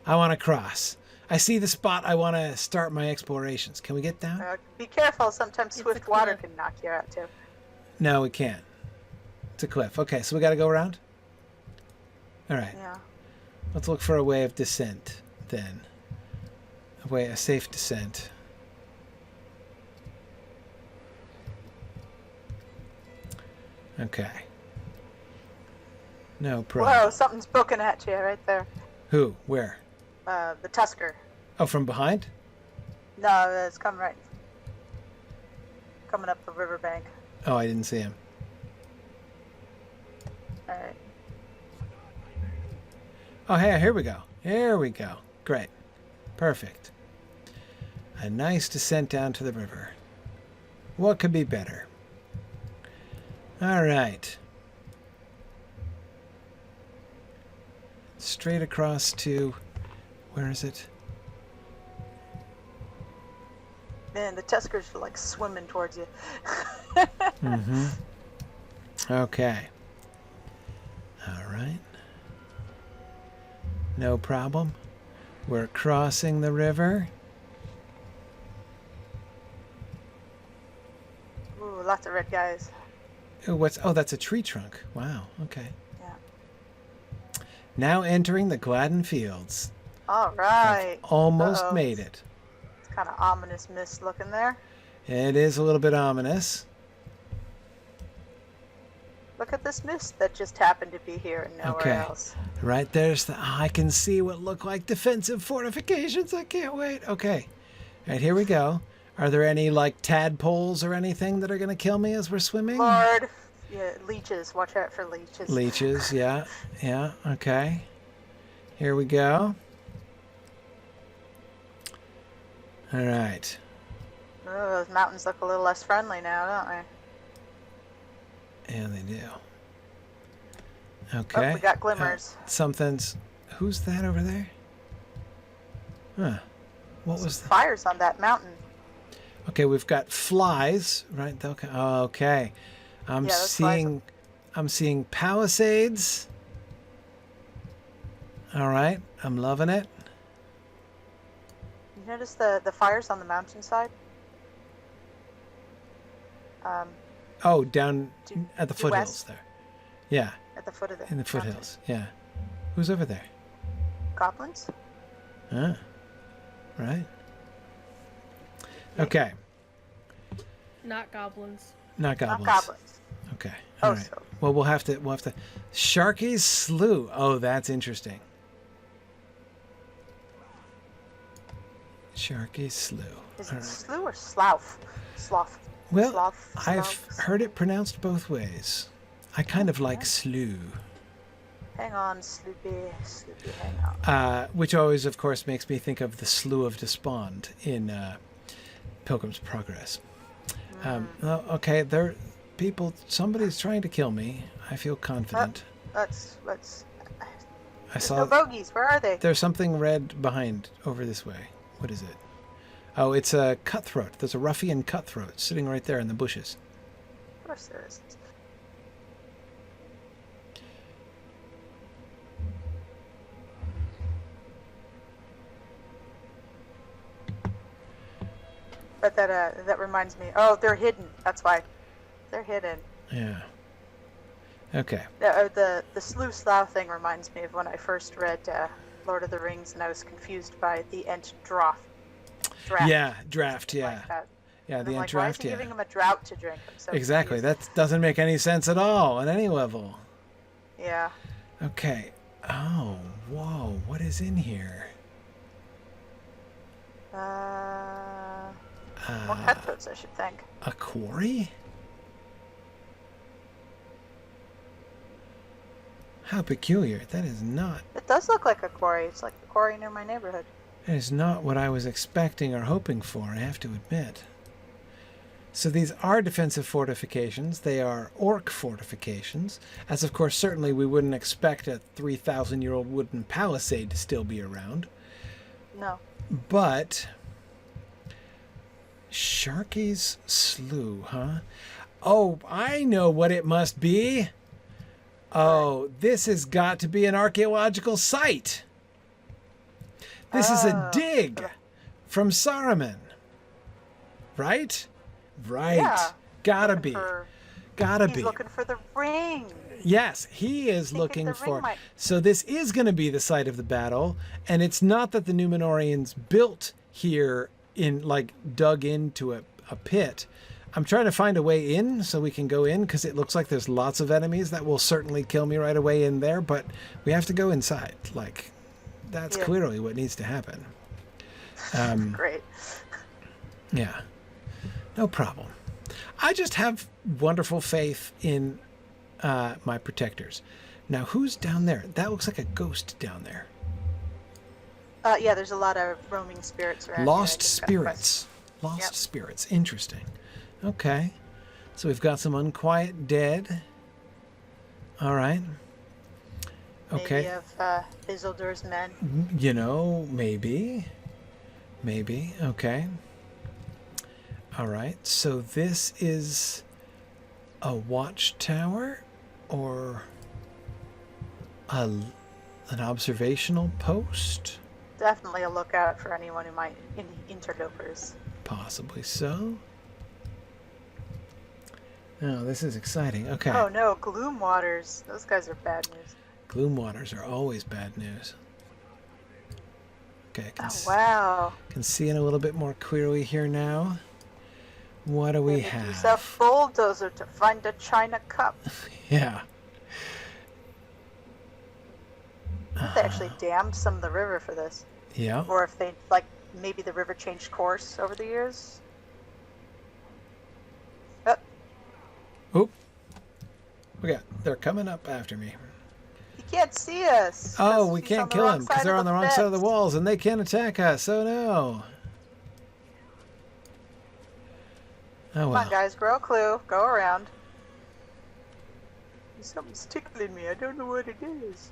I want to cross. I see the spot I want to start my explorations. Can we get down? Be careful, sometimes It's swift a water cliff. can knock you out too. No, we can't. It's a cliff. Okay, so we got to go around? All right. Yeah. Let's look for a way of descent then. A safe descent. Okay. No problem. Whoa, something's booking at you right there. Who? Where? The Tusker. Oh, from behind? No, it's coming up the riverbank. Oh, I didn't see him. All right. Oh, hey, here we go. Here we go. Great. Perfect. A nice descent down to the river. What could be better? All right. Straight across to... Where is it? Man, the Tuskers are like swimming towards you. Mm-hmm. Okay. All right. No problem. We're crossing the river. Ooh, lots of red guys. Ooh, that's a tree trunk. Wow. Okay. Yeah. Now entering the Gladden Fields. All right. Almost Uh-oh. made it. It's kind of ominous mist looking there. It is a little bit ominous. Look at this mist that just happened to be here and nowhere Okay. else. Right there's I can see what look like defensive fortifications. I can't wait. Okay. All right, here we go. Are there any like tadpoles or anything that are going to kill me as we're swimming? Lord. Yeah, leeches. Watch out for leeches. Leeches, yeah. Yeah, okay. Here we go. All right. Oh, those mountains look a little less friendly now, don't they? Yeah, they do. Okay. Oh, we got glimmers. Something's... Who's that over there? Huh. What was that? Fires on that mountain. Okay, we've got flies, right? Okay. Okay. I'm Yeah, those flies seeing palisades. All right. I'm loving it. You notice the fires on the mountainside? Oh, down at the due foothills west. there. Yeah, At the foot of the in the mountain. foothills. Yeah. Who's over there? Goblins? Huh. Right. Okay. Not goblins. Not goblins. Not goblins. Okay. Oh, All right. so. Well, we'll have to. Sharky's Slough. Oh, that's interesting. Sharky's Slough. Is All it right. slough or slough? Sloth. Well, Sloth, I've sloth. heard it pronounced both ways. I kind of like Slough. Hang on, Sloopy. Sloopy, hang on. Which always, of course, makes me think of the Slough of Despond in Pilgrim's Progress. Okay, somebody's trying to kill me. I feel confident. Let's. I There's saw no bogeys. Where are they? there's something red behind over this way. What is it? Oh, it's a cutthroat. There's a ruffian cutthroat sitting right there in the bushes. Of course there is. But that reminds me. Oh, they're hidden. That's why. They're hidden. Yeah. Okay. The Slew Slough thing reminds me of when I first read Lord of the Rings, and I was confused by the Ent draft. Yeah, draft. Yeah. Like that. Yeah, And the I'm Ent like, why is draft. he Yeah. giving him a drought to drink? I'm so Exactly. confused. That doesn't make any sense at all on any level. Yeah. Okay. Oh, whoa. What is in here? More cutthroats, I should think. A quarry? How peculiar. That is not... It does look like a quarry. It's like the quarry near my neighborhood. That is not what I was expecting or hoping for, I have to admit. So these are defensive fortifications. They are orc fortifications. As of course, certainly we wouldn't expect a 3,000-year-old wooden palisade to still be around. No. But... Sharky's Slough, huh? Oh, I know what it must be. Oh, this has got to be an archaeological site. This is a dig from Saruman. Right? Right. Yeah. Gotta be. Gotta be. He's looking for the ring. Yes, he is looking the for... ring might... So this is going to be the site of the battle, and it's not that the Númenóreans built here in, like, dug into a pit. I'm trying to find a way in so we can go in, because it looks like there's lots of enemies that will certainly kill me right away in there, but we have to go inside. Like, that's clearly what needs to happen. Great. Yeah. No problem. I just have wonderful faith in my protectors. Now, who's down there? That looks like a ghost down there. Yeah, there's a lot of roaming spirits around. Lost spirits. Lost spirits. Interesting. Okay. So we've got some unquiet dead. All right. Okay. Maybe of Isildur's men. You know, maybe. Maybe. Okay. All right. So this is a watchtower or an observational post? Definitely a lookout for anyone who might interlopers. Possibly so. Oh, this is exciting. Okay. Oh no, Gloom Waters. Those guys are bad news. Gloom Waters are always bad news. Okay, wow. Can see it a little bit more clearly here now. What do we have? Use a bulldozer to find a china cup. Yeah. I think they actually dammed some of the river for this. Yeah. Or if they, like, maybe the river changed course over the years. Oop. Okay, they're coming up after me. He can't see us. Oh, we can't kill them because they're on the wrong side of the walls and they can't attack us. Oh no. Oh well. Come on, guys, grow a clue. Go around. Something's tickling me. I don't know what it is.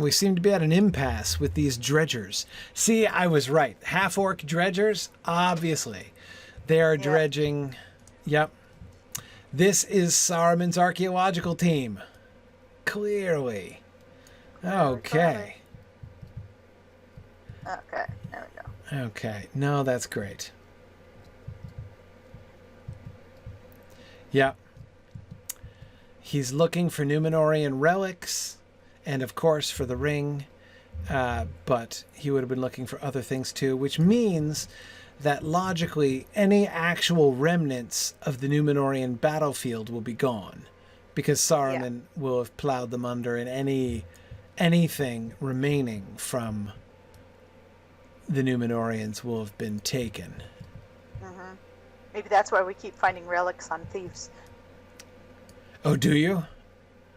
We seem to be at an impasse with these dredgers. See, I was right. Half-orc dredgers, obviously. They are dredging. Yep. This is Saruman's archaeological team. Clearly. Okay. Okay, there we go. Okay. No, that's great. Yep. He's looking for Númenórean relics. And of course for the ring, but he would have been looking for other things too, which means that logically any actual remnants of the Númenórean battlefield will be gone, because Saruman will have plowed them under, and anything remaining from the Númenóreans will have been taken. Mm-hmm. Maybe that's why we keep finding relics on thieves. Oh, do you?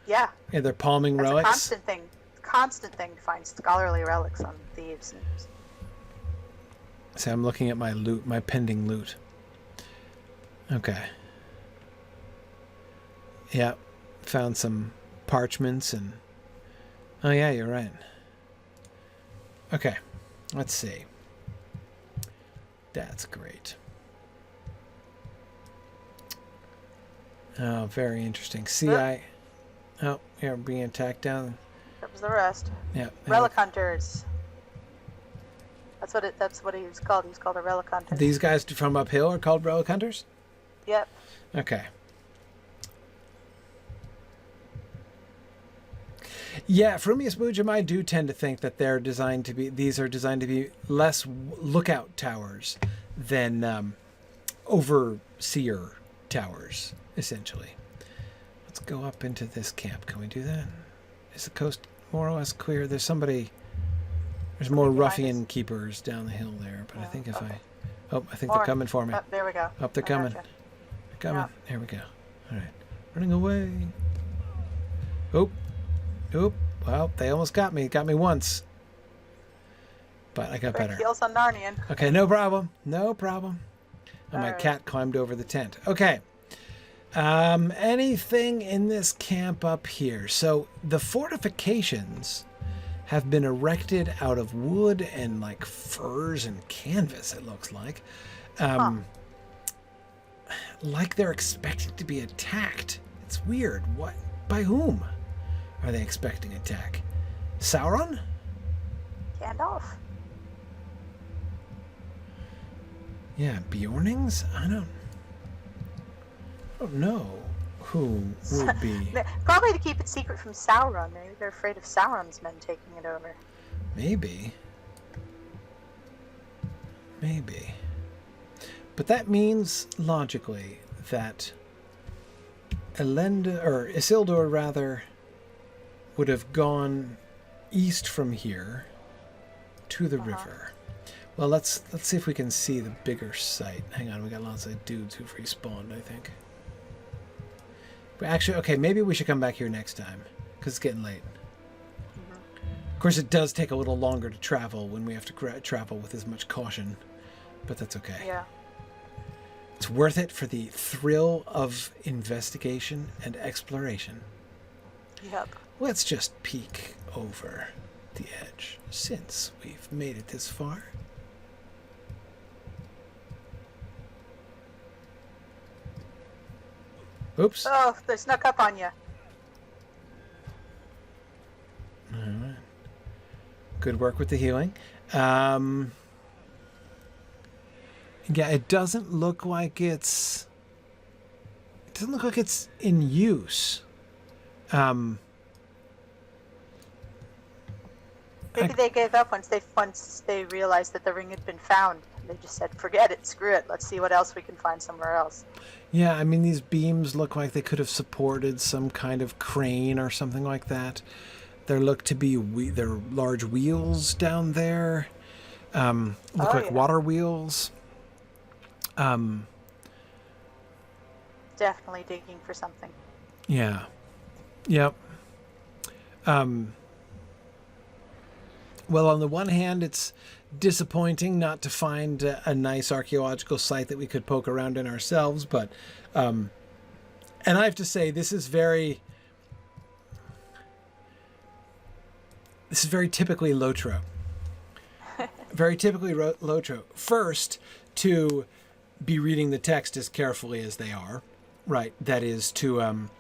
Yeah. Yeah, they're palming relics. It's a constant thing to find scholarly relics on thieves. So I'm looking at my loot, my pending loot. Okay. Yeah, found some parchments and... Oh yeah, you're right. Okay, let's see. That's great. Oh, very interesting. See, Oh, yeah, we're being attacked down. That was the rest. Yeah. Relic hunters. That's what he was called. He was called a relic hunter. These guys from uphill are called relic hunters? Yep. Okay. Yeah, Frumius Mujum, I do tend to think that these are designed to be less lookout towers than overseer towers, essentially. Let's go up into this camp. Can we do that? Is the coast more or less clear? There's more ruffian keepers down the hill there, but I think I think they're coming for me. Oh, there we go. Up, they're coming. Gotcha. They're coming. Yeah. There we go. All right. Running away. Oop. Oop. Well, they almost got me. Got me once. But I got better. Heels on Narnian. Okay, no problem. No problem. And my cat climbed over the tent. Okay. Anything in this camp up here? So the fortifications have been erected out of wood and like furs and canvas, it looks like. Like they're expected to be attacked. It's weird. What? By whom are they expecting attack? Sauron? Gandalf. Yeah, Bjornings? I don't know who would be. Probably to keep it secret from Sauron. Maybe they're afraid of Sauron's men taking it over. Maybe. But that means, logically, that Isildur, rather, would have gone east from here to the river. Well, let's see if we can see the bigger site. Hang on, we got lots of dudes who've respawned, I think. But actually, okay, maybe we should come back here next time, because it's getting late. Of course, it does take a little longer to travel when we have to travel with as much caution, but that's okay. Yeah. It's worth it for the thrill of investigation and exploration. Yep. Let's just peek over the edge, since we've made it this far. Oops. Oh, they snuck up on you. All right. Good work with the healing. Yeah, it doesn't look like it's in use. Maybe they gave up once they realized that the ring had been found. They just said, "Forget it, screw it. Let's see what else we can find somewhere else." Yeah, I mean, these beams look like they could have supported some kind of crane or something like that. There look to be there are large wheels down there. Look like water wheels. Definitely digging for something. Yeah. Yep. Well, on the one hand, it's disappointing not to find a nice archaeological site that we could poke around in ourselves, but and I have to say, this is very typically Lotro. Very typically Lotro. First, to be reading the text as carefully as they are, right? That is to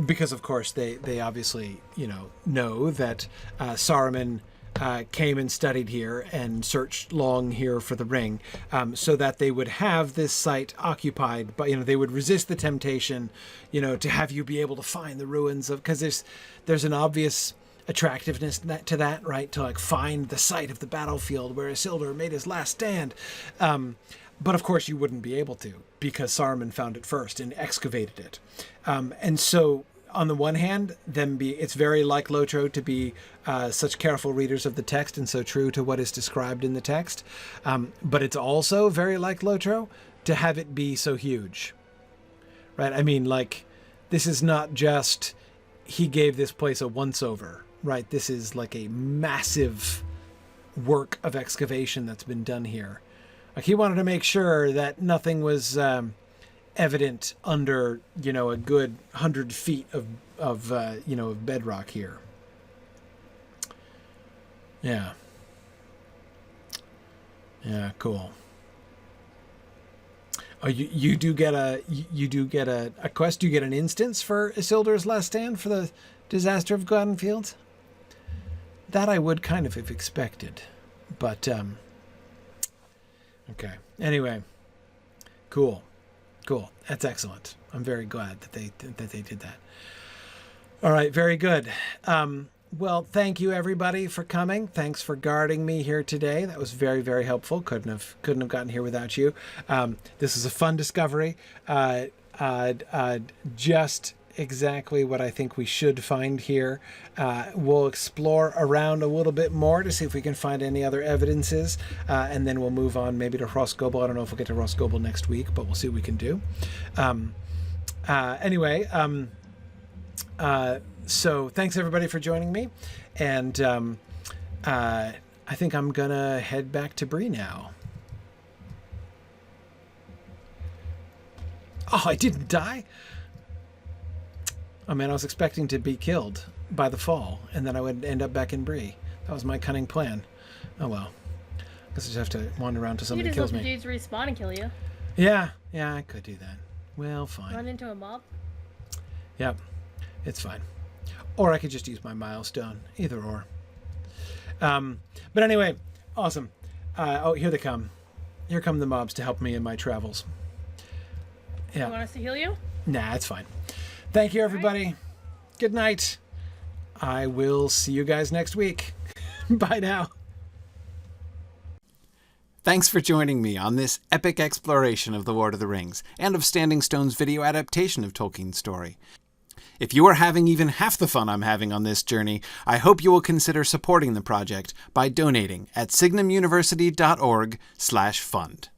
because of course they obviously know that Saruman came and studied here and searched long here for the ring, so that they would have this site occupied, but they would resist the temptation, to have you be able to find the ruins of, because there's an obvious attractiveness to that, right? To like find the site of the battlefield where Isildur made his last stand. But of course you wouldn't be able to, because Saruman found it first and excavated it. And so on the one hand, it's very like Lotro to be such careful readers of the text and so true to what is described in the text. But it's also very like Lotro to have it be so huge, right? I mean, like, this is not just he gave this place a once-over, right? This is like a massive work of excavation that's been done here. Like, he wanted to make sure that nothing was evident under, a good 100 feet of bedrock here. Yeah. Yeah, cool. Oh, you do get a quest. You get an instance for Isildur's last stand for the disaster of Gladden Fields. That I would kind of have expected, but okay. Anyway, cool. That's excellent. I'm very glad that they did that. All right, very good. Well, thank you everybody for coming. Thanks for guarding me here today. That was very, very helpful. Couldn't have gotten here without you. This is a fun discovery. Just exactly what I think we should find here. We'll explore around a little bit more to see if we can find any other evidences, and then we'll move on maybe to Rhosgobel. I don't know if we'll get to Rhosgobel next week, but we'll see what we can do. Anyway, so thanks everybody for joining me, and I think I'm gonna head back to Bree now. Oh, I didn't die? Oh man, I was expecting to be killed by the fall, and then I would end up back in Bree. That was my cunning plan. Oh well. Guess I just have to wander around till somebody kills me. You just hope the dudes respawn and kill you. Yeah, I could do that. Well, fine. Run into a mob? Yep, it's fine. Or I could just use my milestone. Either or. But anyway, awesome. Oh, here they come. Here come the mobs to help me in my travels. Yeah. You want us to heal you? Nah, it's fine. Thank you, everybody. Right. Good night. I will see you guys next week. Bye now. Thanks for joining me on this epic exploration of The Lord of the Rings and of Standing Stone's video adaptation of Tolkien's story. If you are having even half the fun I'm having on this journey, I hope you will consider supporting the project by donating at signumuniversity.org/fund.